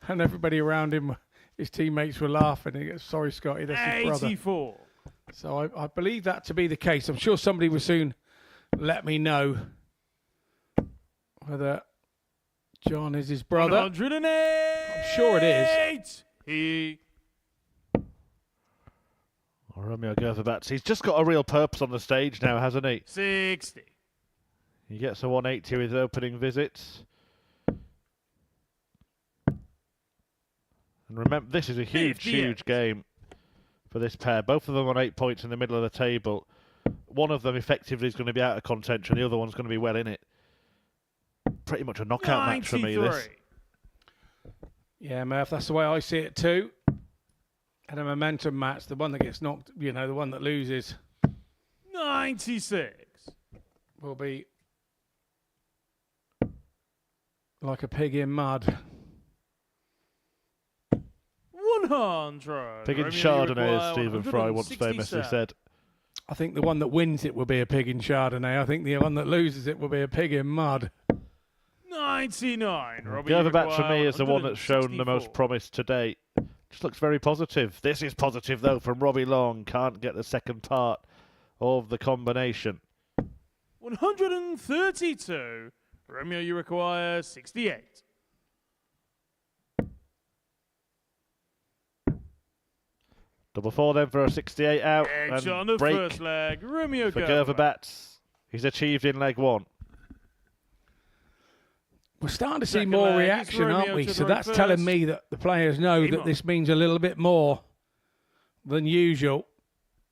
And everybody around him, his teammates were laughing. He goes, sorry, Scotty, that's his brother. 84. So I believe that to be the case. I'm sure somebody will soon let me know whether John is his brother. 108. I'm sure it is. He... Romeo Grbavac. He's just got a real purpose on the stage now, hasn't he? 60. He gets a 180 with his opening visits. And remember, this is a huge, huge game for this pair. Both of them on 8 points in the middle of the table. One of them effectively is going to be out of contention. The other one's going to be well in it. Pretty much a knockout match for me, this. Yeah, Murph, that's the way I see it too. And a momentum match, the one that gets knocked, the one that loses 96. will be like a pig in mud. 100. Pig in Chardonnay, as Stephen Fry once famously said. I think the one that wins it will be a pig in Chardonnay. I think the one that loses it will be a pig in mud. 99. Grbavac for me is the one that's shown the most promise to date. Just looks very positive. This is positive, though, from Robbie Long. Can't get the second part of the combination. 132. Romeo, you require 68. Double 4 then for a 68 out. Edge and on the break first leg. Romeo for Grbavac. Grbavac. He's achieved in leg 1. We're starting to see Second more leg, reaction, it's aren't Romeo we? to So the that's first. telling me that the players know Game that on. this means a little bit more than usual.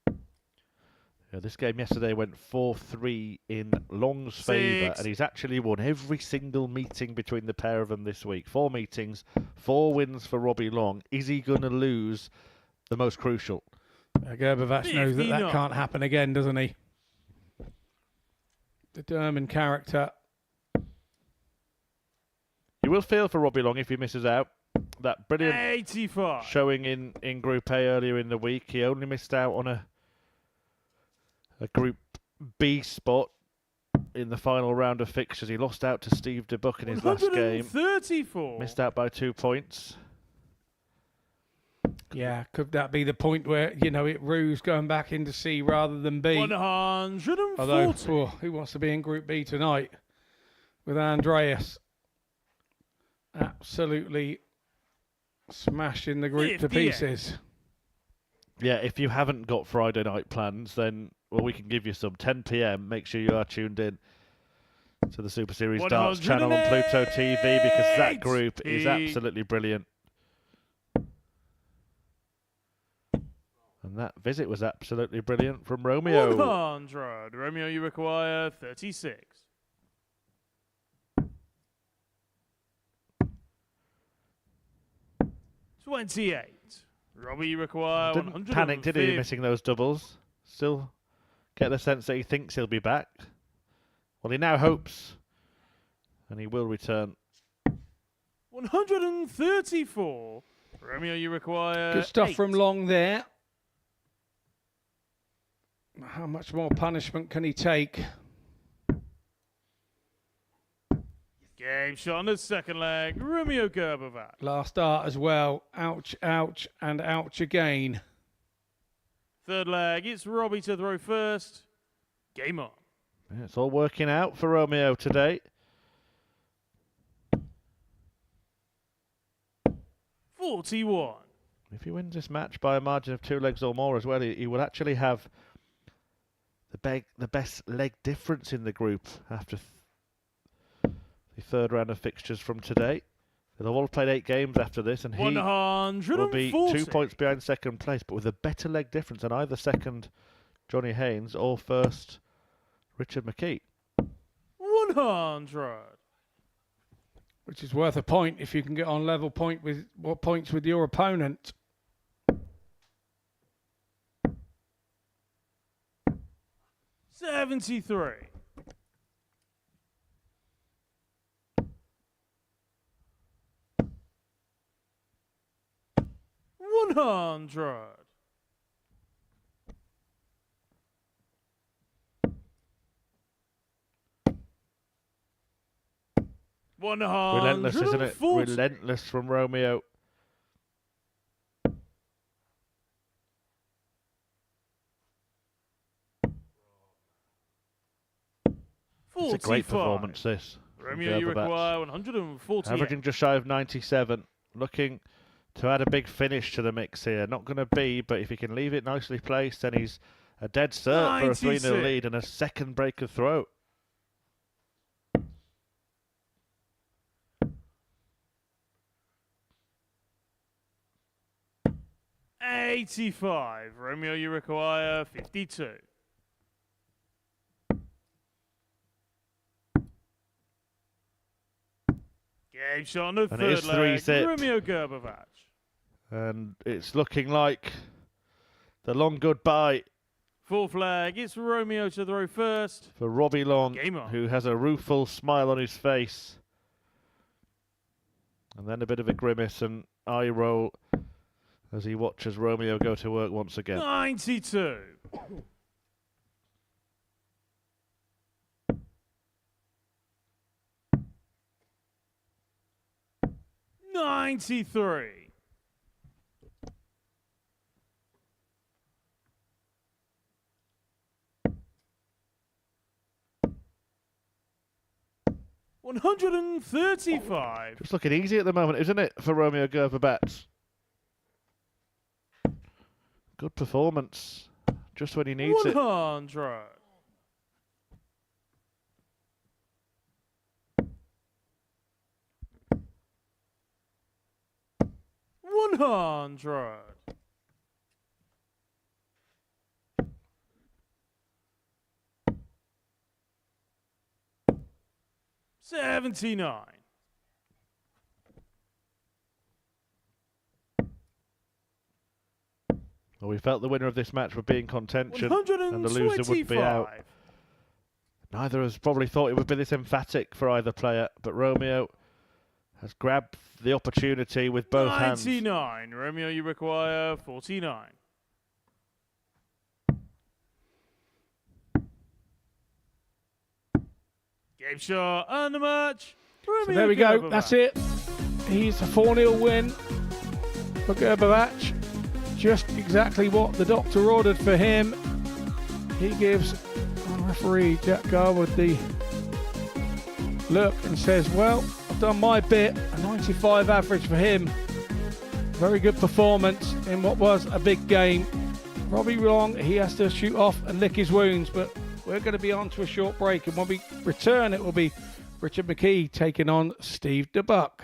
Yeah, this game yesterday went 4-3 in Long's favour, and he's actually won every single meeting between the pair of them this week. 4 meetings, 4 wins for Robbie Long. Is he going to lose the most crucial? Grbavac knows that 59. can't happen again, doesn't he? Determined character. You will feel for Robbie Long if he misses out. That brilliant 85. showing in Group A earlier in the week. He only missed out on a Group B spot in the final round of fixtures. He lost out to Steve DeBuck in his last game. 134. Missed out by 2 points. Yeah, could that be the point where, it rues going back into C rather than B? 140. Although, who wants to be in Group B tonight with Andreas? Absolutely smashing the group to 58. pieces. Yeah, if you haven't got Friday night plans, then we can give you some. 10 p.m. Make sure you are tuned in to the Super Series Darts channel on Pluto TV, because that group is absolutely brilliant. And that visit was absolutely brilliant from Romeo. 100. Romeo, you require 36. $28. Robbie, you require Didn't 150. panic, did he, missing those doubles? Still get the sense that he thinks he'll be back. Well, he now hopes, and he will return. 134. Romeo, you require Good stuff 8. from Long there. How much more punishment can he take? Game shot on the second leg. Romeo Grbavac. Last start as well. Ouch, ouch, and ouch again. Third leg, it's Robbie to throw first. Game on. Yeah, it's all working out for Romeo today. 41. If he wins this match by a margin of 2 legs or more as well, he will actually have the best leg difference in the group after the third round of fixtures from today. They'll have all played 8 games after this, and he will be 2 points behind second place, but with a better leg difference than either second Johnny Haynes or first Richard McKee. 100. Which is worth a point if you can get on level points with your opponent. 73. 100. 100. Relentless, isn't it? Relentless from Romeo. It's a great performance, this. Romeo, you require 140. Averaging just shy of 97. Looking to add a big finish to the mix here. Not going to be, but if he can leave it nicely placed, then he's a dead cert for a 3-0 lead and a second break of throw. $85. Romeo, you require 52. Game shot on the third leg. Romeo Grbavac. And it's looking like the long goodbye. Fourth leg. It's Romeo to throw first. For Robbie Long, who has a rueful smile on his face. And then a bit of a grimace and eye roll as he watches Romeo go to work once again. 92. 93. 135. Just looking easy at the moment, isn't it, for Romeo Grbavac? Good performance, just when he needs 100. it. 100. 79. Well, we felt the winner of this match would be in contention and the loser would be out. Neither has probably thought it would be this emphatic for either player, but Romeo has grabbed the opportunity with both hands. 99. Romeo, you require 49. Game shot and the match. Romeo So there we go. Grbavac. That's it. He's a 4-0 win for Grbavac. Just exactly what the doctor ordered for him. He gives our referee Jack Garwood the look and says, well, I've done my bit. A 95 average for him. Very good performance in what was a big game. Robbie Long, he has to shoot off and lick his wounds, but we're going to be on to a short break, and when we return it will be Richard McKee taking on Steve DeBuck.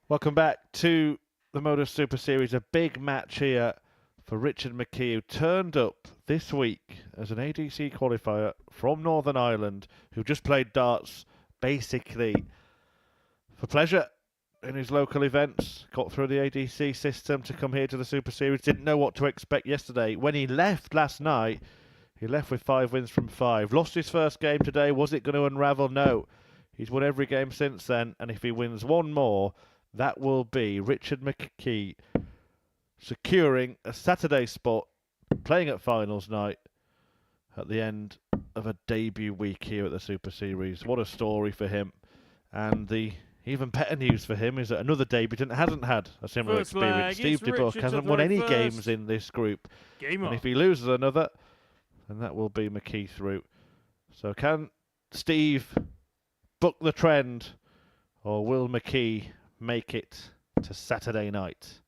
Welcome back to the Modus Super Series. A big match here for Richard McKee, who turned up this week as an ADC qualifier from Northern Ireland, who just played darts basically for pleasure in his local events. Got through the ADC system to come here to the Super Series. Didn't know what to expect yesterday. When he left last night, he left with 5 wins from 5. Lost his first game today. Was it going to unravel? No. He's won every game since then, and if he wins one more, that will be Richard McKee securing a Saturday spot, playing at finals night at the end of a debut week here at the Super Series. What a story for him. And the even better news for him is that another debutant hasn't had a similar experience. Steve DeBuck hasn't won any games in this group. And if he loses another, then that will be McKee through. So can Steve book the trend, or will McKee make it to Saturday night?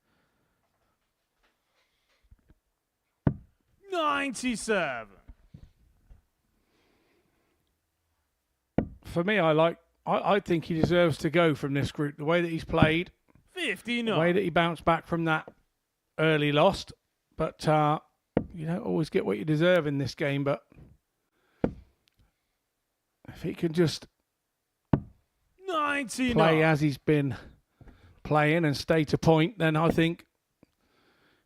97. For me, I think he deserves to go from this group. The way that he's played, 59. the way that he bounced back from that early loss. But you don't always get what you deserve in this game. But if he can just 99. play as he's been playing and stay to point, then I think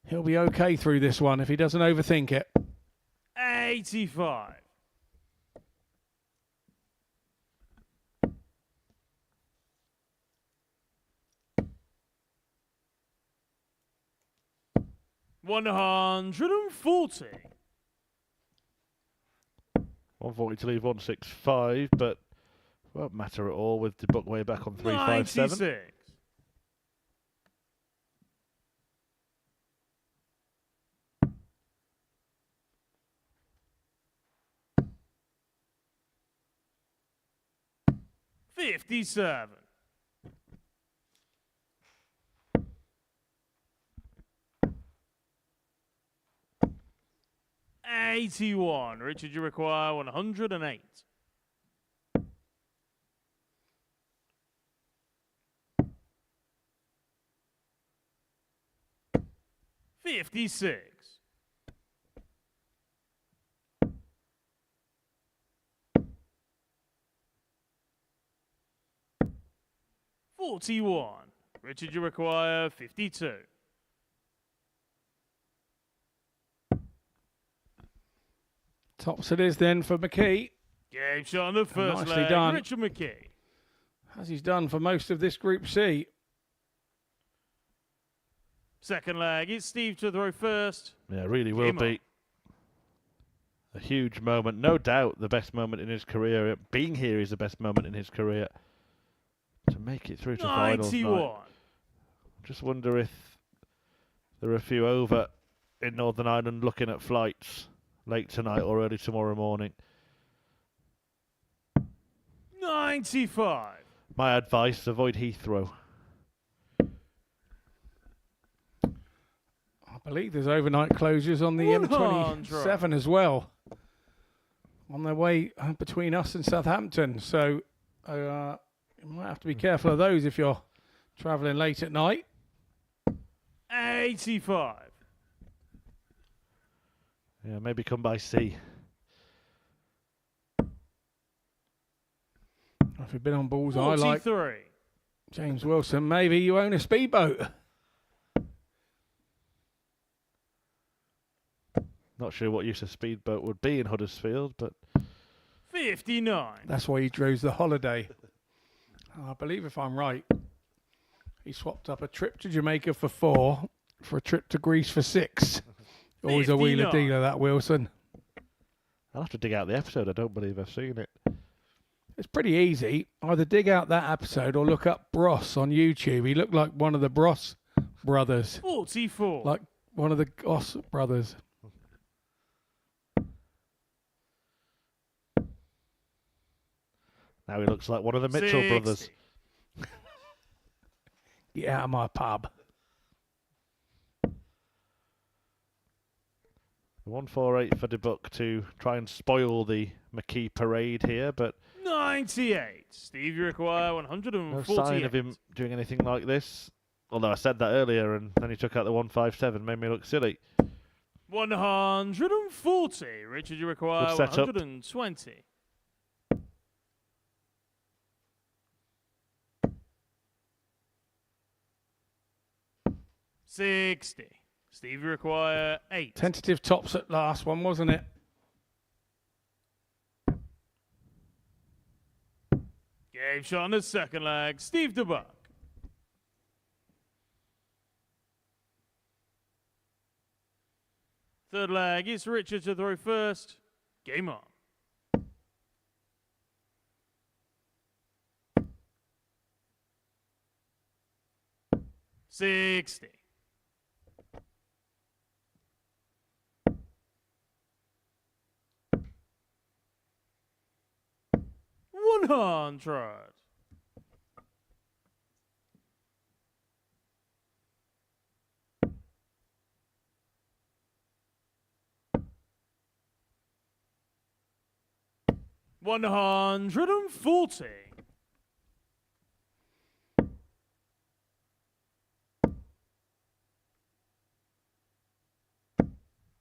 he'll be okay through this one if he doesn't overthink it. 85. $140. 140 to leave 165, but won't matter at all with DeBuck way back on 357. 96. $57. 81. Richard, you require 108. 56. 41. Richard, you require 52. Tops it is then for McKee. Game shot on the first Nicely leg. done. Richard McKee. As he's done for most of this Group C. Second leg. It's Steve to throw first. Yeah, really will be a huge moment. No doubt the best moment in his career. Being here is the best moment in his career. To make it through to finals 91. night. Just wonder if there are a few over in Northern Ireland looking at flights late tonight or early tomorrow morning. 95. My advice, avoid Heathrow. I believe there's overnight closures on the M27 as well. On their way between us and Southampton. So you might have to be careful of those if you're travelling late at night. 85. Yeah, maybe come by sea. If you've been on Bullseye 43. like James Wilson, maybe you own a speedboat. Not sure what use a speedboat would be in Huddersfield, but 59. That's why he chose the holiday. I believe if I'm right, he swapped up a trip to Jamaica for 4 for a trip to Greece for 6. Always a wheeler 59. dealer, that Wilson. I'll have to dig out the episode. I don't believe I've seen it. It's pretty easy. Either dig out that episode or look up Bros on YouTube. He looked like one of the Bros brothers. 44. Like one of the Goss brothers. Now he looks like one of the Mitchell 60. brothers. Get out of my pub. 148 for DeBuck to try and spoil the McKee parade here, but 98. Steve, you require 148. No sign of him doing anything like this. Although I said that earlier, and then he took out the 157, made me look silly. 140. Richard, you require Good setup. 120. $60. Steve, you require 8. Tentative tops at last one, wasn't it? Game shot on the second leg. Steve DeBuck. Third leg, it's Richard to throw first. Game on. $60. $100. $140.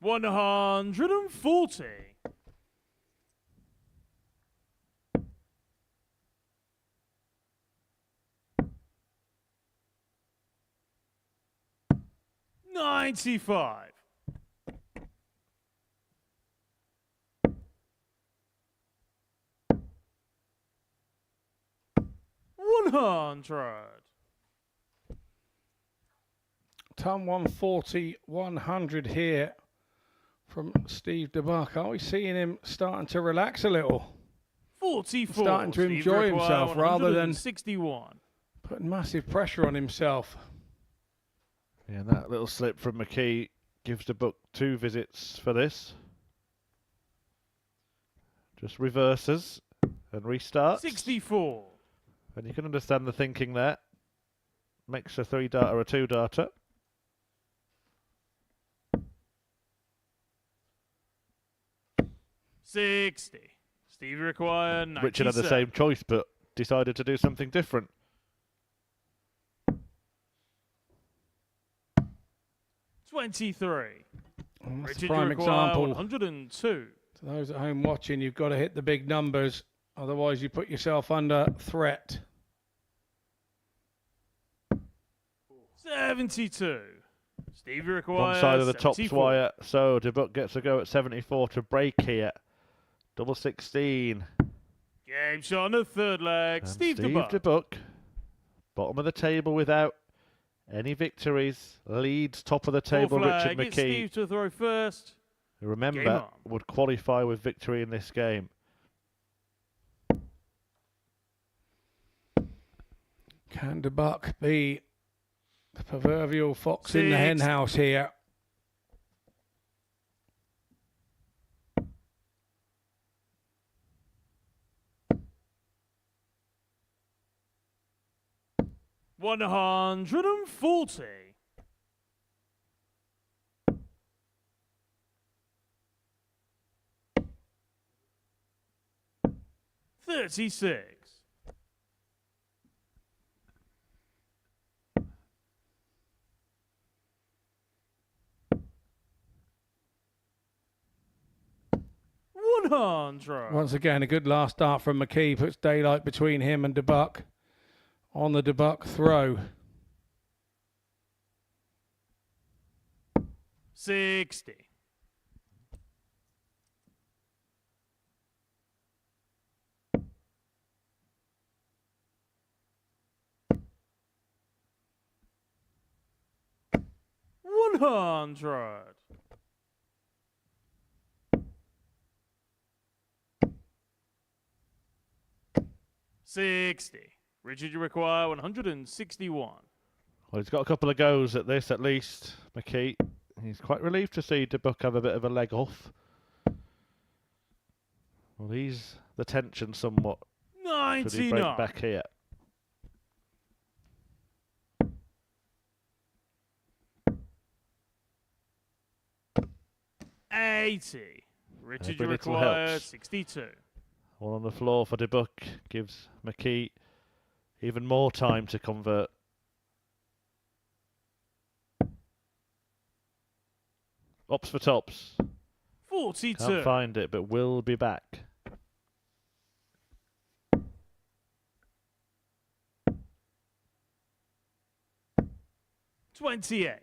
$140. $95. $100. Ton 140, 100 here from Steve DeBuck. Are we seeing him starting to relax a little? 44. Starting to Steve enjoy require himself rather than 61. putting massive pressure on himself. Yeah, and that little slip from McKee gives the book 2 visits for this. Just reverses and restarts. 64. And you can understand the thinking there. Makes a 3-darter a 2-darter. $60. Steve require 97. Richard had the same choice, but decided to do something different. $23. And that's a Richard, prime you require example. 102. To those at home watching, you've got to hit the big numbers. Otherwise, you put yourself under threat. 72. Steve requires One side of the top 74. wire, so DeBuck gets a go at 74 to break here. Double 16. Game shot on the third leg. And Steve Steve DeBuck. DeBuck, bottom of the table without any victories, leads top of the table Fourth Richard leg, it's McKee, Steve to throw first. who Game remember on. would qualify with victory in this game. Can DeBuck be the proverbial fox in the hen house here? $140. $36. $100. Once again, a good last start from McKee. Puts daylight between him and DeBuck on the DeBuck throw. 60. $100. $60. Richard, you require 161. Well, he's got a couple of goes at this at least, McKee. He's quite relieved to see DeBuck have a bit of a leg off. Well, ease the tension somewhat. Should he break 99. back here? $80. Richard, Every you little require helps. 62. All on the floor for Grbavac. Gives McKee even more time to convert. Ops for tops. 42. Can't find it, but will be back. $28.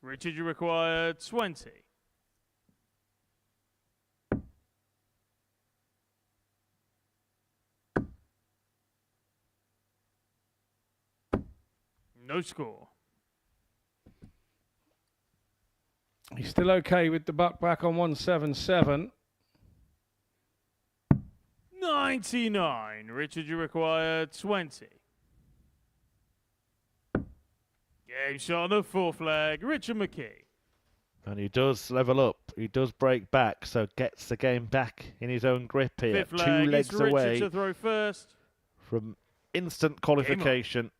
Richard, you require 20. No score. He's still okay with the buck back on 177. 99. Richard, you require 20. Game shot on the fourth leg. Richard McKee. And he does level up. He does break back, so gets the game back in his own grip here. Fifth 2 leg. legs It's Richard away to throw first. from instant qualification.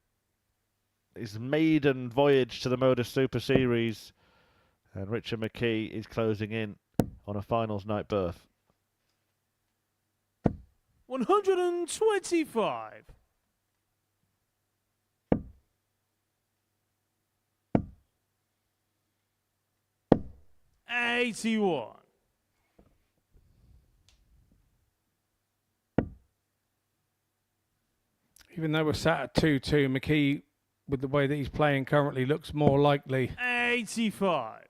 His maiden voyage to the Modus Super Series. And Richard McKee is closing in on a finals night berth. 125. $81. Even though we're sat at 2-2, McKee, with the way that he's playing currently, looks more likely. 85.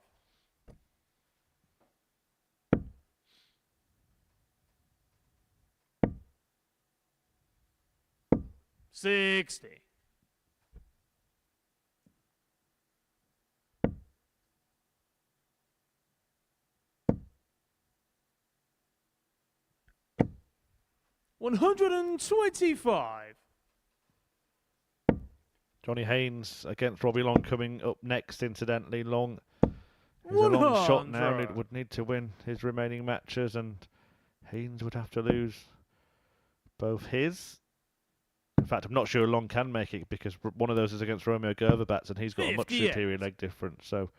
$60. $125. Johnny Haynes against Robbie Long coming up next, incidentally. Long is a long shot now. It would need to win his remaining matches, and Haynes would have to lose both his. In fact, I'm not sure Long can make it because one of those is against Romeo Grbavac, and he's got a much 58. superior leg difference. So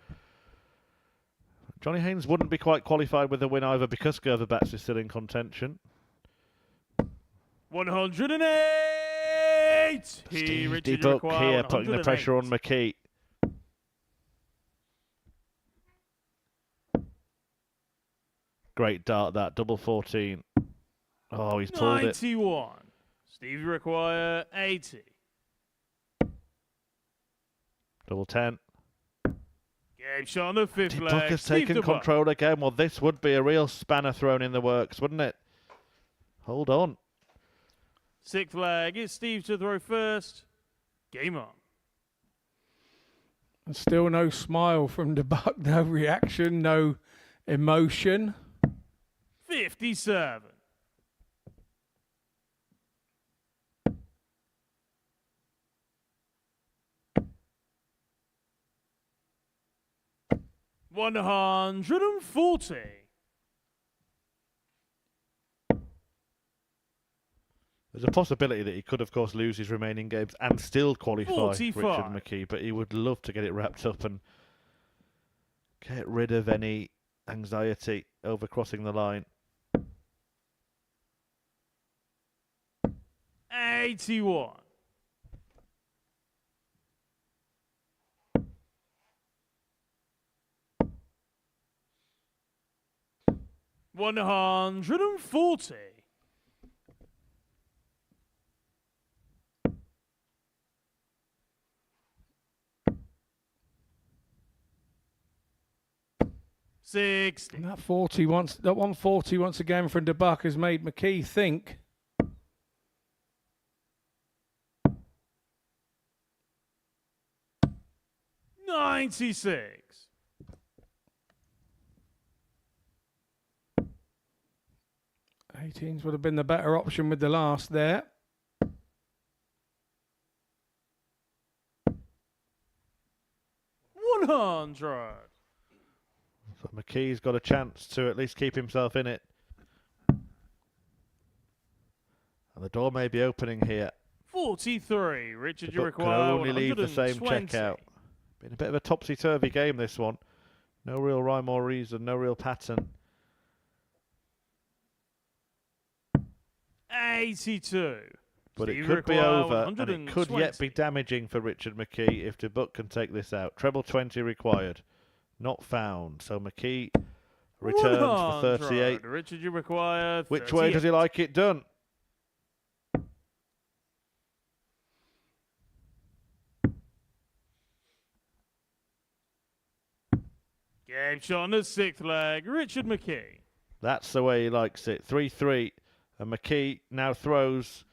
Johnny Haynes wouldn't be quite qualified with a win either because Grbavac is still in contention. 108. Steve Grbavac here putting the pressure on McKee. Great dart that, double 14. Oh, he's pulled it. 91. Steve, you require 80. Double 10. Game shot on the fifth leg. Grbavac has taken control again. Well, this would be a real spanner thrown in the works, wouldn't it? Hold on. Sixth leg. It's Steve to throw first. Game on. And still no smile from Grbavac, no reaction, no emotion. 57. $140. There's a possibility that he could, of course, lose his remaining games and still qualify 45. Richard McKee, but he would love to get it wrapped up and get rid of any anxiety over crossing the line. 81. $140. $60. And that 140 once again from Grbavac has made McKee think. $96. $18s would have been the better option with the last there. $100. So McKee's got a chance to at least keep himself in it. And the door may be opening here. 43. Richard, you But can require only leave the same 120. checkout. Been a bit of a topsy-turvy game, this one. No real rhyme or reason, no real pattern. 82. But Steve it could be require over, and it could 120. yet be damaging for Richard McKee if the book can take this out. Treble 20 required. Not found. So McKee returns for 38. Richard, you require 38. Which way does he like it done? Game shot on the 6th leg. Richard McKee. That's the way he likes it. 3-3. And McKee now throws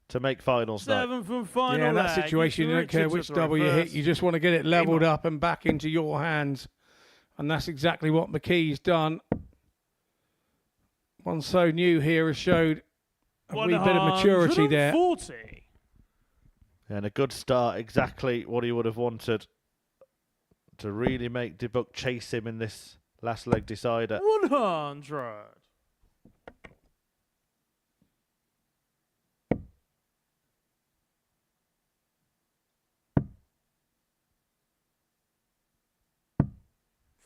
to make finals night. 7th and final Yeah, in that leg. situation, you don't Richard care to which throw double you hit. first. You just want to get it levelled up and back into your hands. And that's exactly what McKee's done. One so new here has showed a wee bit of maturity there. 140. And a good start, exactly what he would have wanted to really make Dubuc chase him in this last leg decider. 100.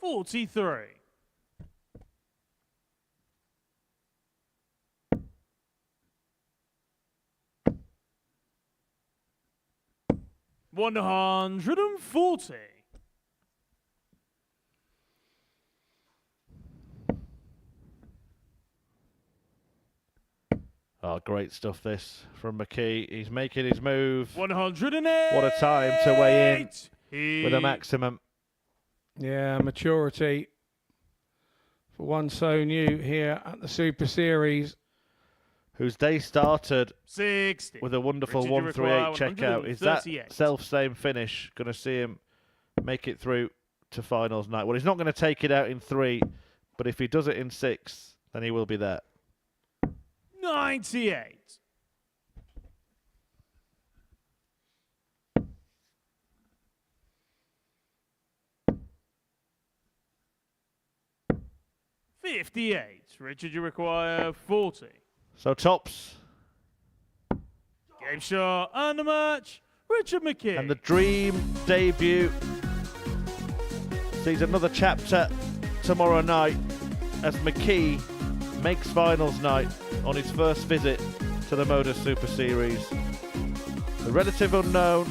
$43. $140. Oh, great stuff this from McKee. He's making his move. 108. What a time to weigh in with a maximum. Yeah, maturity for one so new here at the Super Series. Whose day started 60. with a wonderful Richard, you require 138 checkout. Is that 138. self-same finish going to see him make it through to finals night? Well, he's not going to take it out in 3, but if he does it in 6, then he will be there. 98. $58. Richard, you require 40. So tops. Game shot and the match. Richard McKee. And the dream debut sees another chapter tomorrow night as McKee makes finals night on his first visit to the Modus Super Series. The relative unknown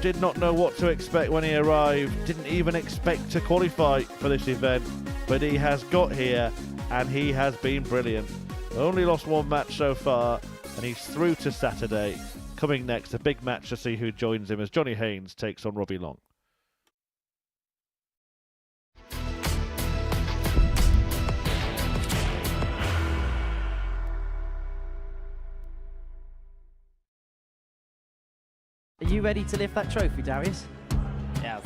did not know what to expect when he arrived, didn't even expect to qualify for this event, but he has got here and he has been brilliant. Only lost one match so far and he's through to Saturday. Coming next, a big match to see who joins him as Johnny Haynes takes on Robbie Long. Are you ready to lift that trophy, Darius? Yeah.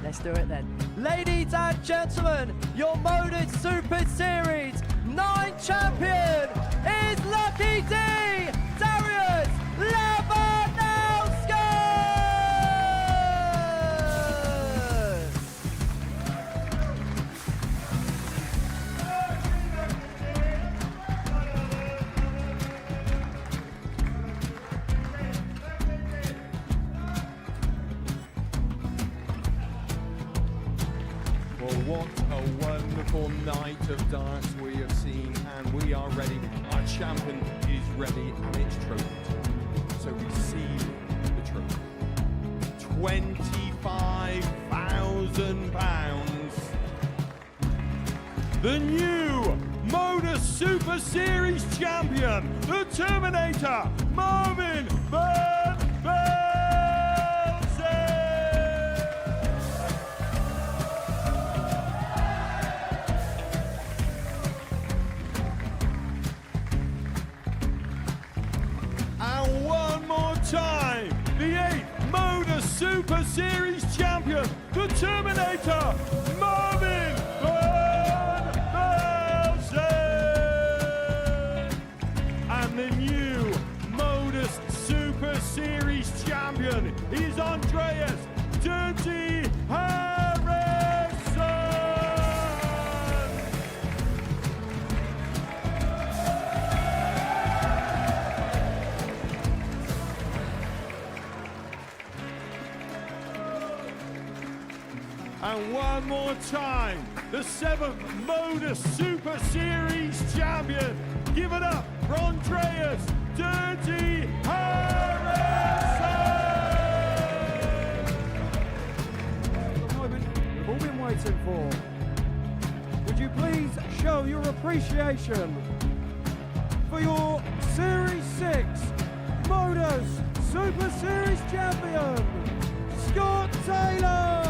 Let's do it then. Ladies and gentlemen, your Modus Super Series 9 champion is Lucky D, Darius Labanowski! Well, what a wonderful night of darts we have seen, and we are ready. Our champion is ready, and it's trophy. So receive the trophy. £25,000. The new Modus Super Series champion, the Terminator, Marvin Van Velzen. And one more time, the 8th Modus Super Series champion, the Terminator, Marvin Van Velzen. And the new Modus Super Series champion is Andreas Dirty Harrison. And one more time, the 7th Modus Super Series champion. Give it up Andreas Dirty Harrison! The moment we've all been waiting for. Would you please show your appreciation for your Series 6 Modus Super Series champion, Scott Taylor!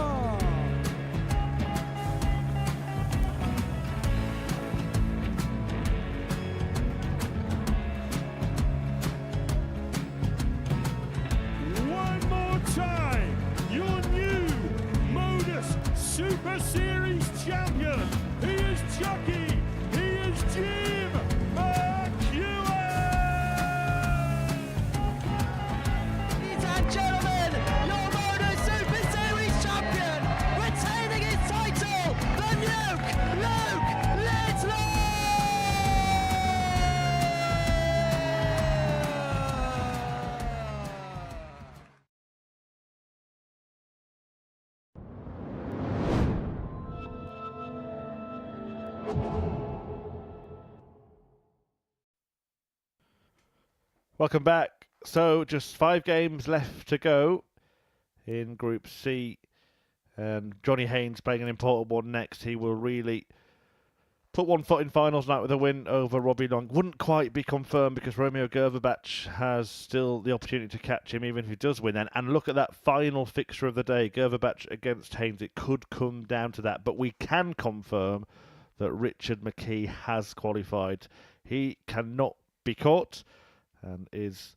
One more time, your new Modus Super Series champion. He is Chucky. He is Jim McGuire. Ladies and gentlemen, your Modus Super Series champion, retaining his title, the Nuke, Luke Littler! Welcome back. So just 5 games left to go in Group C. And Johnny Haynes playing an important one next. He will really put one foot in finals night with a win over Robbie Long. Wouldn't quite be confirmed because Romeo Grbavac has still the opportunity to catch him even if he does win then. And look at that final fixture of the day, Grbavac against Haynes. It could come down to that. But we can confirm that Richard McKee has qualified. He cannot be caught and is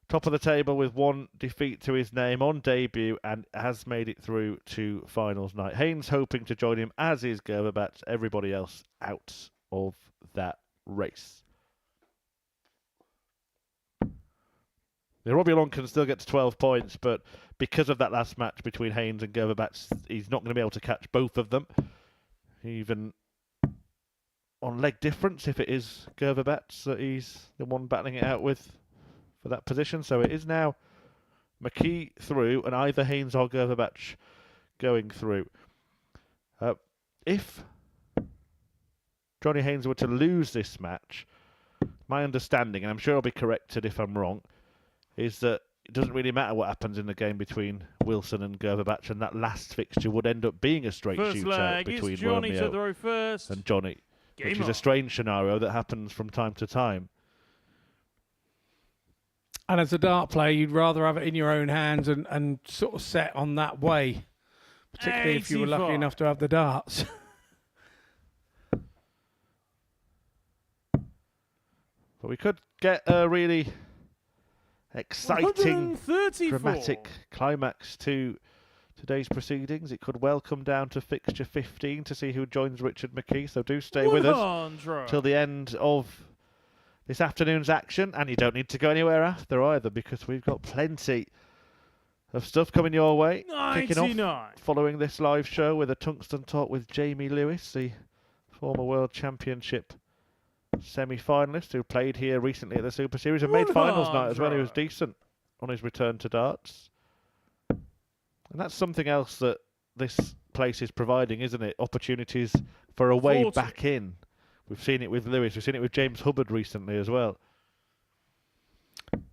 top of the table with 1 defeat to his name on debut and has made it through to finals night. Haynes hoping to join him, as is Grbavac. Everybody else out of that race. The Robbie Long can still get to 12 points, but because of that last match between Haynes and Grbavac, he's not going to be able to catch both of them. Even on leg difference, if it is Grbavac that he's the one battling it out with for that position. So it is now McKee through and either Haynes or Grbavac going through. If Johnny Haynes were to lose this match, my understanding, and I'm sure I'll be corrected if I'm wrong, is that it doesn't really matter what happens in the game between Wilson and Grbavac, and that last fixture would end up being a straight shootout between Johnny Romeo to throw first. and Johnny. Which is on. a strange scenario that happens from time to time. And as a dart player, you'd rather have it in your own hands and sort of set on that way, particularly if you were lucky 85. enough to have the darts. But we could get a really exciting, 134. dramatic climax to today's proceedings. It could well come down to fixture 15 to see who joins Richard McKee. So do stay with us 100. till the end of this afternoon's action. And you don't need to go anywhere after either, because we've got plenty of stuff coming your way. Kicking 99. off following this live show with a tungsten talk with Jamie Lewis, the former World Championship semi-finalist who played here recently at the Super Series and made finals night as well. He was decent on his return to darts. And that's something else that this place is providing, isn't it? Opportunities for a way 40. back in. We've seen it with Lewis. We've seen it with James Hubbard recently as well.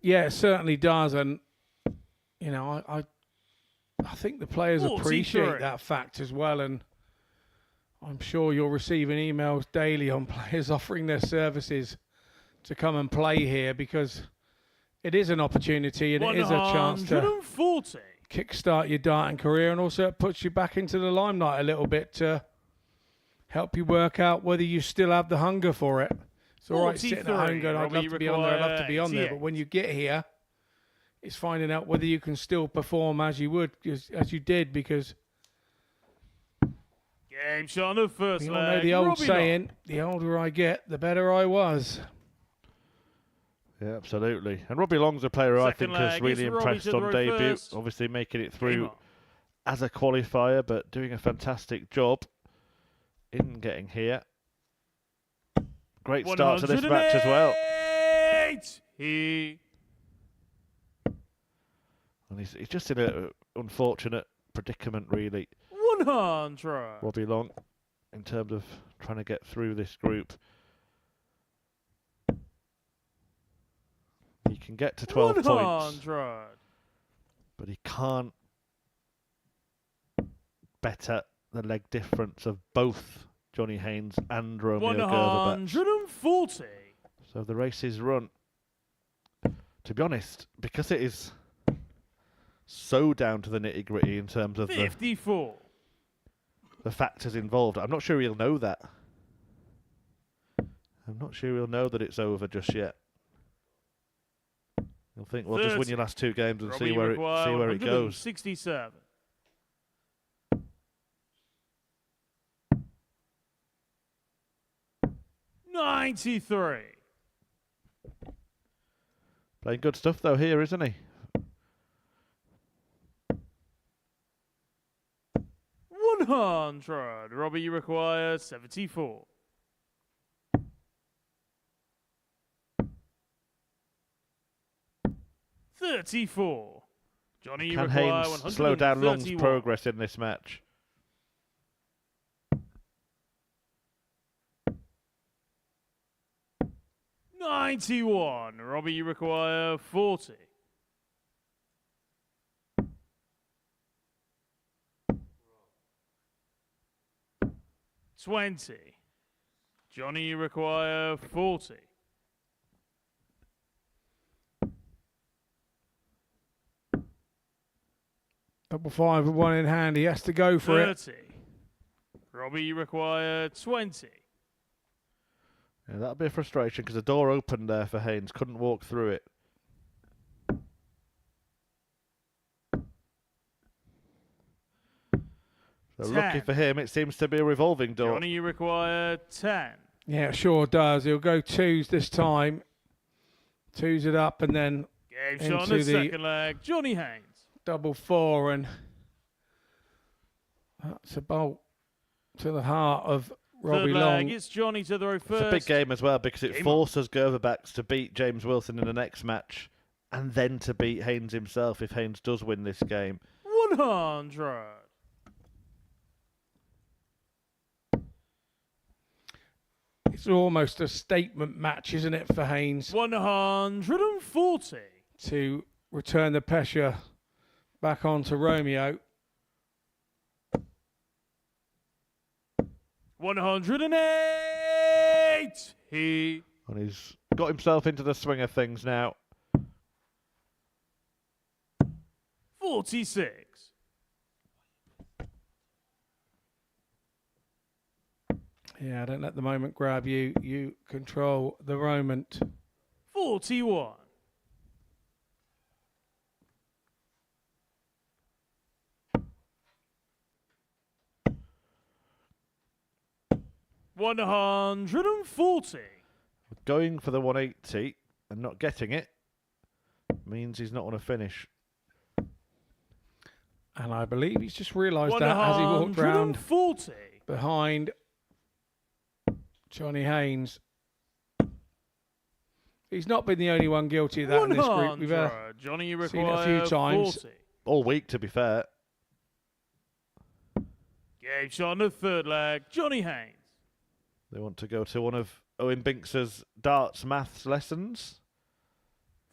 Yeah, it certainly does. And, you know, I think the players 43. appreciate that fact as well. And I'm sure you're receiving emails daily on players offering their services to come and play here, because it is an opportunity and it is a chance to 140. kickstart your darting career, and also it puts you back into the limelight a little bit to help you work out whether you still have the hunger for it. It's all right sitting at home going, I'd love to be on there, I'd love to be on there. But when you get here, it's finding out whether you can still perform as you would, as you did, because Game shot on the first you leg. all know the old Robbie saying, the older I get, the better I was. Yeah, absolutely. And Robbie Long's a player who I Second think has leg, really it's Robbie impressed to on throw debut. first. Obviously making it Game through on. as a qualifier, but doing a fantastic job in getting here. Great start to this match as well. 108. And he's just in an unfortunate predicament, really, 100. Robbie Long, in terms of trying to get through this group. can get to 12 points, 100. but he can't better the leg difference of both Johnny Haynes and Romeo Grbavac. 140. So the race is run. To be honest, because it is so down to the nitty-gritty in terms of 54. the factors involved, I'm not sure he'll know that. I'm not sure he'll know that it's over just yet. He'll think, well, just win your last 2 games and see where it goes. 67. $93. Playing good stuff though here, isn't he? 100. Robbie, you require 74. $34. Johnny, you Can require Haynes 131. slow down Long's progress in this match? $91. Robbie, you require 40. $20. Johnny, you require 40. Double 5 with 1 in hand. He has to go for 30. Robbie, you require 20. Yeah, that'll be a frustration because the door opened there for Haynes. Couldn't walk through it. So 10. lucky for him, it seems to be a revolving door. Johnny, you require 10. Yeah, it sure does. He'll go 2s this time. 2s it up and then Game shot on into the the second leg. Johnny Haynes. double 4, and that's a bolt to the heart of Robbie Third Long. leg, it's Johnny to the row first. It's a big game as well because it Game forces Grbavac to beat James Wilson in the next match and then to beat Haynes himself if Haynes does win this game. 100. It's almost a statement match, isn't it, for Haynes 140. to return the pressure back onto Romeo. 108. And he's got himself into the swing of things now. 46. Yeah, don't let the moment grab you. You control the moment. 41. 140. Going for the 180 and not getting it means he's not going to finish. And I believe he's just realised that as he walked round 140. behind Johnny Haynes. He's not been the only one guilty of that in this group. We've Johnny, you seen it require a few times. 40. All week, to be fair. Game shot on the third leg. Johnny Haynes. They want to go to one of Owen Binks's darts maths lessons.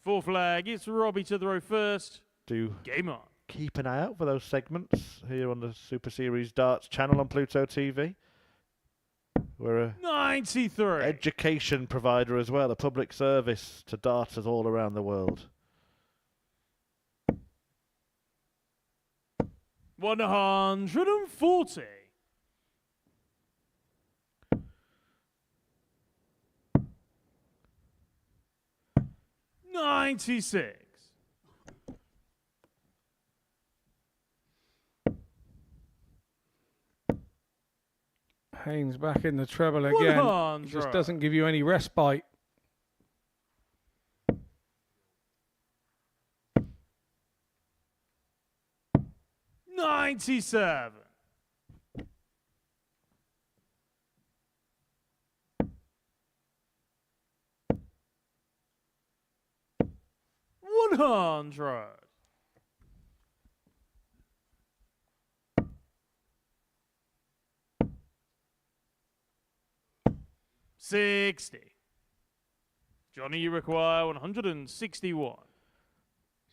Fourth leg, it's Robbie to the row first. Game on. Keep an eye out for those segments here on the Super Series Darts channel on Pluto TV. We're a 93. education provider as well, a public service to darters all around the world. 140. 96. Haynes back in the treble again. 100. Just doesn't give you any respite. $97. 100. 60. Johnny, you require 161.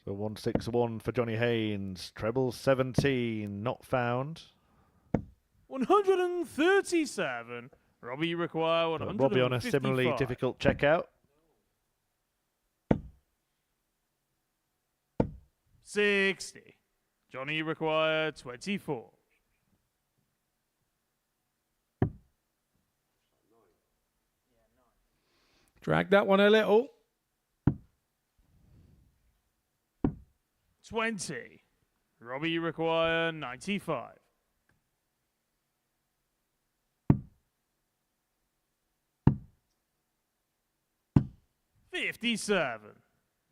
So 161 for Johnny Haynes. Treble 17, not found. 137. Robbie, you require 155. Robbie on a similarly difficult checkout. 60. Johnny, you require 24. Drag that one a little. 20. Robbie, you require 95. 57.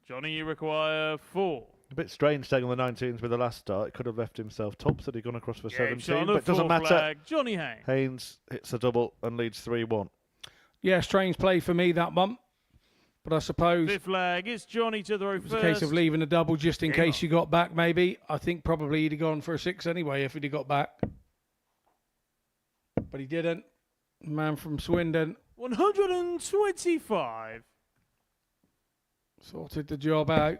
Johnny, you require 4. A bit strange staying on the 19s with the last start. It could have left himself tops had he gone across for Game 17, but it doesn't matter. Flag. Johnny Haynes. Haynes hits a double and leads 3-1. Yeah, strange play for me, that one. But I suppose Fifth flag, it's Johnny to throw it was first. a case of leaving a double just in Game case on. you got back, maybe. I think probably he'd have gone for a 6 anyway if he'd have got back. But he didn't. Man from Swindon 125. sorted the job out.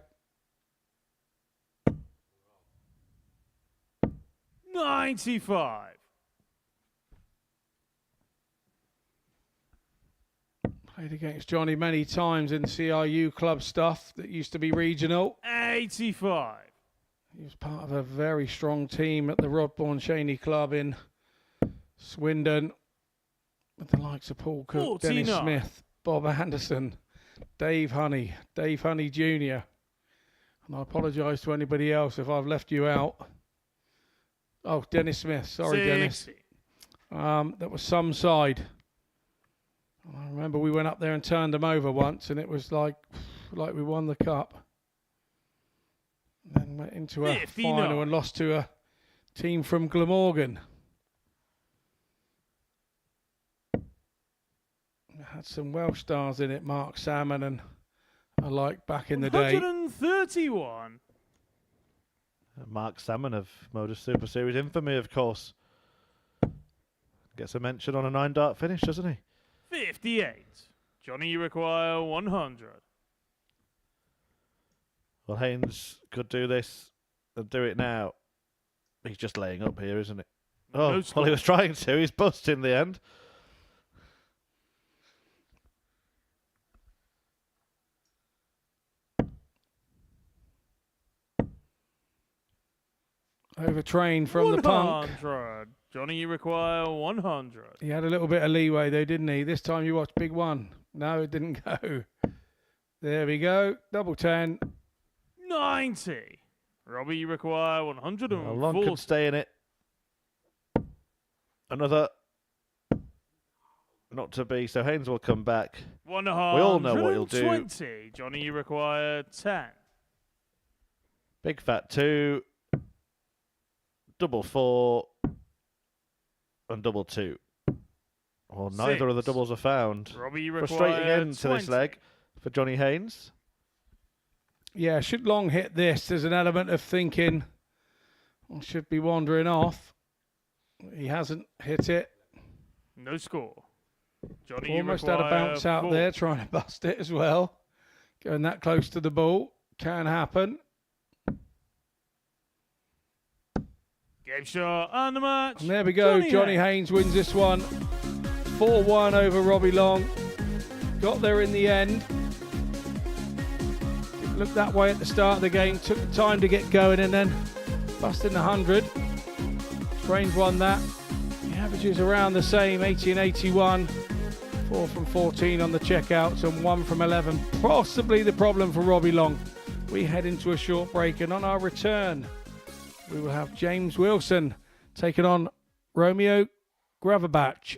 95. Played against Johnny many times in CRU club stuff that used to be regional. 85. He was part of a very strong team at the Rodbourne Cheney Club in Swindon with the likes of Paul Cook, 49. Dennis Smith, Bob Anderson, Dave Honey Jr. And I apologise to anybody else if I've left you out. Oh, Dennis Smith. Sorry, 60. Dennis. That was some side. I remember we went up there and turned them over once, and it was like we won the cup. And then went into a 59. final and lost to a team from Glamorgan. It had some Welsh stars in it, Mark Salmon and alike back in the day. 131. Mark Salmon of Modus Super Series infamy, of course. Gets a mention on a 9-dart finish, doesn't he? 58. Johnny, you require 100. Well, Haynes could do this and do it now. He's just laying up here, isn't it? Oh, No well, he was trying to. He's bust in the end. Overtrained from the punk. 100. Johnny, you require 100. He had a little bit of leeway though, didn't he? This time you watched big one. No, it didn't go. There we go. Double 10. 90. Robbie, you require 140. Long could stay in it. Another. Not to be. So Haynes will come back. 120. We all know what he'll do. Johnny, you require 10. Big fat 2. Double 4. And double 2. Well, neither of the doubles are found. Robbie, you Frustrating require end to this 20. leg for Johnny Haynes. Yeah, should Long hit this. There's an element of thinking, well, should be wandering off. He hasn't hit it. No score. Johnny, Almost you had a require bounce out 4. there, trying to bust it as well. Going that close to the ball. Can happen. Game shot and the match. And there we go. Johnny Haynes wins this one. 4-1 over Robbie Long. Got there in the end. Didn't look that way at the start of the game. Took the time to get going and then busting the 100. Strange won that. The averages around the same, 80 and 81. 4 from 14 on the checkouts and 1 from 11. Possibly the problem for Robbie Long. We head into a short break, and on our return, we will have James Wilson taking on Romeo Grbavac.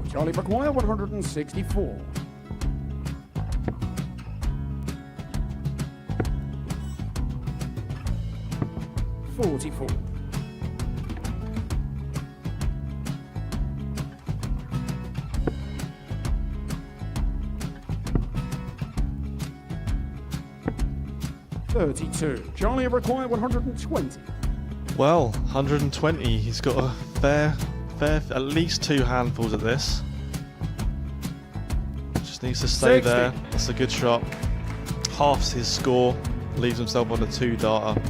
Charlie McGuire, 164. 44. 32. Charlie required 120. Well, 120. He's got a fair, at least 2 handfuls at this. Just needs to stay 60. there. That's a good shot. Halves his score. Leaves himself on a 2-darter.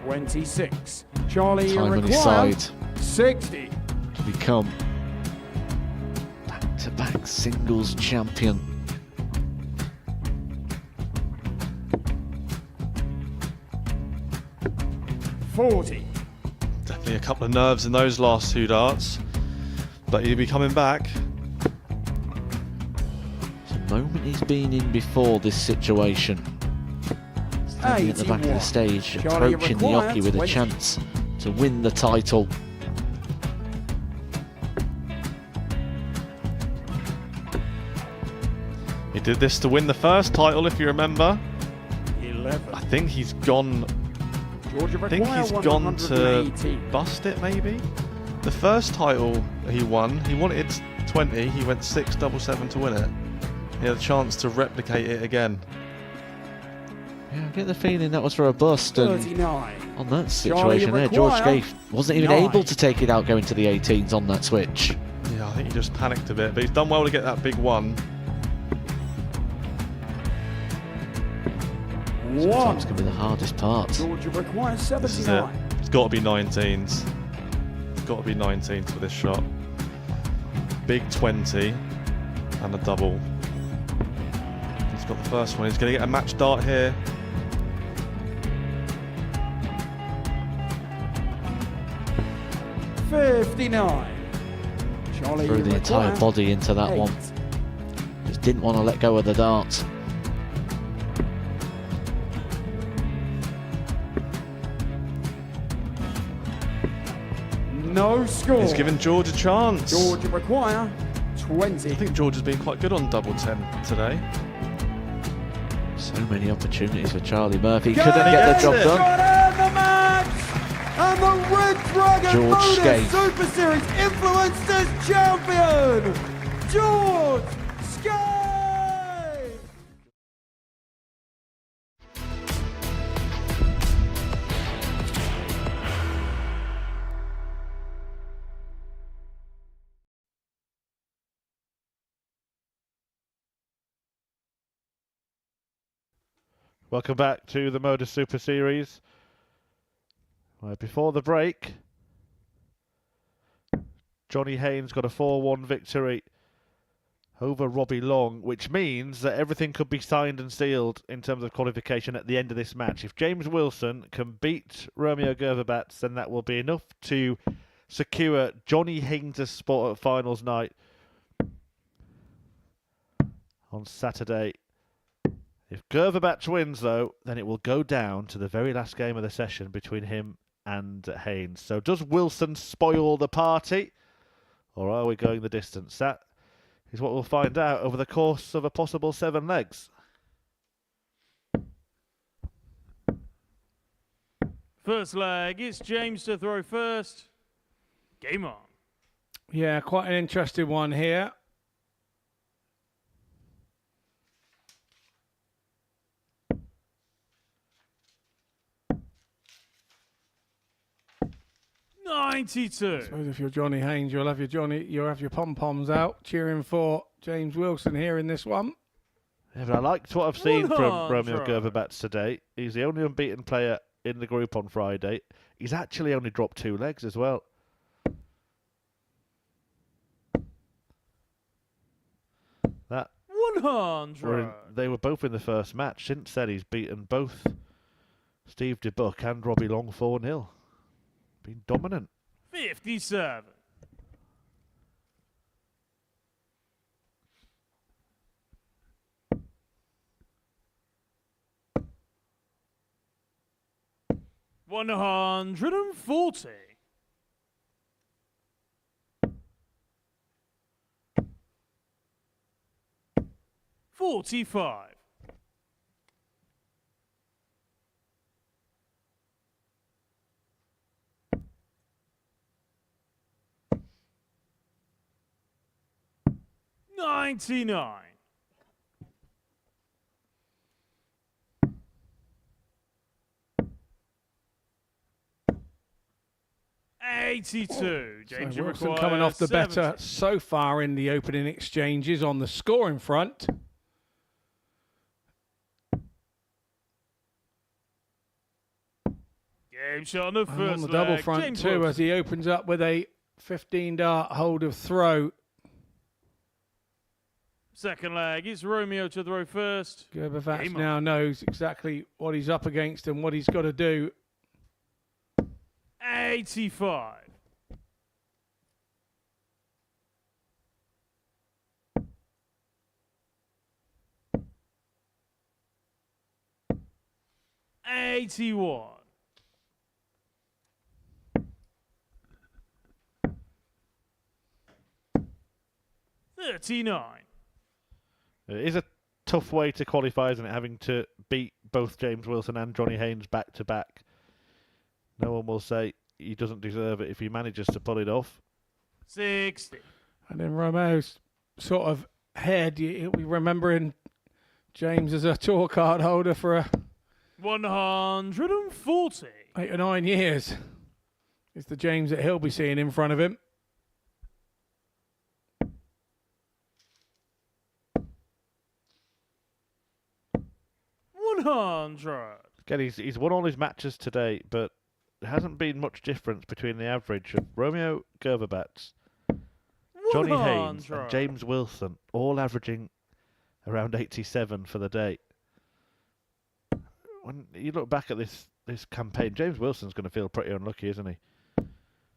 $26. Charlie Time on his required side 60. to become back-to-back singles champion. $40. Definitely a couple of nerves in those last 2 darts. But he'll be coming back. It's a moment he's been in before this situation. Standing at the back of the stage, Charlie approaching the required jockey with a 20. chance to win the title. He did this to win the first title, if you remember. 11. I think he's gone. Georgia I think he's required gone to 118. bust it, maybe. The first title he wanted 20. He went 6-7-7 to win it. He had a chance to replicate it again. Yeah, I get the feeling that was for a bust, and 39. on that situation there, George Scaife wasn't even able to take it out going to the 18s on that switch. Yeah, I think he just panicked a bit, but he's done well to get that big one. Sometimes can be the hardest part. Georgia requires This is it. 79. It's got to be 19s. It's got to be 19s for this shot. Big 20 and a double. He's got the first one. He's going to get a match dart here. $59. Charlie Threw the entire required body into that 8. one. Just didn't want to let go of the dart. No score. He's given George a chance. Georgia require 20. I think George has been quite good on double 10 today. So many opportunities for Charlie Murphy. Go Couldn't get the job it. done. Got in the match. And the Red Dragon George Modus Scaife. Super Series Influencers Champion, George Scaife. Welcome back to the Modus Super Series. Before the break, Johnny Haynes got a 4-1 victory over Robbie Long, which means that everything could be signed and sealed in terms of qualification at the end of this match. If James Wilson can beat Romeo Grbavac, then that will be enough to secure Johnny Haynes' spot at finals night on Saturday. If Grbavac wins, though, then it will go down to the very last game of the session between him and Haynes. So does Wilson spoil the party, or are we going the distance? That is what we'll find out over the course of a possible 7 legs. First leg, it's James to throw first. Game on. Yeah, quite an interesting one here. I 92. suppose if you're Johnny Haynes, you'll have your pom-poms out, cheering for James Wilson here in this one. Yeah, but I liked what I've seen from 100. Romeo Grbavac today. He's the only unbeaten player in the group on Friday. He's actually only dropped 2 legs as well. That 100. they were both in the first match. Since then, he's beaten both Steve DeBuck and Robbie Long 4-0. Been dominant. 57. $140. $45. $99. 82. James, So you Wilson require coming off the 70. better so far in the opening exchanges on the scoring front. Game shot on the And first on the double leg, front James too, Wilson. as he opens up with a 15-dart hold of throw. Second leg, it's Romeo to throw first. Grbavac Game now knows exactly what he's up against and what he's got to do. 85. $81. $39. It is a tough way to qualify, isn't it? Having to beat both James Wilson and Johnny Haynes back to back. No one will say he doesn't deserve it if he manages to pull it off. 60. And then Romeo's sort of head, he'll be remembering James as a tour card holder for 140. 8 or 9 years. It's the James that he'll be seeing in front of him. Again, he's won all his matches today, but there hasn't been much difference between the average of Romeo Grbavac, Johnny Haynes, and James Wilson, all averaging around 87 for the day. When you look back at this campaign, James Wilson's going to feel pretty unlucky, isn't he?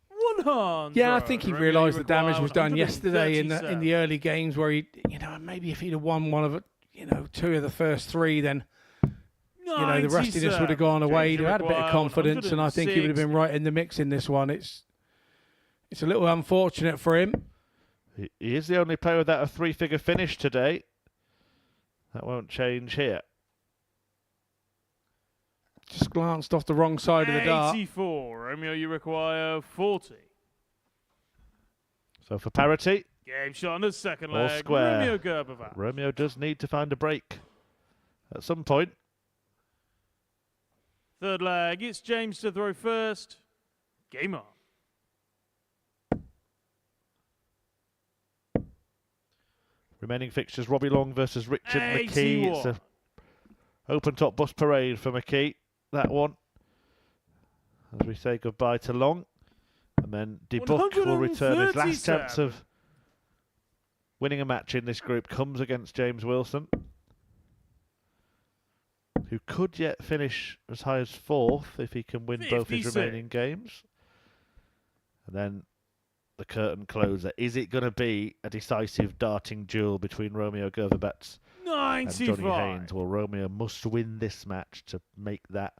100. Yeah, I think he realised the damage was done yesterday in the 137. early games where he, maybe if he'd have won one of it, 2 of the first 3, then the rustiness would have gone away. He'd have had a bit of confidence, and I think he would have been right in the mix in this one. It's a little unfortunate for him. He is the only player without a 3-figure finish today. That won't change here. Just glanced off the wrong side of the dart. 84. Romeo, you require 40. So for parity, Game shot on the second all leg. square. Romeo Grbavac. Romeo does need to find a break at some point. Third leg, it's James to throw first. Game on. Remaining fixtures, Robbie Long versus Richard McKee. It's a open top bus parade for McKee, that one. As we say goodbye to Long. And then DeBuck will return. His last chance of winning a match in this group comes against James Wilson, who could yet finish as high as 4th if he can win both his 56. remaining games. And then the curtain closer. Is it going to be a decisive darting duel between Romeo Grbavac and Johnny 95. Haynes? Well, Romeo must win this match to make that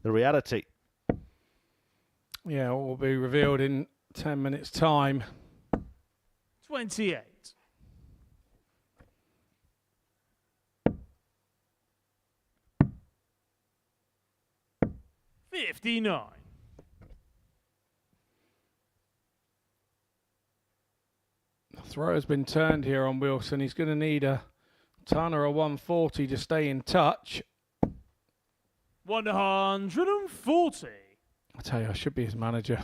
the reality. Yeah, it will be revealed in 10 minutes' time. 28. $59. The throw has been turned here on Wilson. He's going to need a ton or a 140 to stay in touch. 140. I tell you, I should be his manager.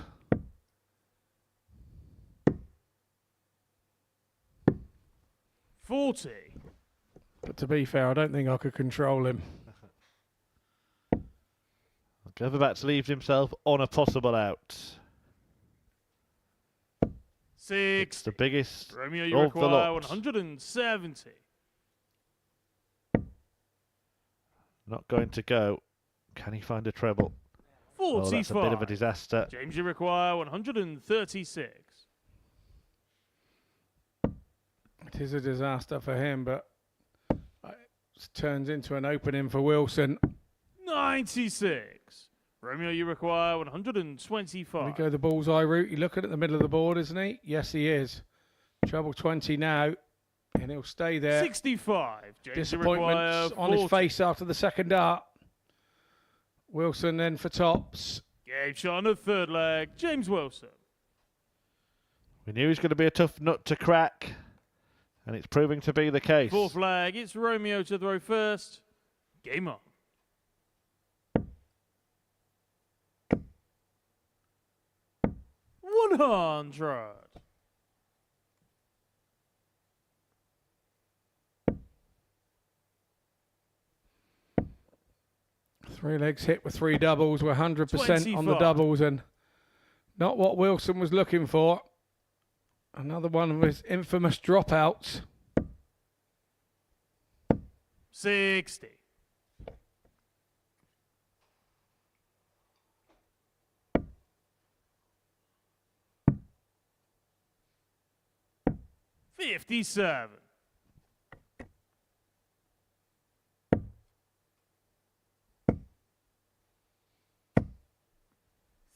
$40. But to be fair, I don't think I could control him. Grbavac leaves himself on a possible out. 6. It's the biggest Romeo, you of the require lot. 170. Not going to go. Can he find a treble? 45. Oh, that's a bit of a disaster. James, you require 136. It is a disaster for him, but it turns into an opening for Wilson. 96. Romeo, you require 125. We go the bullseye route. You're looking at the middle of the board, isn't he? Yes, he is. Treble 20 now, and he'll stay there. 65. James, you Disappointments require on his 40. face after the second dart. Wilson then for tops. Game shot on the third leg. James Wilson. We knew he was going to be a tough nut to crack, and it's proving to be the case. Fourth leg, it's Romeo to throw first. Game on. 100. Three legs hit with three doubles. We're 100% on the doubles, and not what Wilson was looking for. Another one of his infamous dropouts. 60. $57.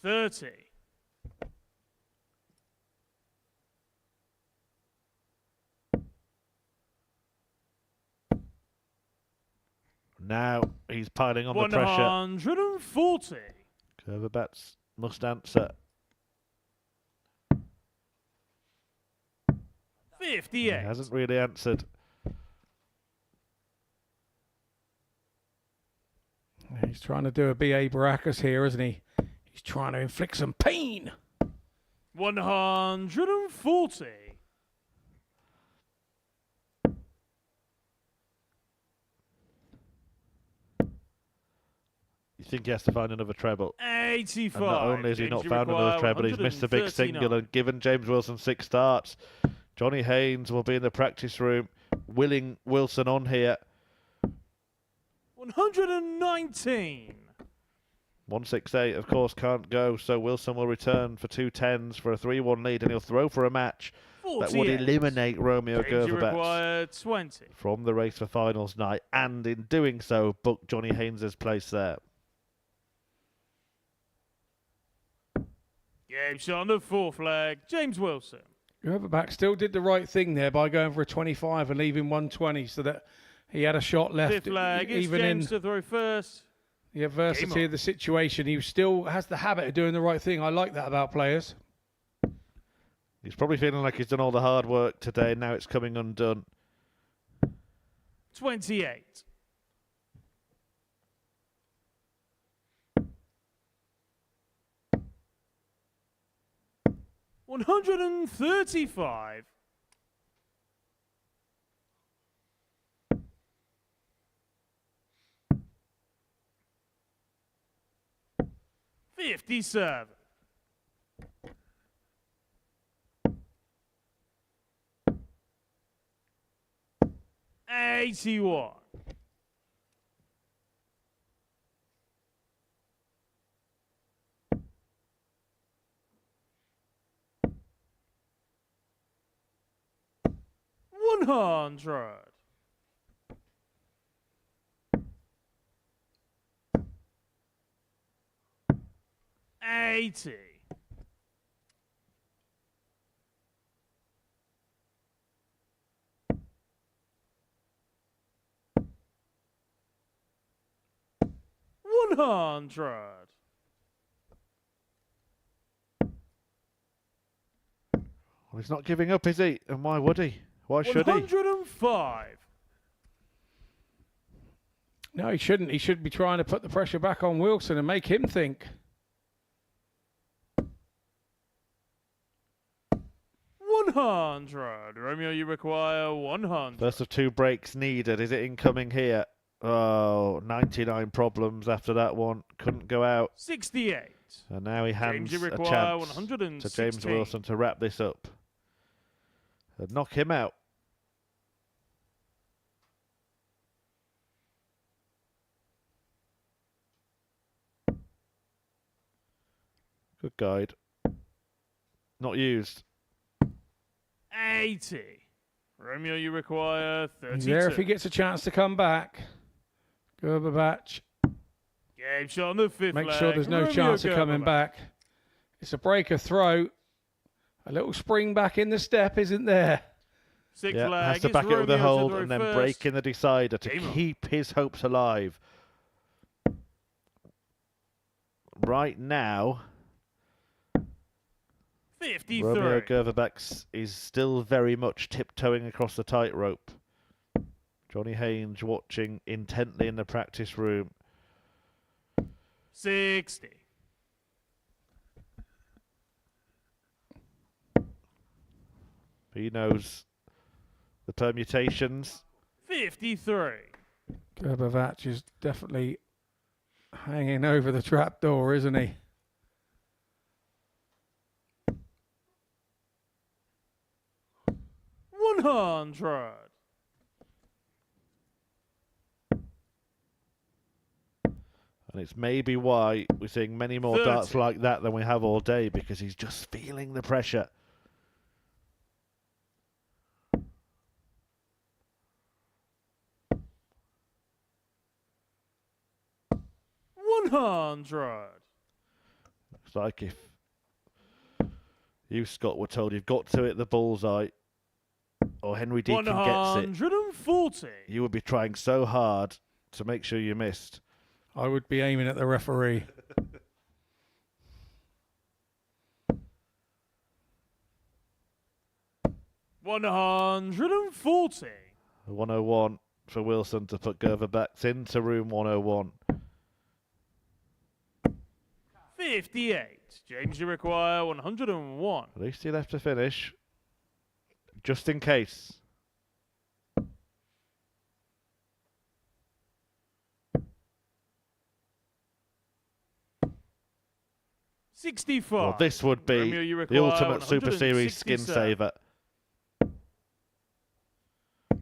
30. Now he's piling on the pressure. 140. Grbavac must answer. 58. He hasn't really answered. He's trying to do a B.A. Baracus here, isn't he? He's trying to inflict some pain. 140. You think he has to find another treble? 85. And not only has he not found another treble, he's missed a big single and given James Wilson 6 starts. Johnny Haynes will be in the practice room, willing Wilson on here. 119. 168, of course, can't go, so Wilson will return for 2 10s for a 3-1 lead, and he'll throw for a match 48. that would eliminate Romeo Grbavac 20. from the race for finals night, and in doing so, book Johnny Haynes' place there. Game shot on the fourth leg, James Wilson. Grbavac still did the right thing there by going for a 25 and leaving 120, so that he had a shot left. Fifth leg, it's even James in to throw first. the adversity of the situation, he still has the habit of doing the right thing. I like that about players. He's probably feeling like he's done all the hard work today, and now it's coming undone. 28. 135. 57. 81. 100. 80. 100. Well, he's not giving up, is he? And why would he? Why should he? 105. No, he shouldn't. He should be trying to put the pressure back on Wilson and make him think. 100. Romeo, you require 100. First of 2 breaks needed. Is it incoming here? Oh, 99 problems after that one. Couldn't go out. 68. And now he hands James, you a require chance 116. to James Wilson to wrap this up. And knock him out. Good guide. Not used. 80. Romeo, you require 32. He's there if he gets a chance to come back. Grbavac. Game shot on the fifth Make leg. sure there's no Romeo chance of coming Grbavac. back. It's a breaker throw. A little spring back in the step isn't there. Sixth Yeah, leg. has to It's back it with the Romeo to hold throw and then first. break in the decider to Game on. keep his hopes alive. Right now, 53. Romeo Grbavac is still very much tiptoeing across the tightrope. Johnny Haynes watching intently in the practice room. 60. He knows the permutations. 53. Grbavac is definitely hanging over the trapdoor, isn't he? $100. And it's maybe why we're seeing many more 30. darts like that than we have all day, because he's just feeling the pressure. $100. Looks like if you, Scott, were told you've got to hit the bullseye, or Henry Deacon gets it, 140. you would be trying so hard to make sure you missed. I would be aiming at the referee. $140. 101 for Wilson to put Grbavac into room 101. 58. James, you require 101. At least he left to finish, just in case. $65. Well, this would be Romeo, you the require ultimate Super Series skin 167. saver.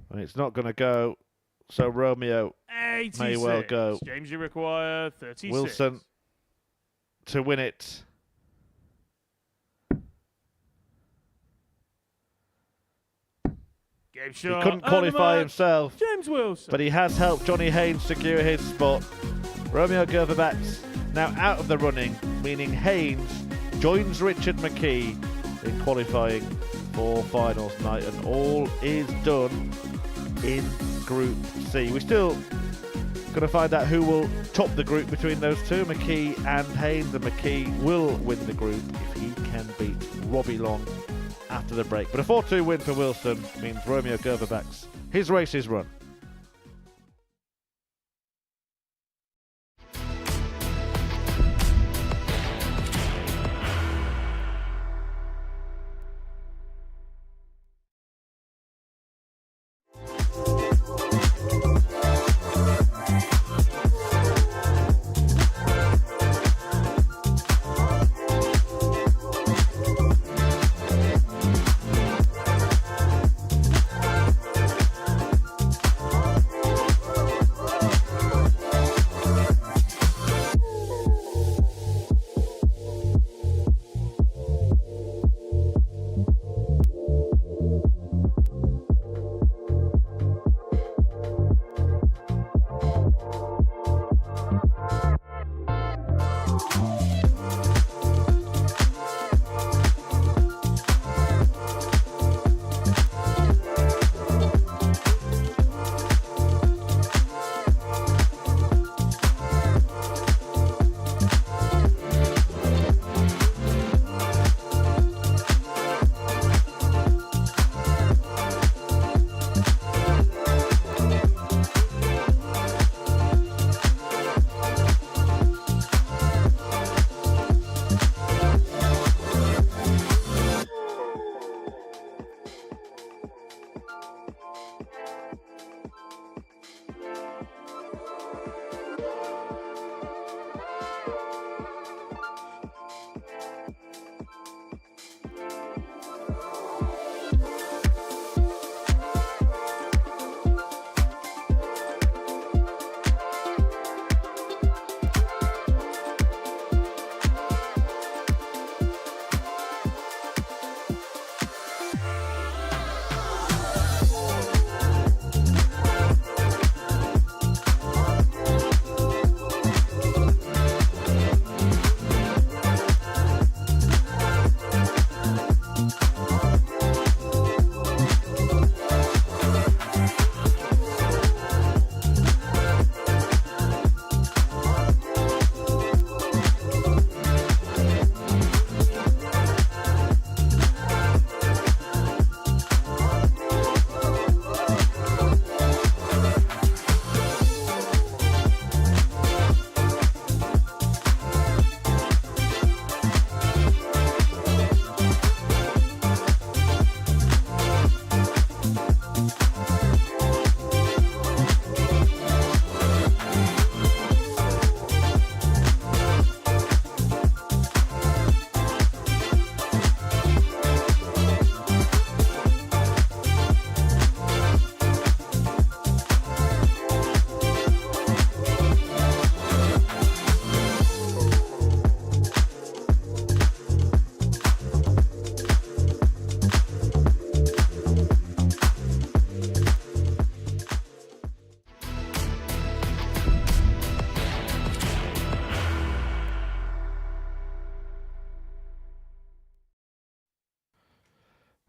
And it's not going to go, so Romeo 86. may well go. James, you require 36. Wilson to win it. Game He shot. couldn't qualify and himself, James Wilson. but he has helped Johnny Haynes secure his spot. Romeo Grbavac's now out of the running, meaning Haynes joins Richard McKee in qualifying for finals night, and all is done in Group C. We're still going to find out who will top the group between those two, McKee and Haynes, and McKee will win the group if he can beat Robbie Long after the break. But a 4-2 win for Wilson means Romeo Grbavac's his race is run.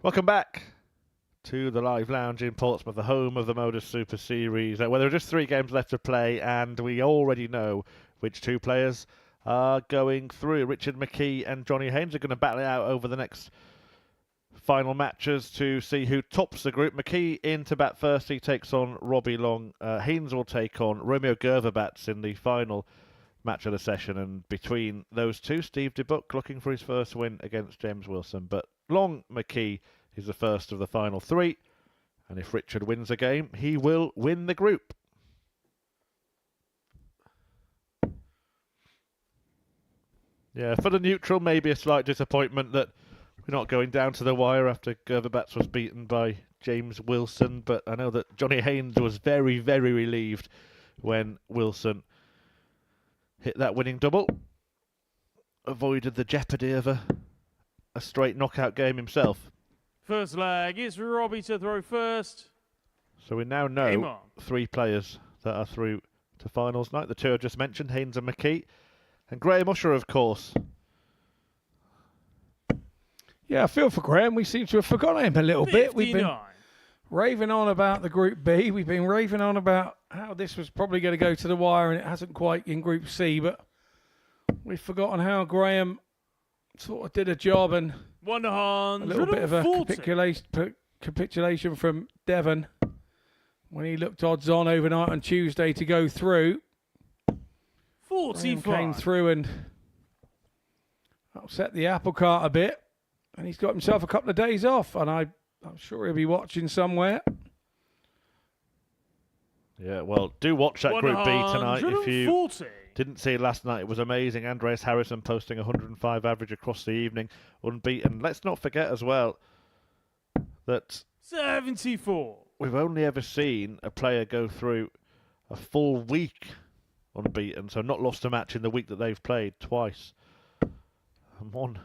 Welcome back to the Live Lounge in Portsmouth, the home of the Modus Super Series, where there are just 3 games left to play, and we already know which 2 players are going through. Richard McKee and Johnny Haynes are going to battle it out over the next final matches to see who tops the group. McKee in to bat first. He takes on Robbie Long. Haynes will take on Romeo Grbavac in the final match of the session, and between those two, Steve DeBuck looking for his first win against James Wilson. But Long McKee is the first of the final 3, and if Richard wins a game, he will win the group. Yeah, for the neutral, maybe a slight disappointment that we're not going down to the wire after Grbavac was beaten by James Wilson, but I know that Johnny Haynes was very, very relieved when Wilson hit that winning double. Avoided the jeopardy of a straight knockout game himself. First leg, it's Robbie to throw first. So we now know 3 players that are through to finals night. The 2 I've just mentioned, Haynes and McKee. And Graham Usher, of course. Yeah, I feel for Graham. We seem to have forgotten him a little bit. We've been raving on about the Group B. We've been raving on about how this was probably going to go to the wire, and it hasn't quite in Group C. But we've forgotten how Graham sort of did a job, and a little bit of a capitulation from Devon when he looked odds on overnight on Tuesday to go through. 45. Came through and upset the apple cart a bit, and he's got himself a couple of days off, and I'm sure he'll be watching somewhere. Yeah, well, do watch that Group B tonight. If you didn't see it last night, it was amazing. Andreas Harrison posting 105 average across the evening, unbeaten. Let's not forget as well that 74. We've only ever seen a player go through a full week unbeaten, so not lost a match in the week that they've played twice. And one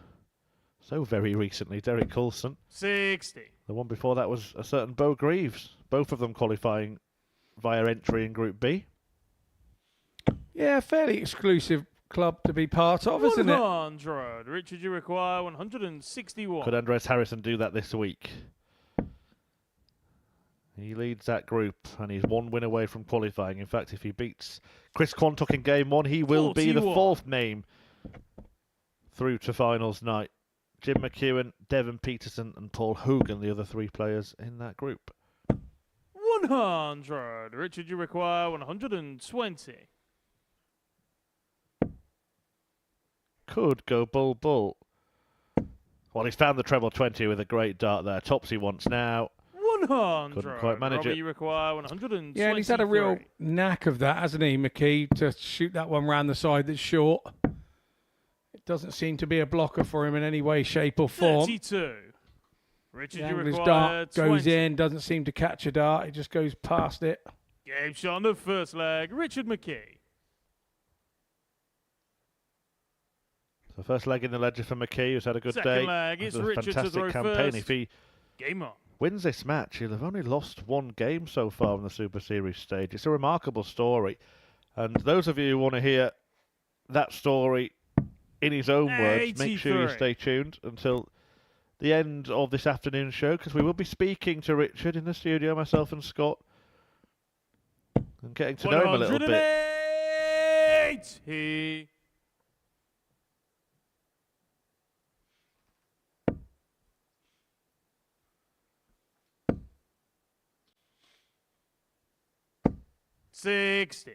so very recently, Derek Coulson. 60. The one before that was a certain Bo Greaves. Both of them qualifying via entry in Group B. Yeah, fairly exclusive club to be part of, isn't it? 100. Richard, you require 161. Could Andres Harrison do that this week? He leads that group, and he's 1 win away from qualifying. In fact, if he beats Chris Quantock in Game 1, he will be the 4th name through to finals night. Jim McEwen, Devon Peterson, and Paul Hogan, the other 3 players in that group. 100. Richard, you require 120. Could go bull bull. Well, he's found the treble 20 with a great dart there. Tops he wants now. 100. Couldn't quite manage Robbie, it. you require 120. Yeah, and he's had a real knack of that, hasn't he, McKee, to shoot that one round the side that's short. It doesn't seem to be a blocker for him in any way, shape or form. 32. Richard, you His require dart 20. goes in, doesn't seem to catch a dart. It just goes past it. Game shot on the first leg. Richard McKee. The first leg in the ledger for McKee, who's had a good day. Second leg, it's Richard to throw campaign. first. If he Game on. wins this match, he'll have only lost 1 game so far on the Super Series stage. It's a remarkable story. And those of you who want to hear that story in his own words, make sure you stay tuned until the end of this afternoon's show, because we will be speaking to Richard in the studio, myself and Scott, and getting to know him a little bit. 180. $60.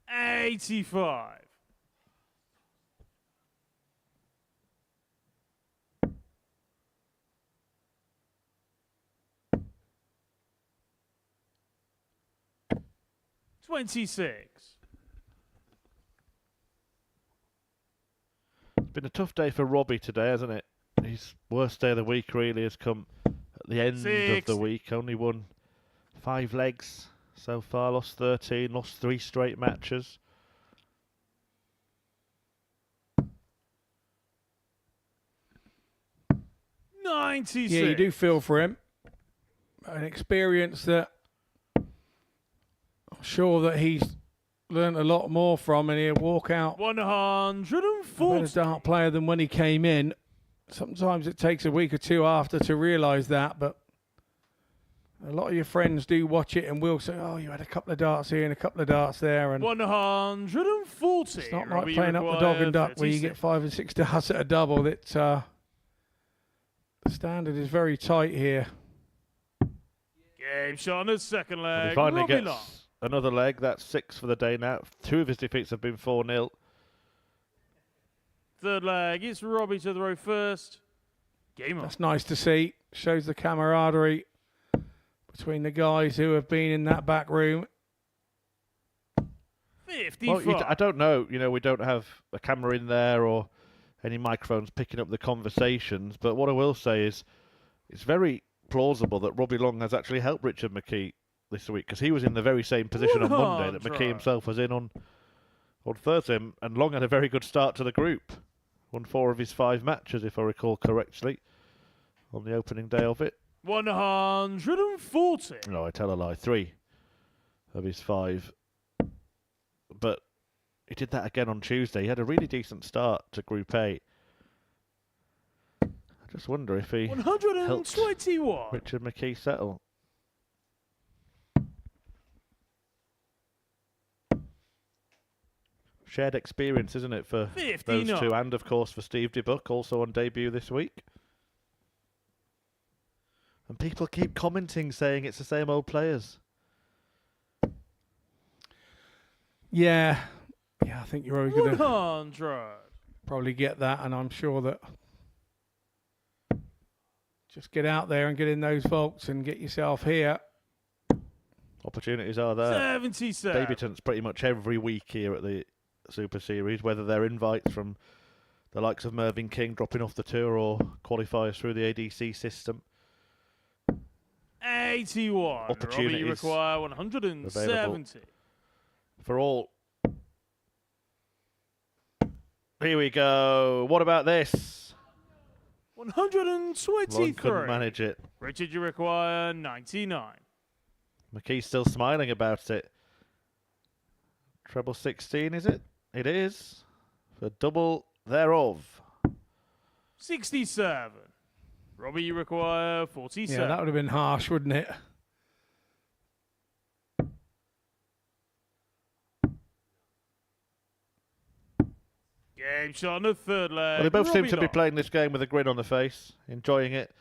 $85. $26. It's been a tough day for Robbie today, hasn't it? His worst day of the week really has come at the end of the week. Only won 5 legs so far, lost 13, lost 3 straight matches. $96. Yeah, you do feel for him. An experience that I'm sure that he's learned a lot more from, and he'll walk out 140. a better dart player than when he came in. Sometimes it takes a week or two after to realise that, but a lot of your friends do watch it and will say, oh, you had a couple of darts here and a couple of darts there. And 140. it's not like playing up the dog and duck where you get 5 and 6 darts at a double. The standard is very tight here. Game shot on his second leg. He finally Robbie gets Long. another leg. That's 6 for the day now. 2 of his defeats have been 4-0. Third leg, it's Robbie to throw first. Game on. That's nice to see. Shows the camaraderie between the guys who have been in that back room. 55. Well, I don't know. You know, we don't have a camera in there or any microphones picking up the conversations. But what I will say is it's very plausible that Robbie Long has actually helped Richard McKee this week, because he was in the very same position on Monday that McKee himself was in on Thursday. And Long had a very good start to the group. Won 4 of his 5 matches, if I recall correctly, on the opening day of it. 140. No, I tell a lie. 3 of his 5. But he did that again on Tuesday. He had a really decent start to Group A. I just wonder if he 121. helped Richard McKee settle. Shared experience, isn't it, for 59. those two, and of course for Steve DeBuck, also on debut this week. And people keep commenting saying it's the same old players. Yeah, I think you're always going to 100. probably get that, and I'm sure that just get out there and get in those vaults and get yourself here. Opportunities are there. 77. Debutants pretty much every week here at the Super Series, whether they're invites from the likes of Mervyn King dropping off the tour or qualifiers through the ADC system. 81. Opportunities Robbie, you require 170. For all. Here we go. What about this? 123. Long couldn't manage it. Richard, you require 99. McKee's still smiling about it. Treble 16, is it? It is. For double thereof. 67. Robbie, you require 47. Yeah, that would have been harsh, wouldn't it? Game shot on the third leg. Well, they both seem Robbie to be Long. playing this game with a grin on the face, enjoying it.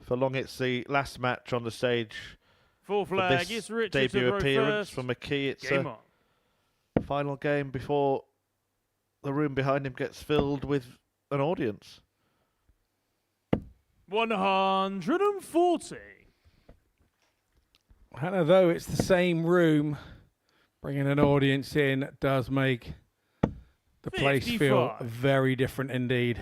For Long, it's the last match on the stage. Fourth for leg, this it's Richard debut to throw appearance. first. For McKee, it's Game a on. final game before the room behind him gets filled with an audience. 140. And though it's the same room, bringing an audience in does make the place feel 55. very different indeed.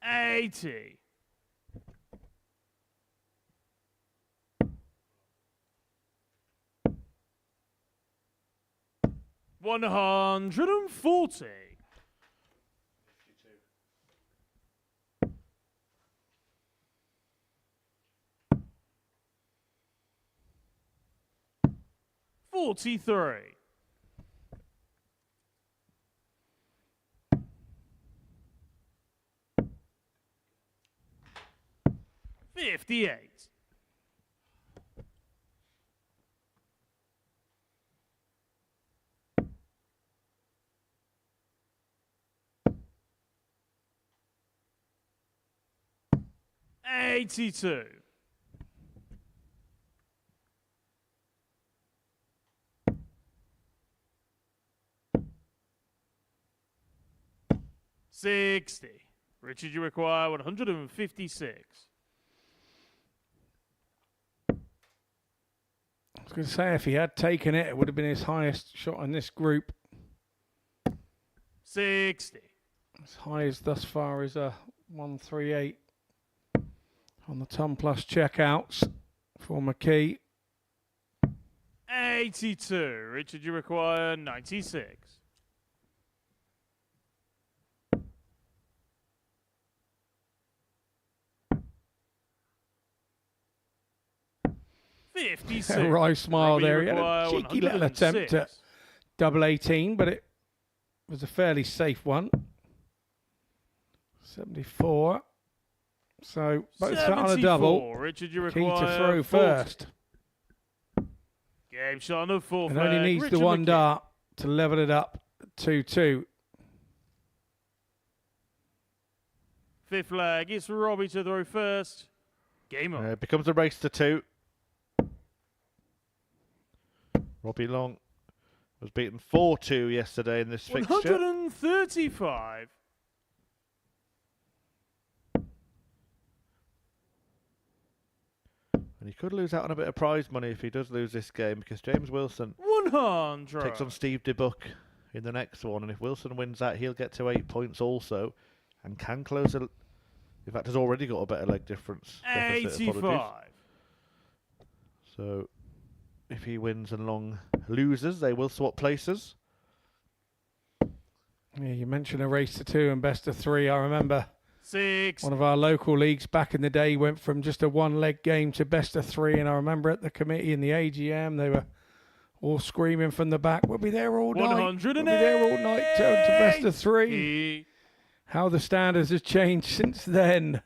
$80. $140. $43. $58. $82. $60. Richard, you require 156. I was going to say, if he had taken it, it would have been his highest shot in this group. 60. As high as thus far is a 138 on the Ton Plus checkouts for McKee. 82. Richard, you require 96. 56. A wry smile Robbie there. He had a require cheeky little 106. attempt at double 18, but it was a fairly safe one. 74. So both start on a double. Richard, you Key require to throw 40. first. Game shot on the fourth And only leg. needs Richard the one McKee. dart to level it up 2-2. Fifth leg. It's Robbie to throw first. Game on. It becomes a race to 2. Robbie Long was beaten 4-2 yesterday in this fixture. 135. And he could lose out on a bit of prize money if he does lose this game, because James Wilson 100. takes on Steve DeBuck in the next one. And if Wilson wins that, he'll get to 8 points also and can close a... In fact, has already got a better leg difference. deficit, 85. apologies. So if he wins and Long loses, they will swap places. Yeah, you mentioned a race to 2 and best of 3. I remember 6. one of our local leagues back in the day went from just a one-leg game to best of 3. And I remember at the committee in the AGM, they were all screaming from the back, "We'll be there all night. We'll be there all night to best of 3. How the standards has changed since then.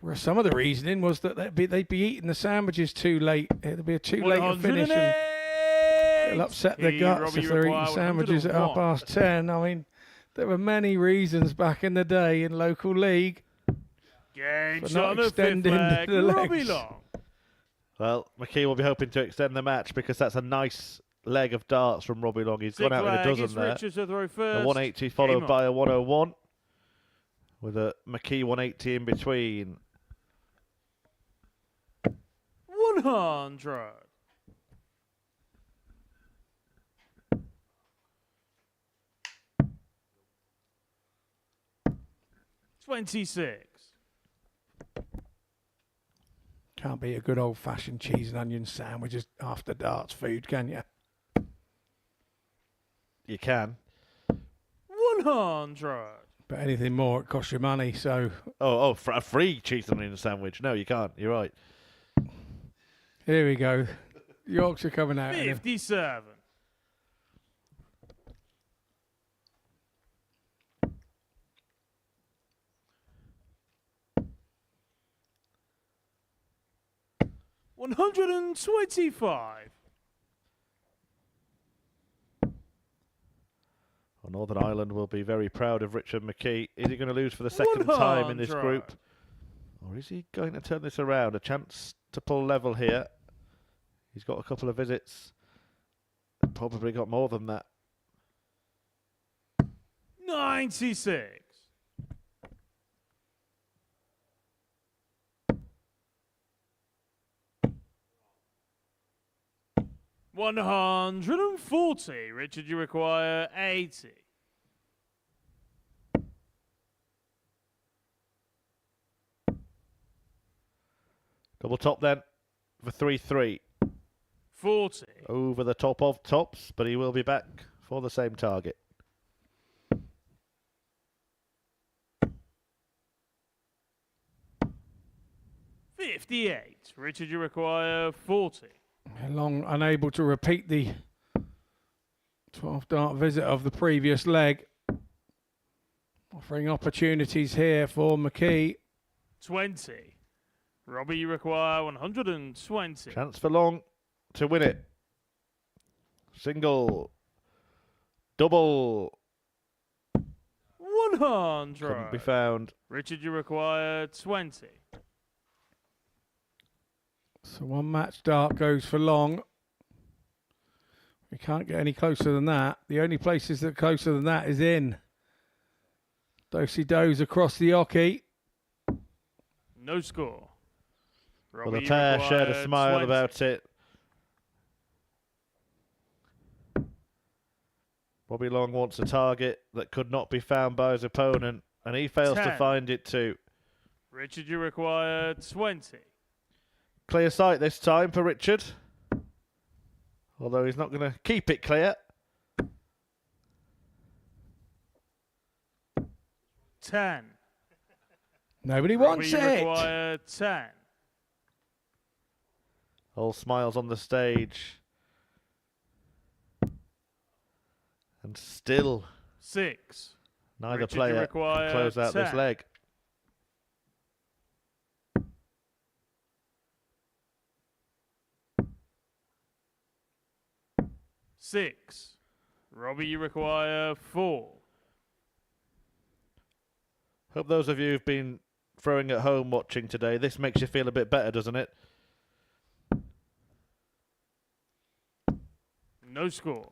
Where some of the reasoning was that they'd be eating the sandwiches too late. It'd be a too late a finish, and it'll upset their guts if they're eating sandwiches at 10:30. I mean, there were many reasons back in the day in local league Game for shot not on the fifth extending leg. the Robbie legs. Long. Well, McKee will be hoping to extend the match because that's a nice leg of darts from Robbie Long. He's gone out with a dozen there. Richard to throw first. A 180 followed by a 101 with a McKee 180 in between. 100. $26. Can't be a good old-fashioned cheese and onion sandwich after darts food, can you? You can. 100. But anything more, it costs you money. So For a free cheese and onion sandwich. No, you can't. You're right. here we go. Yorks are coming out. 57. $125. Well, Northern Ireland will be very proud of Richard McKee. Is he going to lose for the second time in this group? Or is he going to turn this around? A chance to pull level here. He's got a couple of visits. Probably got more than that. 96. $140. Richard, you require 80. Double top then for 3-3. 40. Over the top of tops, but he will be back for the same target. $58. Richard, you require 40. Long unable to repeat the 12 dart visit of the previous leg. Offering opportunities here for McKee. 20. Robbie, you require 120. Chance for Long to win it. Single. Double. 100. Couldn't be found. Richard, you require 20. So one match dart goes for Long. We can't get any closer than that. The only places that closer than that is in. Do-si-dos across the hockey. No score. Robbie, Well, the pair shared a smile 20. about it. Robbie Long wants a target that could not be found by his opponent, and he fails to 10. find it too. Richard, you require 20. Clear sight this time for Richard. Although he's not going to keep it clear. 10. Nobody Robbie, wants you it. require 10. All smiles on the stage. And still 6. neither Richard, you player can require close out this 10. leg. Six. Robbie, you require 4. Hope those of you who've been throwing at home watching today, this makes you feel a bit better, doesn't it? No score.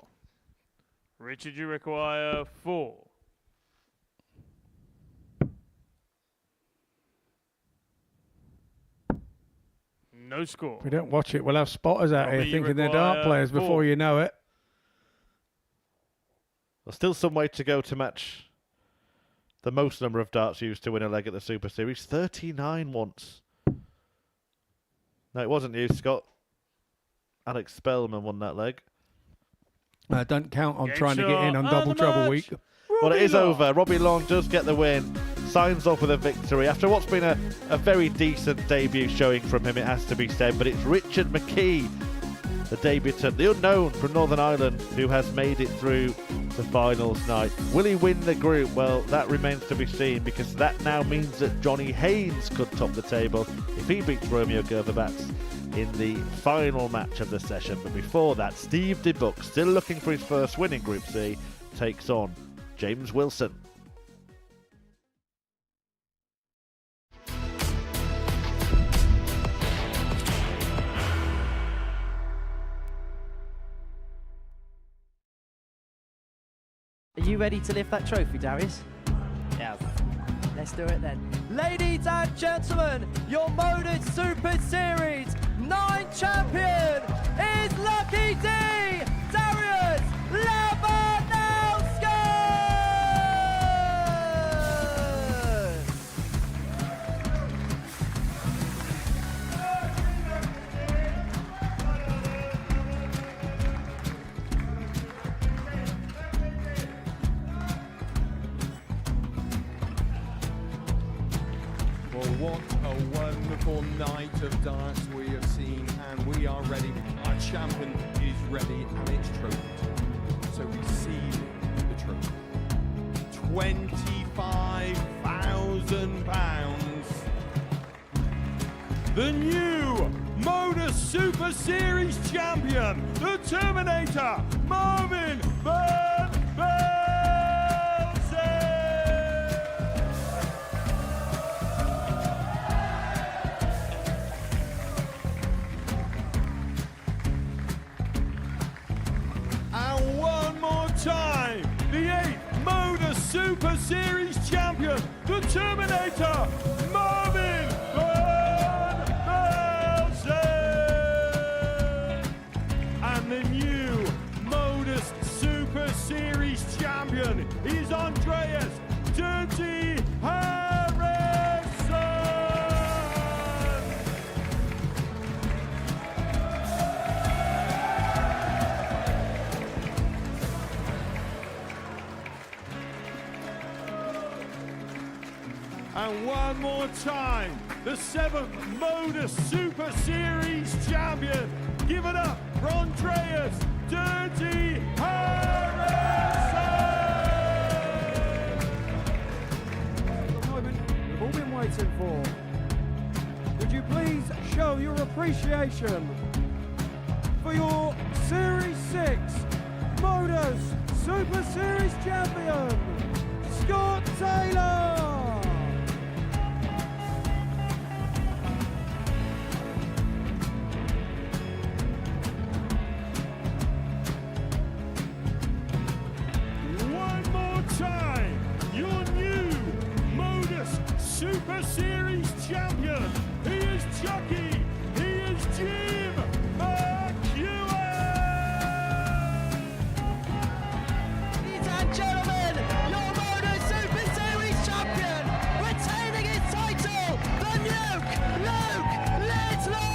Richard, you require 4. No score. If we don't watch it, we'll have spotters out here Robbie, you thinking they're dart require players before 4. you know it. There's still some way to go to match the most number of darts used to win a leg at the Super Series. 39 once. No, it wasn't you, Scott. Alex Spellman won that leg. Don't count on Game trying to get in shot on and Double the Trouble match. week. Well, it is Long. over. Robbie Long does get the win. Signs off with a victory. After what's been a very decent debut showing from him, it has to be said. But it's Richard McKee, the debutant, the unknown from Northern Ireland, who has made it through the finals night. Will he win the group? Well, that remains to be seen, because that now means that Johnny Haynes could top the table if he beats Romeo Grbavac in the final match of the session. But before that, Steve DeBuck, still looking for his first win in Group C, takes on James Wilson. Are you ready to lift that trophy, Darius? Yes. Let's do it then. Ladies and gentlemen, your Modus Super Series 9 champion is Lucky D, Darius Labanowski! Well, what a wonderful night of darts we have seen, and we are ready. Our champion is ready, and it's trophy. So receive the trophy. £25,000. The new Modus Super Series champion, the Terminator, Marvin Van Velzen. And one more time, the 8th Modus Super Series champion, the Terminator, Marvin Van Velzen. And the new Modus Super Series champion is Andreas Dirty Harrison. And one more time, the 7th Modus Super Series champion. Give it up for Andreas Dirty Harrison. The moment we've all been waiting for. Would you please show your appreciation for your Series 6 Modus Super Series champion, Scott Taylor? One more time, your new Modus Super Series champion. He is Chucky. He is Jim McGuire. Ladies and gentlemen, your Modus Super Series champion, retaining his title, the Nuke, Luke Lidlow!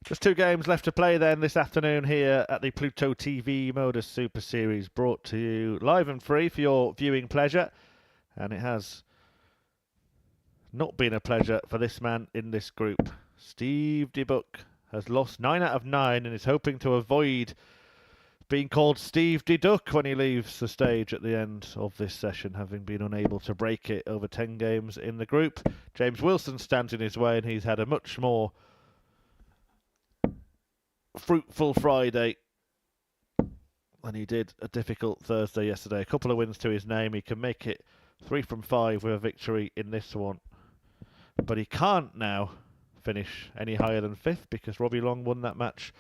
Just 2 games left to play then this afternoon here at the Pluto TV Modus Super Series, brought to you live and free for your viewing pleasure. And it has not been a pleasure for this man in this group. Steve DeBuck has lost 9 out of 9 and is hoping to avoid being called Steve DeDuck when he leaves the stage at the end of this session, having been unable to break it over 10 games in the group. James Wilson stands in his way, and he's had a much more fruitful Friday than he did a difficult Thursday yesterday. A couple of wins to his name. He can make it 3 from 5 with a victory in this one. But he can't now finish any higher than 5th because Robbie Long won that match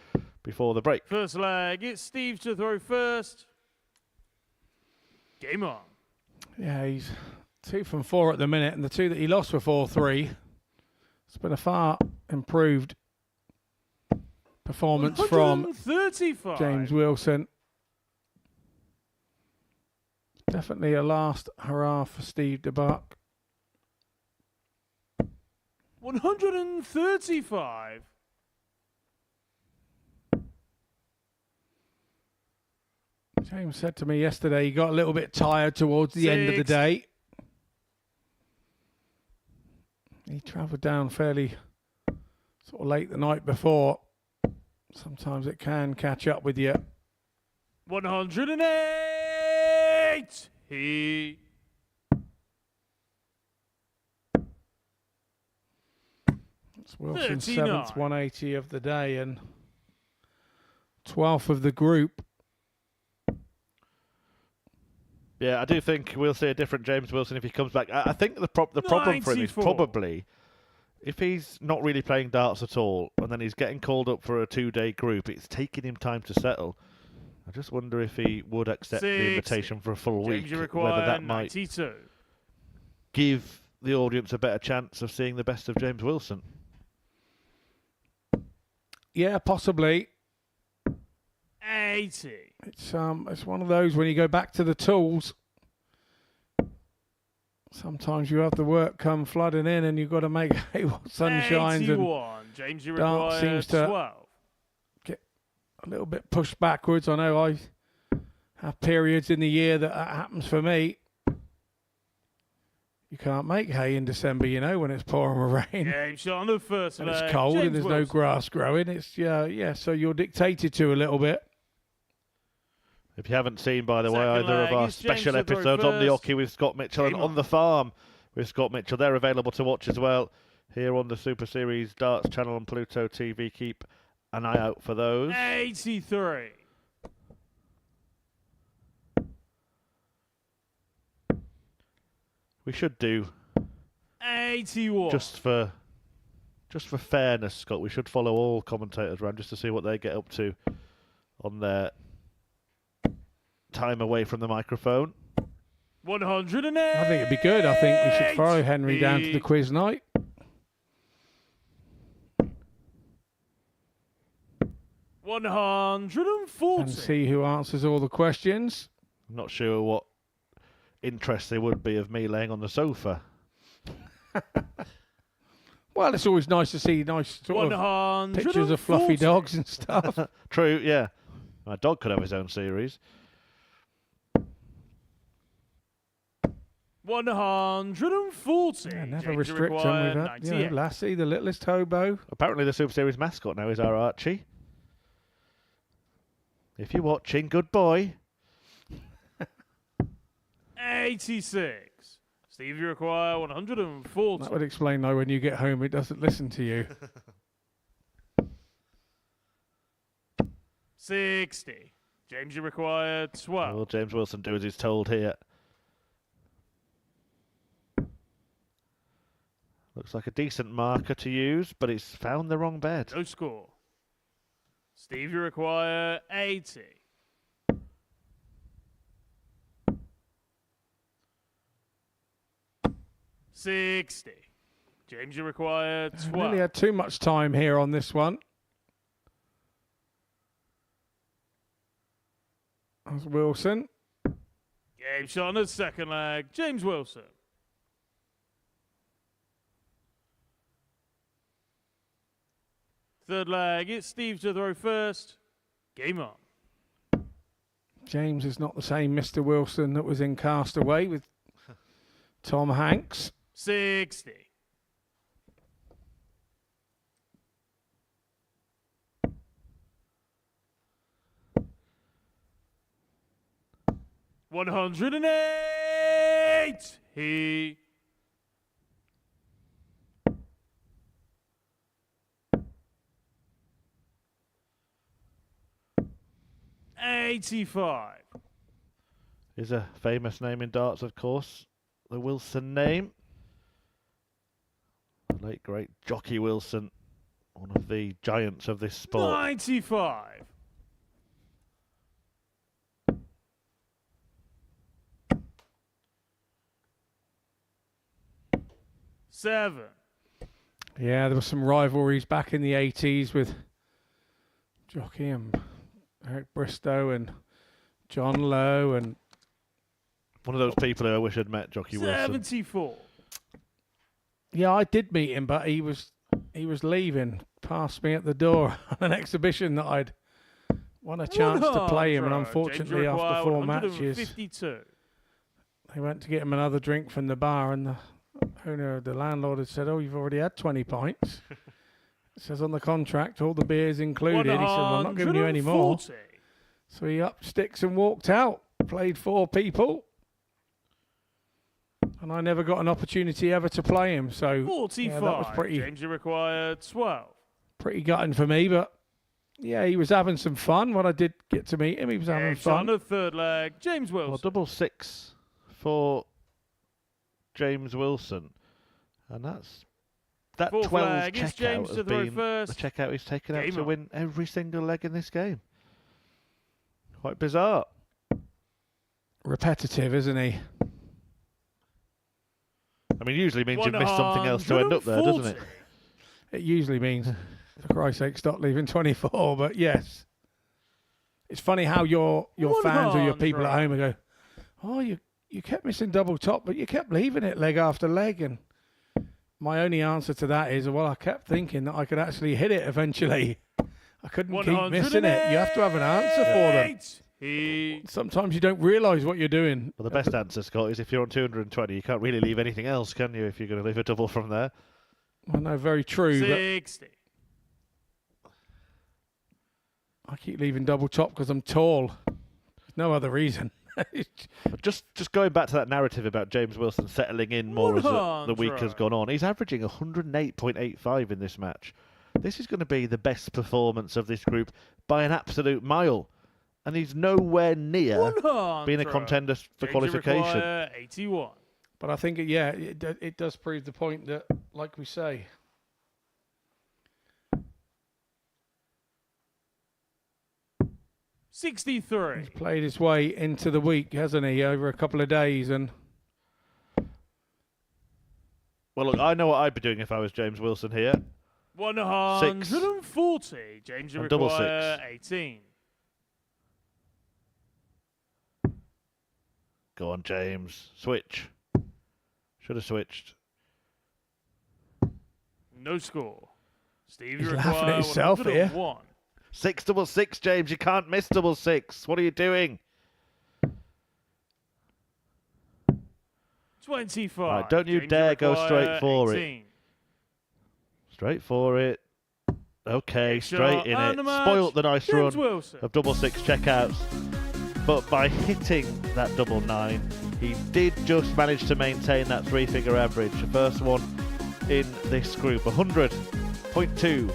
before the break. First leg, it's Steve to throw first. Game on. Yeah, he's 2 from 4 at the minute, and the 2 that he lost were 4-3. It's been a far improved performance from James Wilson. Definitely a last hurrah for Steve DeBuck. 135. James said to me yesterday he got a little bit tired towards the end of the day. He travelled down fairly sort of late the night before. Sometimes it can catch up with you. 108. It's Wilson's 7th 180 of the day and 12th of the group. Yeah, I do think we'll see a different James Wilson if he comes back. I think the problem for him is probably if he's not really playing darts at all and then he's getting called up for a 2-day group, it's taking him time to settle. I just wonder if he would accept the invitation for a full week, whether that might give the audience a better chance of seeing the best of James Wilson. Yeah, possibly. 80. It's one of those when you go back to the tools. Sometimes you have the work come flooding in, and you've got to make hay while sun shines. 81. James, you dart seems to 12. get a little bit pushed backwards. I know I have periods in the year that happens for me. You can't make hay in December, you know, when it's pouring with rain. James shot on the first and leg. it's cold James and there's Wilson. no grass growing. It's so you're dictated to a little bit. If you haven't seen, by the way, Second either of leg our is James special to throw episodes on the first. hockey with Scott Mitchell and on the farm with Scott Mitchell, they're available to watch as well here on the Super Series Darts channel on Pluto TV. Keep an eye out for those. 83. We should do 81. just for fairness, Scott. We should follow all commentators around just to see what they get up to on their time away from the microphone. 108. I think it'd be good. I think we should follow Henry down to the quiz night. $140. And see who answers all the questions. I'm not sure what interest there would be of me laying on the sofa. Well, it's always nice to see nice sort of pictures of fluffy dogs and stuff. True, yeah. My dog could have his own series. 140. Yeah, never James restrict them. We've required had, you know, Lassie, the littlest hobo. Apparently the Super Series mascot now is our Archie. If you're watching, good boy. 86. Steve, you require 140. That would explain, though, when you get home, it doesn't listen to you. 60. James, you require 12. Will James Wilson do as he's told here? Looks like a decent marker to use, but it's found the wrong bed. No score. Steve, you require 80. $60. James, you require 12. Really had too much time here on this one. That's Wilson. Game shot on the second leg. James Wilson. Third leg, it's Steve to throw first. Game on. James is not the same Mr. Wilson that was in Castaway with Tom Hanks. 60. $108. He. $85. Is a famous name in darts, of course. The Wilson name. The late great Jockey Wilson, one of the giants of this sport. 95. $7. Yeah, there were some rivalries back in the 80s with Jockey and Eric Bristow and John Lowe and one of those people who I wish I'd met, Jockey Wilson. 74. Yeah, I did meet him, but he was leaving past me at the door on an exhibition that I'd won a chance to play him, and unfortunately after 4 matches, 52. they went to get him another drink from the bar, and the owner, the landlord, had said, "Oh, you've already had 20 pints." It says on the contract, all the beers included. He said, "Well, I'm not giving you any more." So he upped sticks and walked out. Played 4 people. And I never got an opportunity ever to play him. So 45. yeah, that was pretty, James, you required 12. pretty gutting for me. But yeah, he was having some fun. When I did get to meet him, he was having fun. On the third leg, James Wilson. Well, double 6 for James Wilson. And that Fourth 12 leg, it's James checkout to has throw been first. the checkout he's taken out Game to on. win every single leg in this game. Quite bizarre. Repetitive, isn't he? I mean, usually means you've missed something else to end up there, doesn't it? It usually means, for Christ's sake, stop leaving 24. But yes, it's funny how your fans or your people at home will go, "Oh, you kept missing double top, but you kept leaving it leg after leg." And my only answer to that is, well, I kept thinking that I could actually hit it eventually. I couldn't keep missing it. You have to have an answer for them. Sometimes you don't realise what you're doing. Well, the best answer, Scott, is if you're on 220, you can't really leave anything else, can you, if you're going to leave a double from there? Well, no, very true. 60. But I keep leaving double top because I'm tall. There's no other reason. But just going back to that narrative about James Wilson settling in more as the week has gone on, he's averaging 108.85 in this match. This is going to be the best performance of this group by an absolute mile. And he's nowhere near being a contender for qualification. 81. But I think, it does prove the point that, like we say, $63. he's played his way into the week, hasn't he, over a couple of days. And well, look, I know what I'd be doing if I was James Wilson here. 140. James, you and double require 6. 18. Go on, James. Switch. Should have switched. No score. Steve, he's you laughing require at himself here. 101. 6 double 6, James. You can't miss double 6. What are you doing? 25. Right, don't you James, dare go require straight for 18. it. Straight for it. Okay, Shot straight in and it. the match, Spoilt the nice James run Wilson. of double 6 checkouts. But by hitting that double 9, he did just manage to maintain that 3-figure average. The first one in this group. 100.2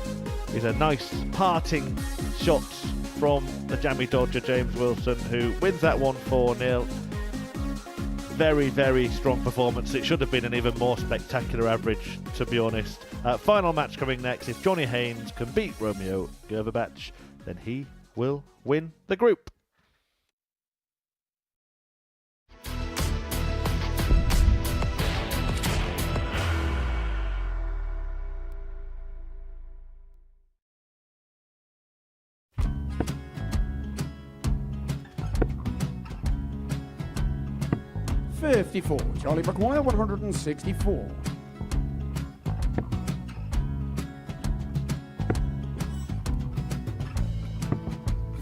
is a nice parting shot from the jammy dodger James Wilson, who wins that one 4-0. Very, very strong performance. It should have been an even more spectacular average, to be honest. Final match coming next. If Johnny Haynes can beat Romeo Grbavac, then he will win the group. $54. Charlie McGuire, 164.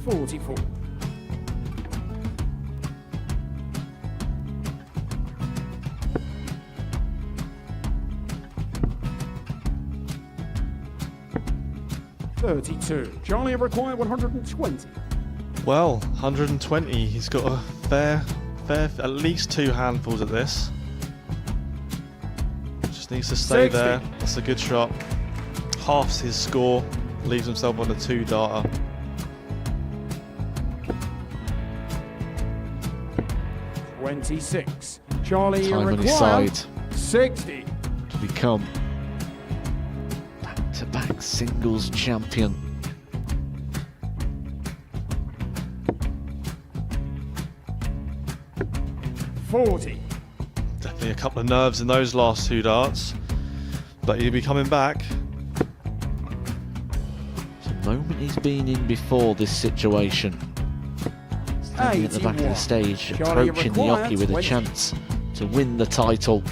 44. Charlie require 120. Well, 120. He's got a fair, at least 2 handfuls at this. Just needs to stay 60. there. That's a good shot. Halves his score. Leaves himself on a 2-darter. $26. Charlie Time on his require side 60. to become back-to-back singles champion. $40. Definitely a couple of nerves in those last 2 darts. But he'll be coming back. It's a moment he's been in before this situation. Standing at the back of the 81. stage, Charlie approaching the require Oki with a 20. chance to win the title.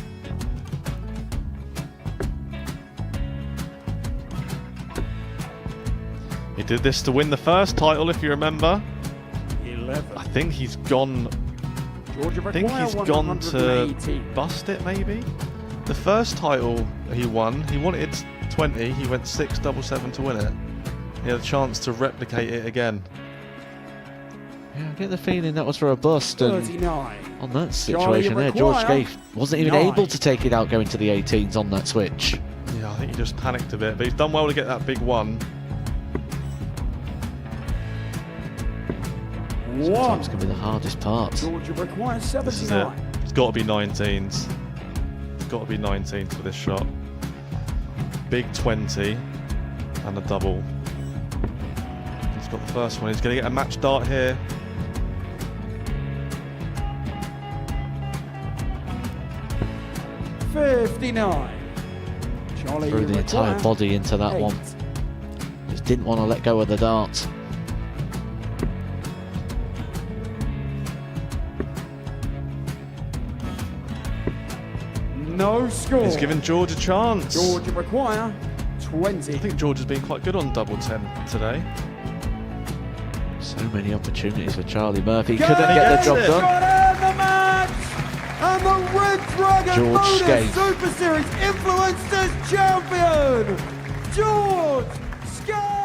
He did this to win the first title, if you remember. 11. I think he's gone. Georgia I think require he's gone to 118. bust it, maybe. The first title he won, he wanted 20. He went 6-7-7 to win it. He had a chance to replicate it again. Yeah, I get the feeling that was for a bust, and 39. on that situation there, George Scaife wasn't even 9. able to take it out going to the 18s on that switch. Yeah, I think he just panicked a bit, but he's done well to get that big one. Sometimes can be the hardest part. Georgia requires This is it. 79. It's got to be 19s. It's got to be 19s for this shot. Big 20 and a double. He's got the first one. He's going to get a match dart here. $59. Charlie Threw the entire require body into that 8. one. Just didn't want to let go of the dart. No score. He's given George a chance. Georgia require 20. I think George has been quite good on double 10 today. So many opportunities for Charlie Murphy. Got Couldn't it, get the yes, job it. done. Got it, the match! And the Red Dragon George Modus Scaife. Super Series Influencers Champion, George Scaife!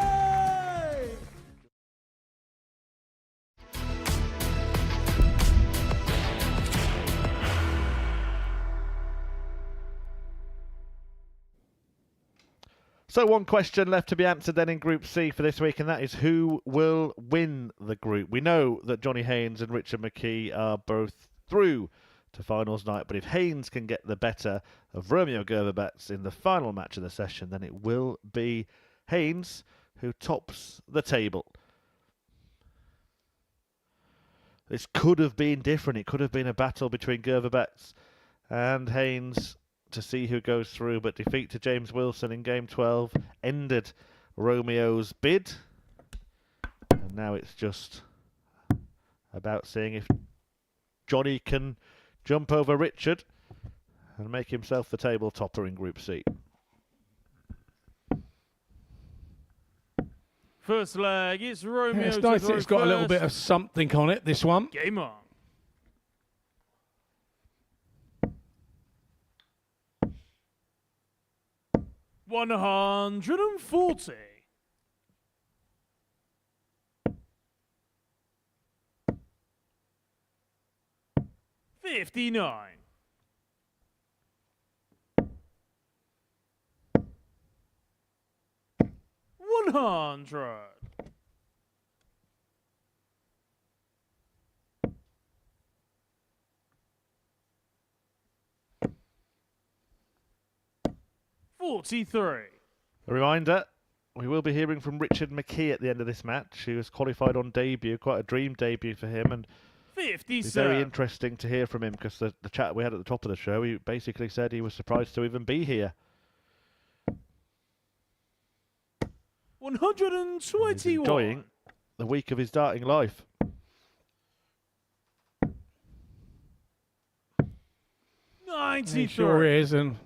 So one question left to be answered then in Group C for this week, and that is who will win the group. We know that Johnny Haynes and Richard McKee are both through to finals night, but if Haynes can get the better of Romeo Grbavac in the final match of the session, then it will be Haynes who tops the table. This could have been different. It could have been a battle between Grbavac and Haynes to see who goes through, but defeat to James Wilson in Game 12 ended Romeo's bid. And now it's just about seeing if Johnny can jump over Richard and make himself the table topper in Group C. First leg, it's Romeo. Yeah, it's to nice. throw It's got a little bit first. of something on it, this one. Game on. $140. $59. $100. $43. A reminder, we will be hearing from Richard McKee at the end of this match. He was qualified on debut, quite a dream debut for him, and it's very 57. interesting to hear from him because the chat we had at the top of the show, he basically said he was surprised to even be here. 121. He's enjoying the week of his darting life. He sure is, and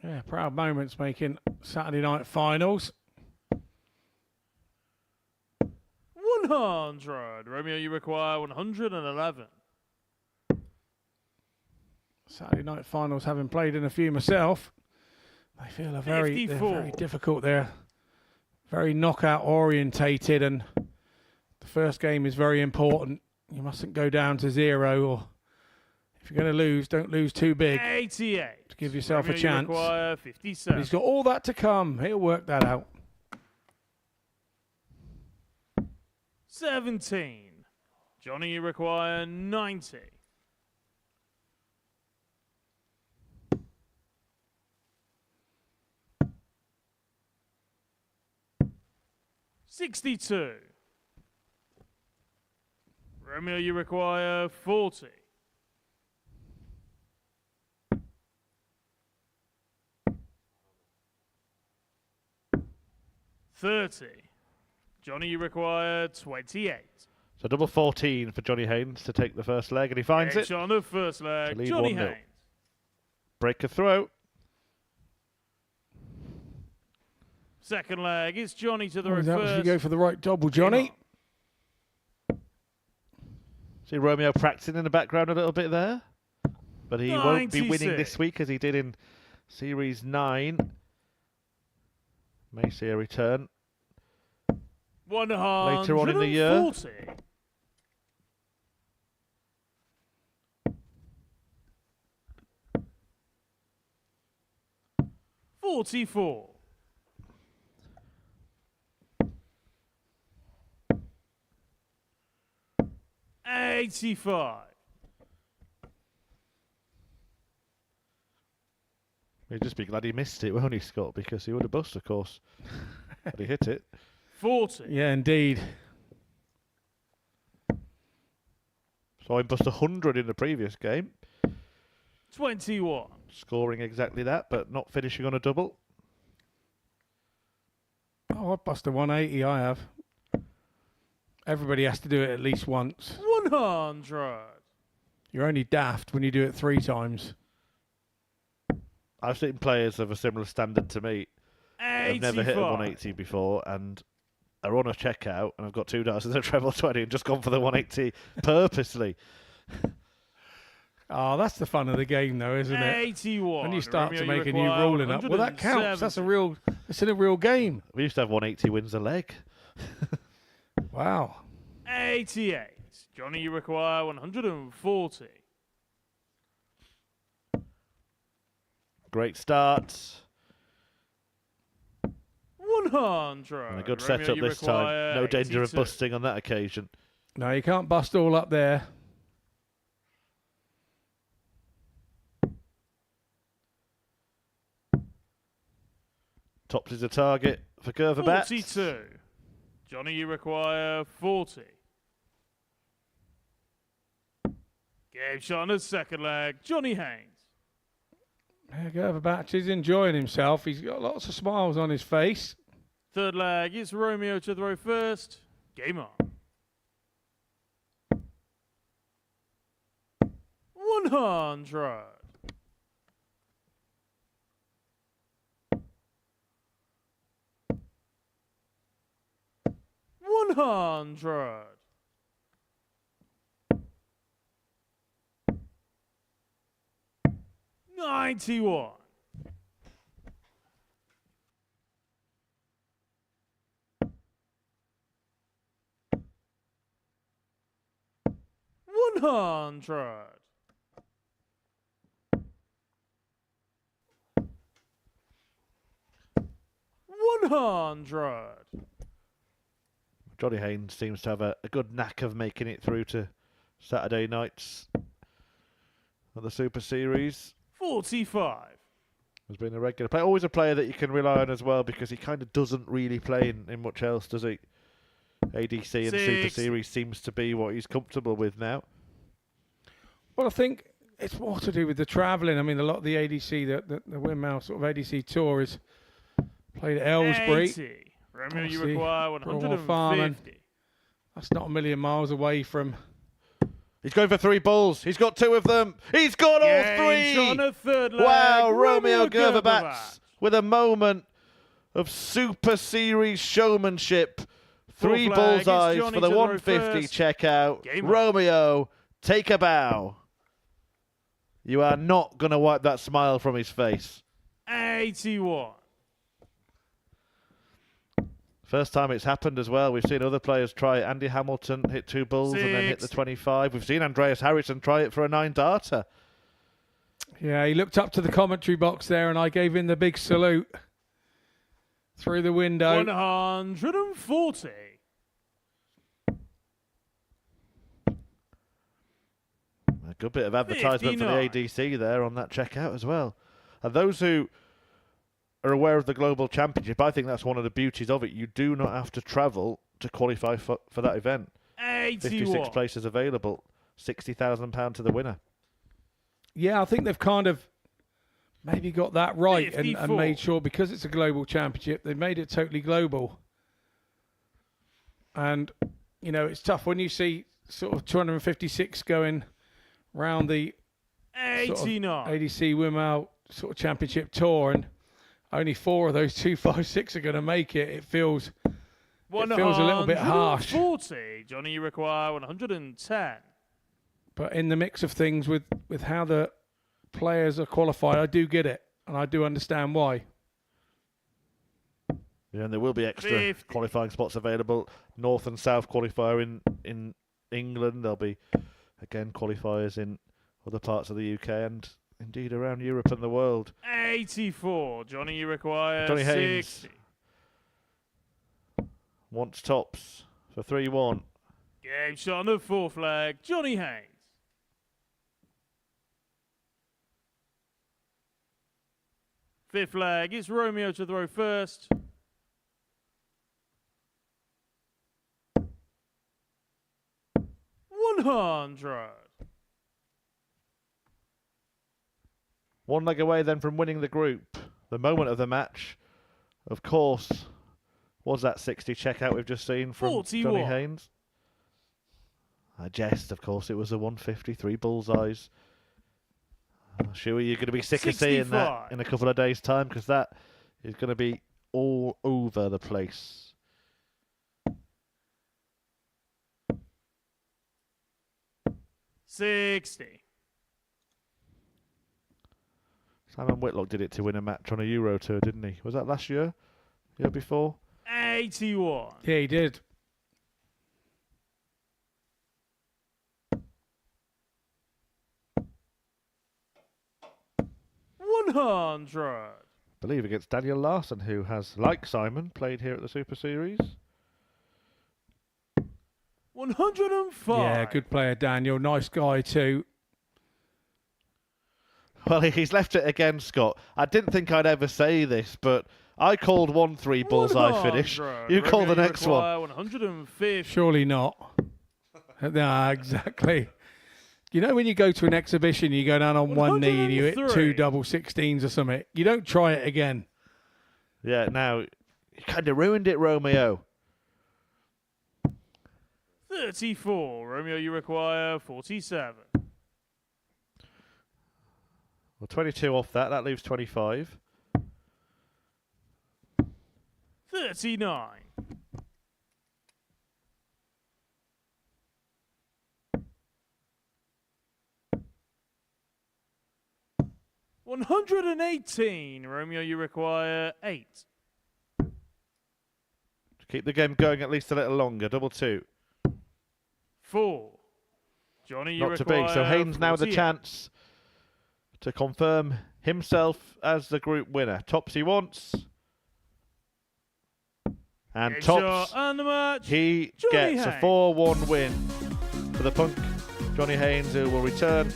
yeah, proud moments making Saturday night finals. 100. Romeo, you require 111. Saturday night finals, having played in a few myself, they feel they're very difficult. They're very knockout orientated, and the first game is very important. You mustn't go down to 0, or if you're going to lose, don't lose too big. 88. To give yourself Romeo, a chance. You require 57. But he's got all that to come. He'll work that out. 17. Johnny, you require 90. $62. Romeo, you require 40. $30. Johnny, you require 28. So double 14 for Johnny Haynes to take the first leg, and he finds it. On the first leg, lead Johnny 1-0. Haynes. Break a throw. Second leg, it's Johnny to the That was first. you go for the right double, Johnny. See Romeo practicing in the background a little bit there. But he won't be winning 96. this week as he did in Series 9. May see a return 140. later on in the year. 44. $85. He'd just be glad he missed it, won't he, Scott? Because he would have bust, of course. But he hit it. 40. Yeah, indeed. Saw him bust 100 in the previous game. 21. Scoring exactly that, but not finishing on a double. Oh, I've busted 180, I have. Everybody has to do it at least once. 100. You're only daft when you do it 3 times. I've seen players of a similar standard to me that have never hit a 180 before and are on a checkout, and I've got 2 darts in the treble 20 and just gone for the 180 purposely. Oh, that's the fun of the game, though, isn't it? 81. When you start Romeo, to make a you new require ruling up, well, that counts. That's a real. It's in a real game. We used to have 180 wins a leg. Wow. 88. Johnny, you require 140. Great start. 100. And a good Romeo, setup you this time. require No danger of 82. busting on that occasion. No, you can't bust all up there. Tops is a target for Grbavac. 42. Johnny, you require 40. Game shot on the second leg. Johnny Haynes. Grbavac is enjoying himself. He's got lots of smiles on his face. Third leg, it's Romeo to throw first. Game on. 100. $100. $91. $100. $100. Johnny Haynes seems to have a good knack of making it through to Saturday nights of the Super Series. 45. Has been a regular player. Always a player that you can rely on as well, because he kind of doesn't really play in much else, does he? ADC and Super Series seems to be what he's comfortable with now. Well, I think it's more to do with the travelling. I mean, a lot of the ADC, the Windmill sort of ADC tour is played at Aylesbury. 80. Romeo, you require Farming. 150. That's not a million miles away from... He's going for 3 balls. He's got 2 of them. He's got all 3. On a third leg. Wow, Romeo Grbavac Grbavac with a moment of Super Series showmanship. 3 Full flag, it's bullseyes Johnny for the to throw 150 first. checkout. Game on. Romeo, take a bow. You are not going to wipe that smile from his face. 81. First time it's happened as well. We've seen other players try it. Andy Hamilton hit 2 bulls and then hit the 25. We've seen Andreas Harrison try it for a 9-darter. Yeah, he looked up to the commentary box there and I gave him the big salute through the window. 140. A good bit of advertisement 59. for the ADC there on that checkout as well. And those who are aware of the Global Championship, I think that's one of the beauties of it. You do not have to travel to qualify for that event. 56 places available, £60,000 to the winner. Yeah, I think they've kind of maybe got that right and 54. made sure, because it's a global championship, they've made it totally global. And, you know, it's tough when you see sort of 256 going round the sort of 89. ADC Women sort of championship tour, and only 4 of those 256 are going to make it. It feels a little bit harsh. 140. Johnny, you require 110. But in the mix of things with how the players are qualified, I do get it, and I do understand why. Yeah, and there will be extra qualifying spots available. North and South qualifier in England. There'll be, again, qualifiers in other parts of the UK and indeed around Europe and the world. 84. Johnny, you require Johnny 60. Haynes wants tops for 3-1. Game shot on the 4 flag. Johnny Haynes. Fifth flag. It's Romeo to throw first. $100. One leg away then from winning the group. The moment of the match, of course, was that 60 checkout we've just seen from 41. Johnny Haynes. I jest, of course, it was a 153 bullseyes. Sure, you're going to be sick of seeing that in a couple of days' time, because that is going to be all over the place. $60. Simon Whitlock did it to win a match on a Euro Tour, didn't he? Was that last year? Year before? 81. Yeah, he did. $100. I believe against Daniel Larson, who has, like Simon, played here at the Super Series. 105. Yeah, good player, Daniel. Nice guy too. Well, he's left it again, Scott. I didn't think I'd ever say this, but I called 1-3 bullseye finish. You call the next one. 150. Surely not. Nah, exactly. You know when you go to an exhibition, you go down on one knee and you hit 2 double 16s or something. You don't try it again. Yeah, now, you kind of ruined it, Romeo. 34. Romeo, you require 47. Well, 22 off that. That leaves 25. 39. $118. Romeo, you require 8. To keep the game going at least a little longer. Double 2. 4. Johnny, you Not to require be. So Haynes now the 48. chance to confirm himself as the group winner. Tops he wants. And Game tops, shot and the match. he Johnny gets a Haynes. 4-1 win for the punk Johnny Haynes, who will return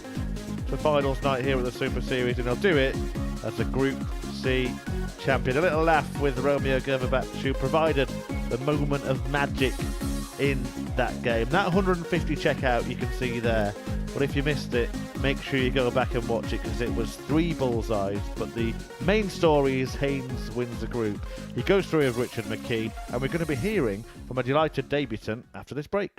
to finals night here at the Super Series, and he'll do it as the Group C champion. A little laugh with Romeo Grbavac, who provided the moment of magic in that game. That 150 checkout you can see there, but if you missed it, make sure you go back and watch it, because it was 3 bullseyes. But the main story is Haynes wins the group. He goes through with Richard McKee, and we're going to be hearing from a delighted debutant after this break.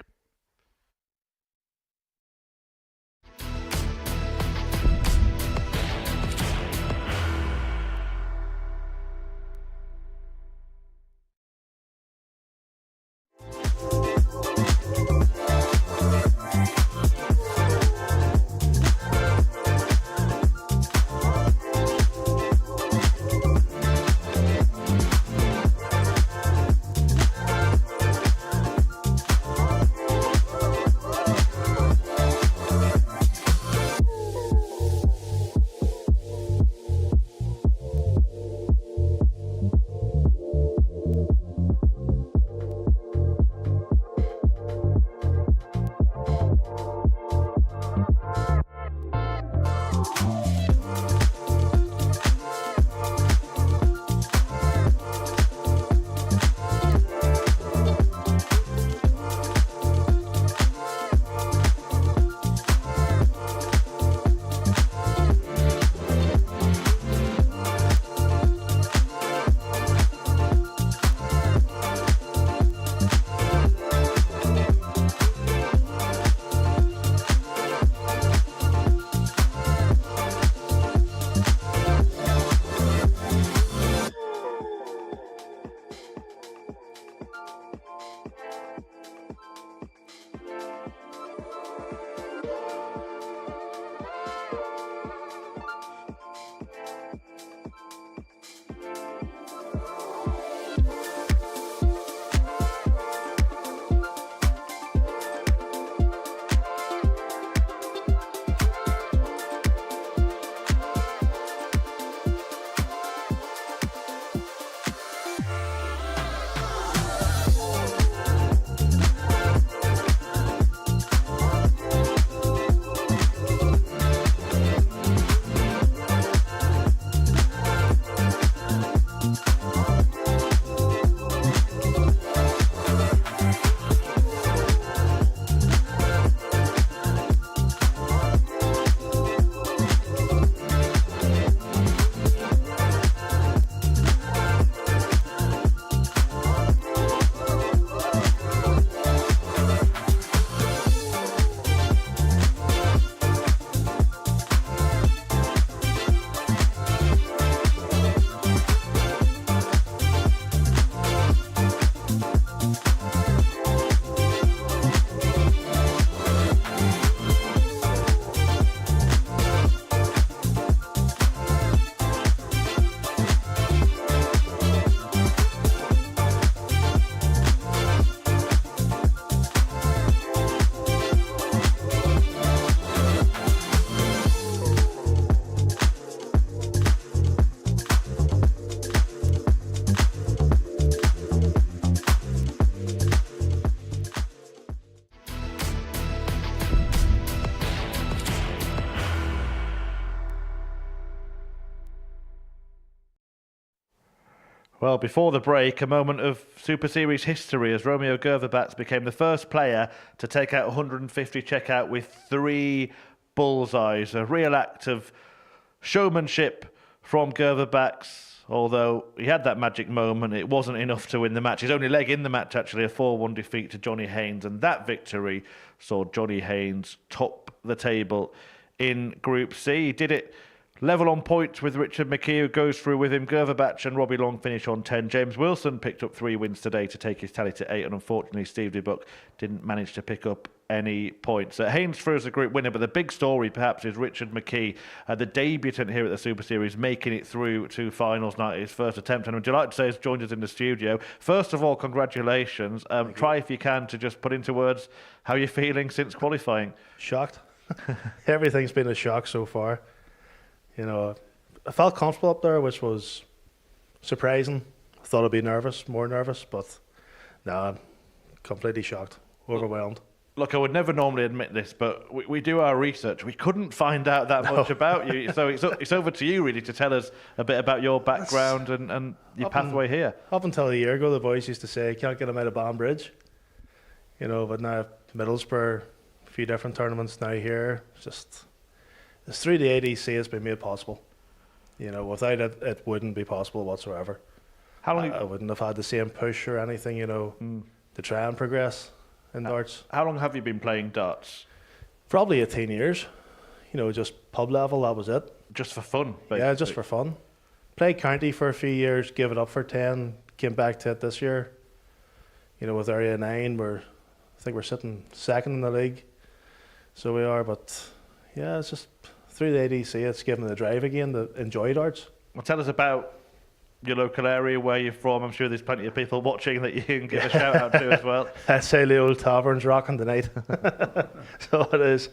Well, before the break, a moment of Super Series history as Romeo Grbavac became the first player to take out 150 checkout with 3 bullseyes. A real act of showmanship from Grbavac. Although he had that magic moment, it wasn't enough to win the match. His only leg in the match, actually, a 4-1 defeat to Johnny Haynes. And that victory saw Johnny Haynes top the table in Group C. He did it level on points with Richard McKee, who goes through with him. Grbavac and Robbie Long finish on 10. James Wilson picked up 3 wins today to take his tally to 8. And unfortunately, Steve DeBuck didn't manage to pick up any points. Haynes through as a group winner, but the big story perhaps is Richard McKee, the debutant here at the Super Series, making it through to finals night, his first attempt. And I'm delighted to say he's joined us in the studio. First of all, congratulations. Try if you can to just put into words how you're feeling since qualifying. Shocked. Everything's been a shock so far. You know, I felt comfortable up there, which was surprising. I thought I'd be more nervous, but no, I'm completely shocked, overwhelmed. Look, I would never normally admit this, but we do our research. We couldn't find out that much about you. So it's over to you, really, to tell us a bit about your background and your pathway here. Up until a year ago, the boys used to say, can't get them out of Banbridge. You know, but now Middlesbrough, a few different tournaments now here. It's through the ADC it's been made possible. You know, without it, it wouldn't be possible whatsoever. How long? I wouldn't have had the same push or anything, you know, to try and progress in darts. How long have you been playing darts? Probably 18 years. You know, just pub level, that was it. Just for fun, basically. Yeah, just for fun. Played county for a few years, gave it up for 10, came back to it this year. You know, with Area 9, I think we're sitting second in the league. So we are, but yeah, it's just through the ADC, it's given the drive again to enjoy darts. Well, tell us about your local area, where you're from. I'm sure there's plenty of people watching that you can give a shout out to as well. I'd say the old tavern's rocking tonight. So it is.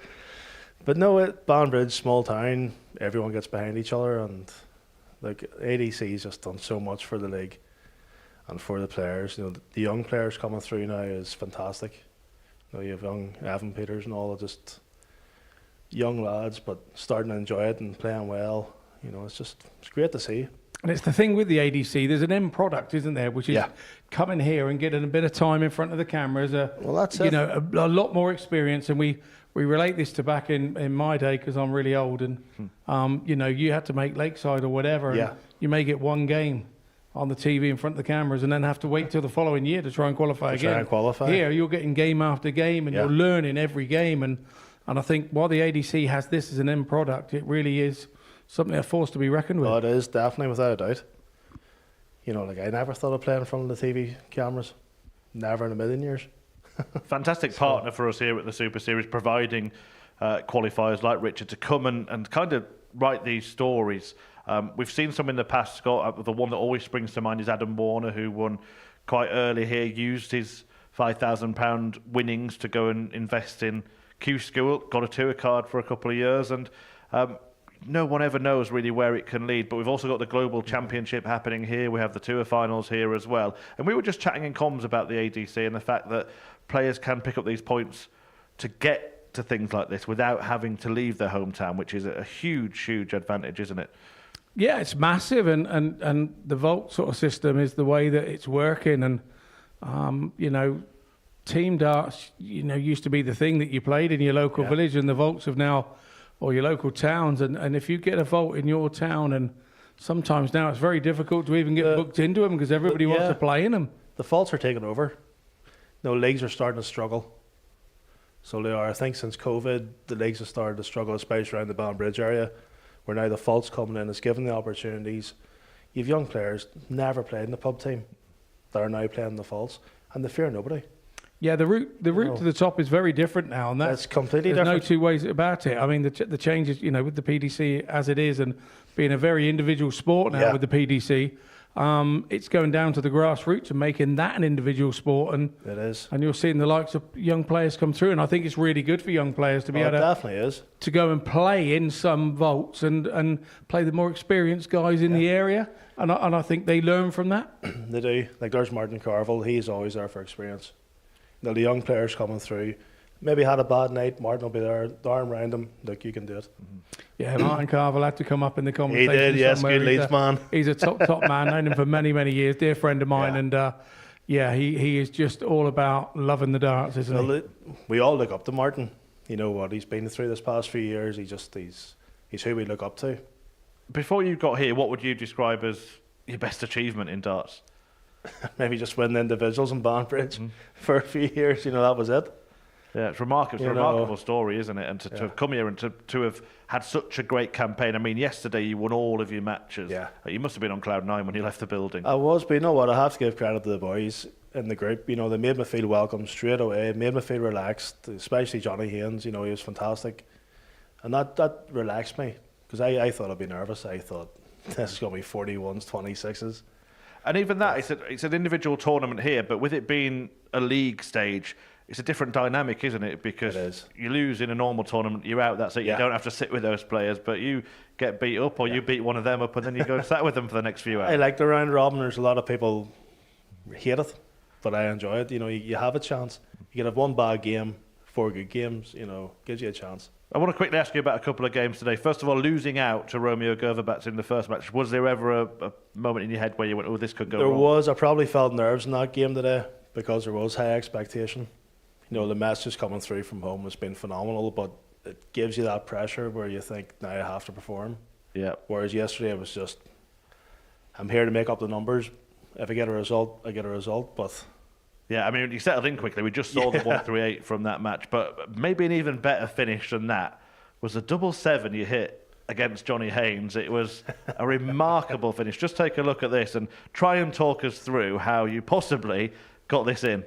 But no, Banbridge, small town, everyone gets behind each other, and like ADC's just done so much for the league and for the players. You know, the young players coming through now is fantastic. You know, you have young Evan Peters and all, just young lads, but starting to enjoy it and playing well. You know, it's great to see. And it's the thing with the ADC, there's an end product, isn't there, which is coming here and getting a bit of time in front of the cameras. Well, that's you know, a lot more experience, and we relate this to back in my day, because I'm really old, and you know, you had to make Lakeside or whatever, and you may get 1 game on the TV in front of the cameras and then have to wait till the following year to try and qualify again. Here, you're getting game after game, and you're learning every game, and I think while the ADC has this as an end product, it really is something a force to be reckoned with. Oh, it is, definitely, without a doubt. You know, like, I never thought of playing in front of the TV cameras. Never in a million years. Fantastic partner for us here at the Super Series, providing qualifiers like Richard to come and kind of write these stories. We've seen some in the past, Scott. The one that always springs to mind is Adam Warner, who won quite early here, used his £5,000 winnings to go and invest in Q School, got a tour card for a couple of years, and no one ever knows really where it can lead. But we've also got the Global Championship happening here. We have the tour finals here as well. And we were just chatting in comms about the ADC and the fact that players can pick up these points to get to things like this without having to leave their hometown, which is a huge, huge advantage, isn't it? Yeah, it's massive, and the vault sort of system is the way that it's working, and you know, team darts, you know, used to be the thing that you played in your local village, and the vaults have now, or your local towns, and if you get a vault in your town, and sometimes now it's very difficult to even get booked into them because everybody wants to play in them. The vaults are taking over. No, leagues are starting to struggle. So they are. I think since COVID, the leagues have started to struggle, especially around the Banbridge area, where now the vaults coming in is giving the opportunities. You have young players never played in the pub team that are now playing the vaults, and they fear nobody. Yeah, the route to the top is very different now, and that's completely there's different. No two ways about it. I mean, the changes, you know, with the PDC as it is, and being a very individual sport now with the PDC, it's going down to the grassroots and making that an individual sport, and it is. And you're seeing the likes of young players come through, and I think it's really good for young players to be able to go and play in some vaults and play the more experienced guys in the area, and I think they learn from that. They do. Like, there's Martin Carville, he's always there for experience. Now, the young players coming through, maybe had a bad night, Martin will be there, the arm around him. Look, you can do it. Yeah, Martin Carville had to come up in the conversation. He did, yes, somewhere. good Leeds man. He's a top man, known him for many, many years, dear friend of mine, and he is just all about loving the darts, isn't he? We all look up to Martin. You know what he's been through this past few years. He's who we look up to. Before you got here, what would you describe as your best achievement in darts? Maybe just winning individuals in Banbridge for a few years. You know, that was it. Yeah, it's remarkable. It's a remarkable story, isn't it? And to have come here and to have had such a great campaign. I mean, yesterday you won all of your matches. Yeah. You must have been on cloud 9 when you left the building. I was, but you know what? I have to give credit to the boys in the group. You know, they made me feel welcome straight away, made me feel relaxed, especially Johnny Haynes. You know, he was fantastic. And that relaxed me, because I thought I'd be nervous. I thought, this is going to be 41s, 26s. And even that, it's an individual tournament here, but with it being a league stage, it's a different dynamic, isn't it? Because you lose in a normal tournament, you're out, that's it. You don't have to sit with those players, but you get beat up or you beat one of them up and then you go and sat with them for the next few hours. I like the round robin. There's a lot of people hate it, but I enjoy it. You know, you have a chance. You can have one bad game, 4 good games, you know, gives you a chance. I want to quickly ask you about a couple of games today. First of all, losing out to Romeo Grbavac in the first match. Was there ever a moment in your head where you went, oh, this could go wrong? There was. I probably felt nerves in that game today because there was high expectation. You know, the message coming through from home has been phenomenal, but it gives you that pressure where you think, now I have to perform. Yeah. Whereas yesterday it was just, I'm here to make up the numbers. If I get a result, I get a result, but... Yeah, I mean, you settled in quickly. We just saw the 138 from that match, but maybe an even better finish than that was the 7-7 you hit against Johnny Haynes. It was a remarkable finish. Just take a look at this and try and talk us through how you possibly got this in.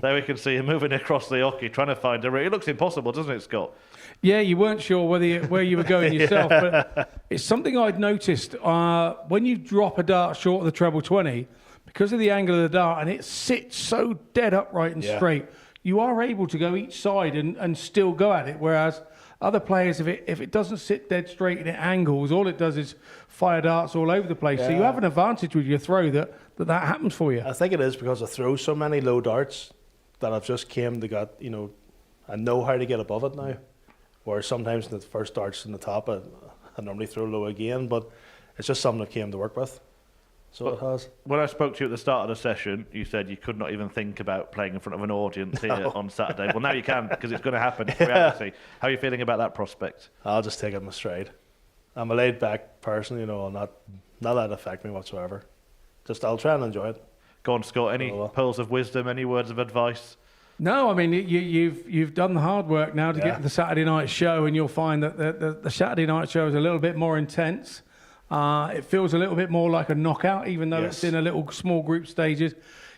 There we can see him moving across the hockey, trying to find a route. It looks impossible, doesn't it, Scott? Yeah, you weren't sure where you were going yourself, but it's something I'd noticed. When you drop a dart short of the treble 20, because of the angle of the dart, and it sits so dead upright and straight, you are able to go each side and still go at it, whereas other players, if it doesn't sit dead straight and it angles, all it does is fire darts all over the place. So you have an advantage with your throw that happens for you. I think it is because I throw so many low darts that I've just came to get, you know, I know how to get above it now. Whereas sometimes the first darts in the top, I normally throw low again, but it's just something I came to work with. So it has. When I spoke to you at the start of the session, you said you could not even think about playing in front of an audience here on Saturday. Well, now you can, because it's going to happen in reality. How are you feeling about that prospect? I'll just take it in my stride. I'm a laid-back person, you know, I'll not let it affect me whatsoever. Just I'll try and enjoy it. Go on, Scott. Any pearls of wisdom, any words of advice? No, I mean, you've done the hard work now to get to the Saturday night show, and you'll find that the Saturday night show is a little bit more intense. It feels a little bit more like a knockout, even though it's in a little small group stages.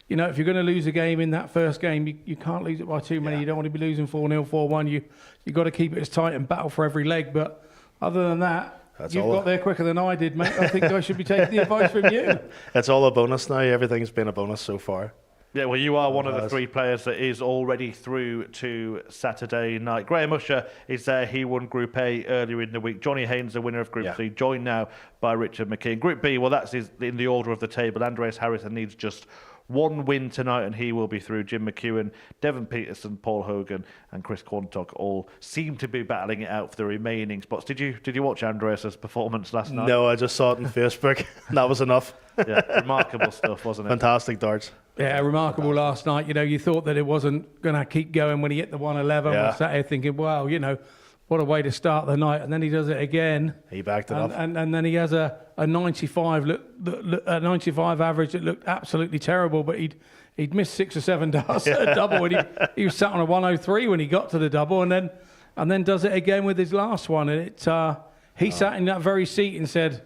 You know, if you're going to lose a game in that first game, you can't lose it by too many. You don't want to be losing 4-0, 4-1. You've got to keep it as tight and battle for every leg. But other than that, you've got there quicker than I did, mate. I think I should be taking the advice from you. It's all a bonus now. Everything's been a bonus so far. Yeah, well, you are one of the 3 players that is already through to Saturday night. Graham Usher is there. He won Group A earlier in the week. Johnny Haynes, the winner of Group C, joined now by Richard McKee. In Group B, well, that's in the order of the table. Andreas Harrison needs just 1 win tonight, and he will be through. Jim McEwen, Devon Peterson, Paul Hogan, and Chris Quantock all seem to be battling it out for the remaining spots. Did you watch Andreas' performance last night? No, I just saw it on Facebook. That was enough. Yeah, remarkable stuff, wasn't it? Fantastic darts. Yeah, remarkable last night. You know, you thought that it wasn't going to keep going when he hit the 111. I sat here thinking, wow, you know, what a way to start the night. And then he does it again. He backed it up. And then he has a 95 a 95 average that looked absolutely terrible, but he'd missed 6 or 7 darts at a double. And he was sat on a 103 when he got to the double, and then does it again with his last one. And he sat in that very seat and said,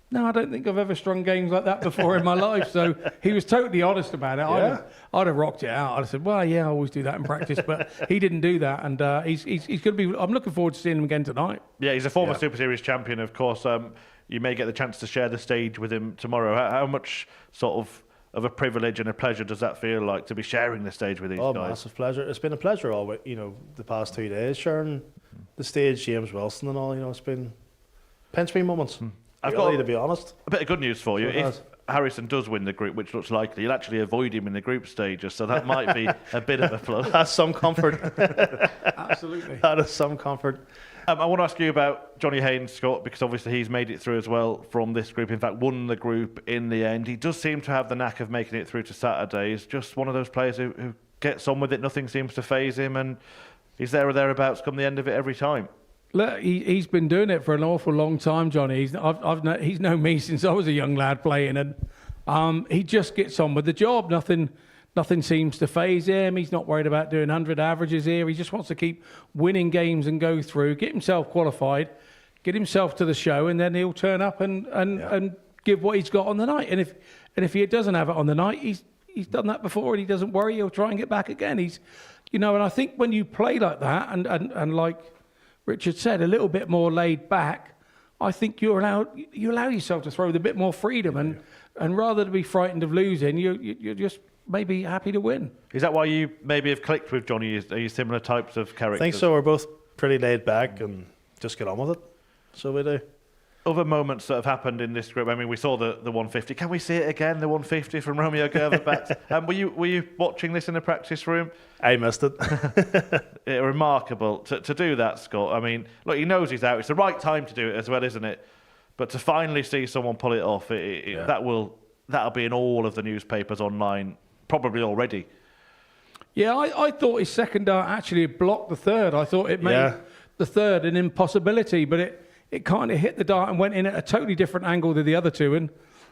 no, I don't think I've ever strung games like that before in my life. So he was totally honest about it. I'd have rocked it out. I'd have said, well, yeah, I always do that in practice. But he didn't do that. And he's going to be... I'm looking forward to seeing him again tonight. Yeah, he's a former Super Series champion, of course. You may get the chance to share the stage with him tomorrow. How much sort of a privilege and a pleasure does that feel like to be sharing the stage with these guys? Oh, massive pleasure. It's been a pleasure all, you know, the past 2 days, sharing the stage, James Wilson and all, you know, it's been pinch me moments. I've got to be honest. A bit of good news for you. Harrison does win the group, which looks likely, you'll actually avoid him in the group stages, so that might be a bit of a plus. That's some comfort. Absolutely. That is some comfort. I want to ask you about Johnny Haynes, Scott, because obviously he's made it through as well from this group. In fact, won the group in the end. He does seem to have the knack of making it through to Saturdays. Just one of those players who gets on with it. Nothing seems to faze him, and he's there or thereabouts come the end of it every time. Look, he's been doing it for an awful long time, Johnny. He's known me since I was a young lad playing, and he just gets on with the job. Nothing seems to faze him. He's not worried about doing 100 averages here. He just wants to keep winning games and go through, get himself qualified, get himself to the show, and then he'll turn up and give what he's got on the night. And if he doesn't have it on the night, he's done that before, and he doesn't worry. He'll try and get back again. And I think when you play like that, and like Richard said, a little bit more laid back, I think you allow yourself to throw with a bit more freedom, and rather than be frightened of losing, you're just maybe happy to win. Is that why you maybe have clicked with Johnny? Are you similar types of characters? I think so. We're both pretty laid back and just get on with it. So we do. Other moments that have happened in this group. I mean, we saw the 150. Can we see it again? The 150 from Romeo Grbavac. Were you watching this in the practice room? I missed it. Remarkable to do that, Scott. I mean, look, he knows he's out. It's the right time to do it as well, isn't it? But to finally see someone pull it off, that'll be in all of the newspapers online. Probably already. Yeah, I thought his second dart actually blocked the third. I thought it made the third an impossibility, but it kind of hit the dart and went in at a totally different angle to the other two and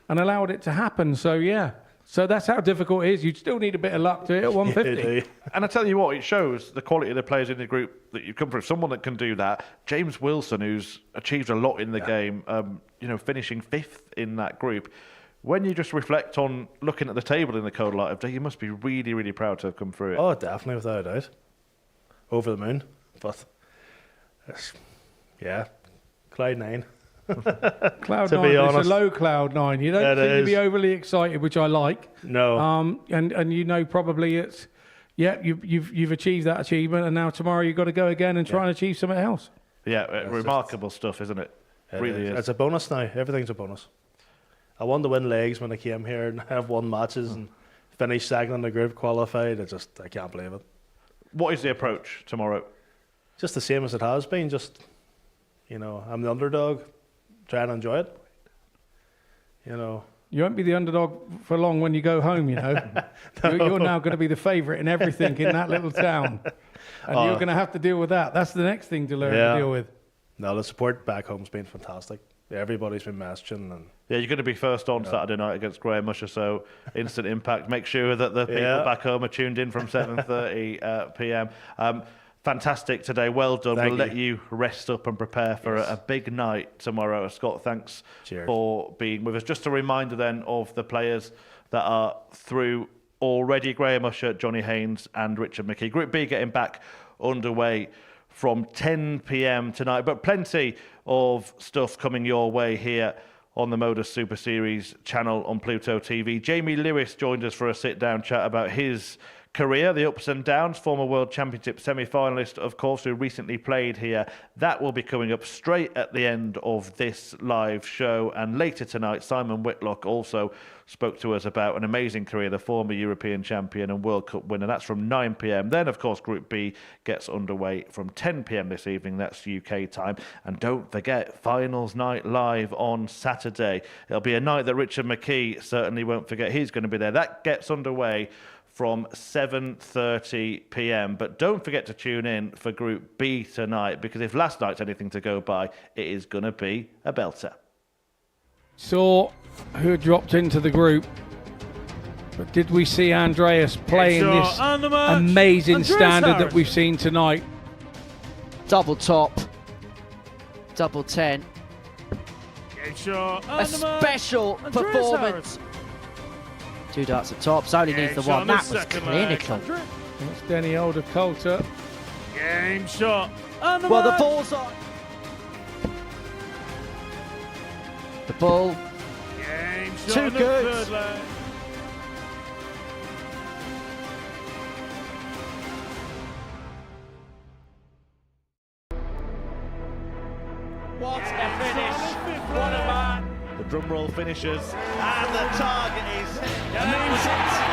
allowed it to happen. So, yeah. So that's how difficult it is. You still need a bit of luck to hit at 150. And I tell you what, it shows the quality of the players in the group that you come from. Someone that can do that. James Wilson, who's achieved a lot in the game, finishing 5th in that group. When you just reflect on looking at the table in the cold light of day, you must be really, really proud to have come through it. Oh, definitely, without a doubt. Over the moon. But, Cloud 9. Cloud to 9, be honest. it's a low Cloud 9. You don't seem to be overly excited, which I like. No. And probably it's, you've achieved that achievement, and now tomorrow you've got to go again and try and achieve something else. Yeah, remarkable stuff, isn't it? It really is. It's a bonus now. Everything's a bonus. I wanted to win legs when I came here and have won matches and finished second in the group, qualified. I can't believe it. What is the approach tomorrow? Just the same as it has been. Just, I'm the underdog. Try and enjoy it. You won't be the underdog for long when you go home, No. You're now going to be the favourite in everything in that little town. And you're going to have to deal with that. That's the next thing to learn to deal with. No, the support back home's been fantastic. Everybody's been messaging. And you're going to be first on Saturday night against Graham Usher, so instant impact. Make sure that the people back home are tuned in from 7:30 p.m. Fantastic today. Well done. We'll let you rest up and prepare for a big night tomorrow. Scott, thanks for being with us. Just a reminder then of the players that are through already. Graham Usher, Johnny Haynes and Richard McKee. Group B getting back underway from 10 p.m. tonight, but plenty of stuff coming your way here on the Modus Super Series channel on Pluto TV. Jamie Lewis joined us for a sit-down chat about his career, the ups and downs, former World Championship semi-finalist, of course, who recently played here. That will be coming up straight at the end of this live show. And later tonight, Simon Whitlock also spoke to us about an amazing career, the former European champion and World Cup winner. That's from 9 p.m. Then, of course, Group B gets underway from 10 p.m. this evening. That's UK time. And don't forget, finals night live on Saturday. It'll be a night that Richard McKee certainly won't forget. He's going to be there. That gets underway from 7:30 p.m. But don't forget to tune in for Group B tonight, because if last night's anything to go by, it is going to be a belter. Saw who dropped into the group, but did we see Andreas playing this amazing standard that we've seen tonight? Double top, double 10. A special performance. 2 darts at top, so only needs the one. That was clinical. That's Denny Older Coulter. Game shot. Well, the ball's on. The ball. Game shot. Too good. What a finish. What a man. The Drumroll finishes, and the target is hit.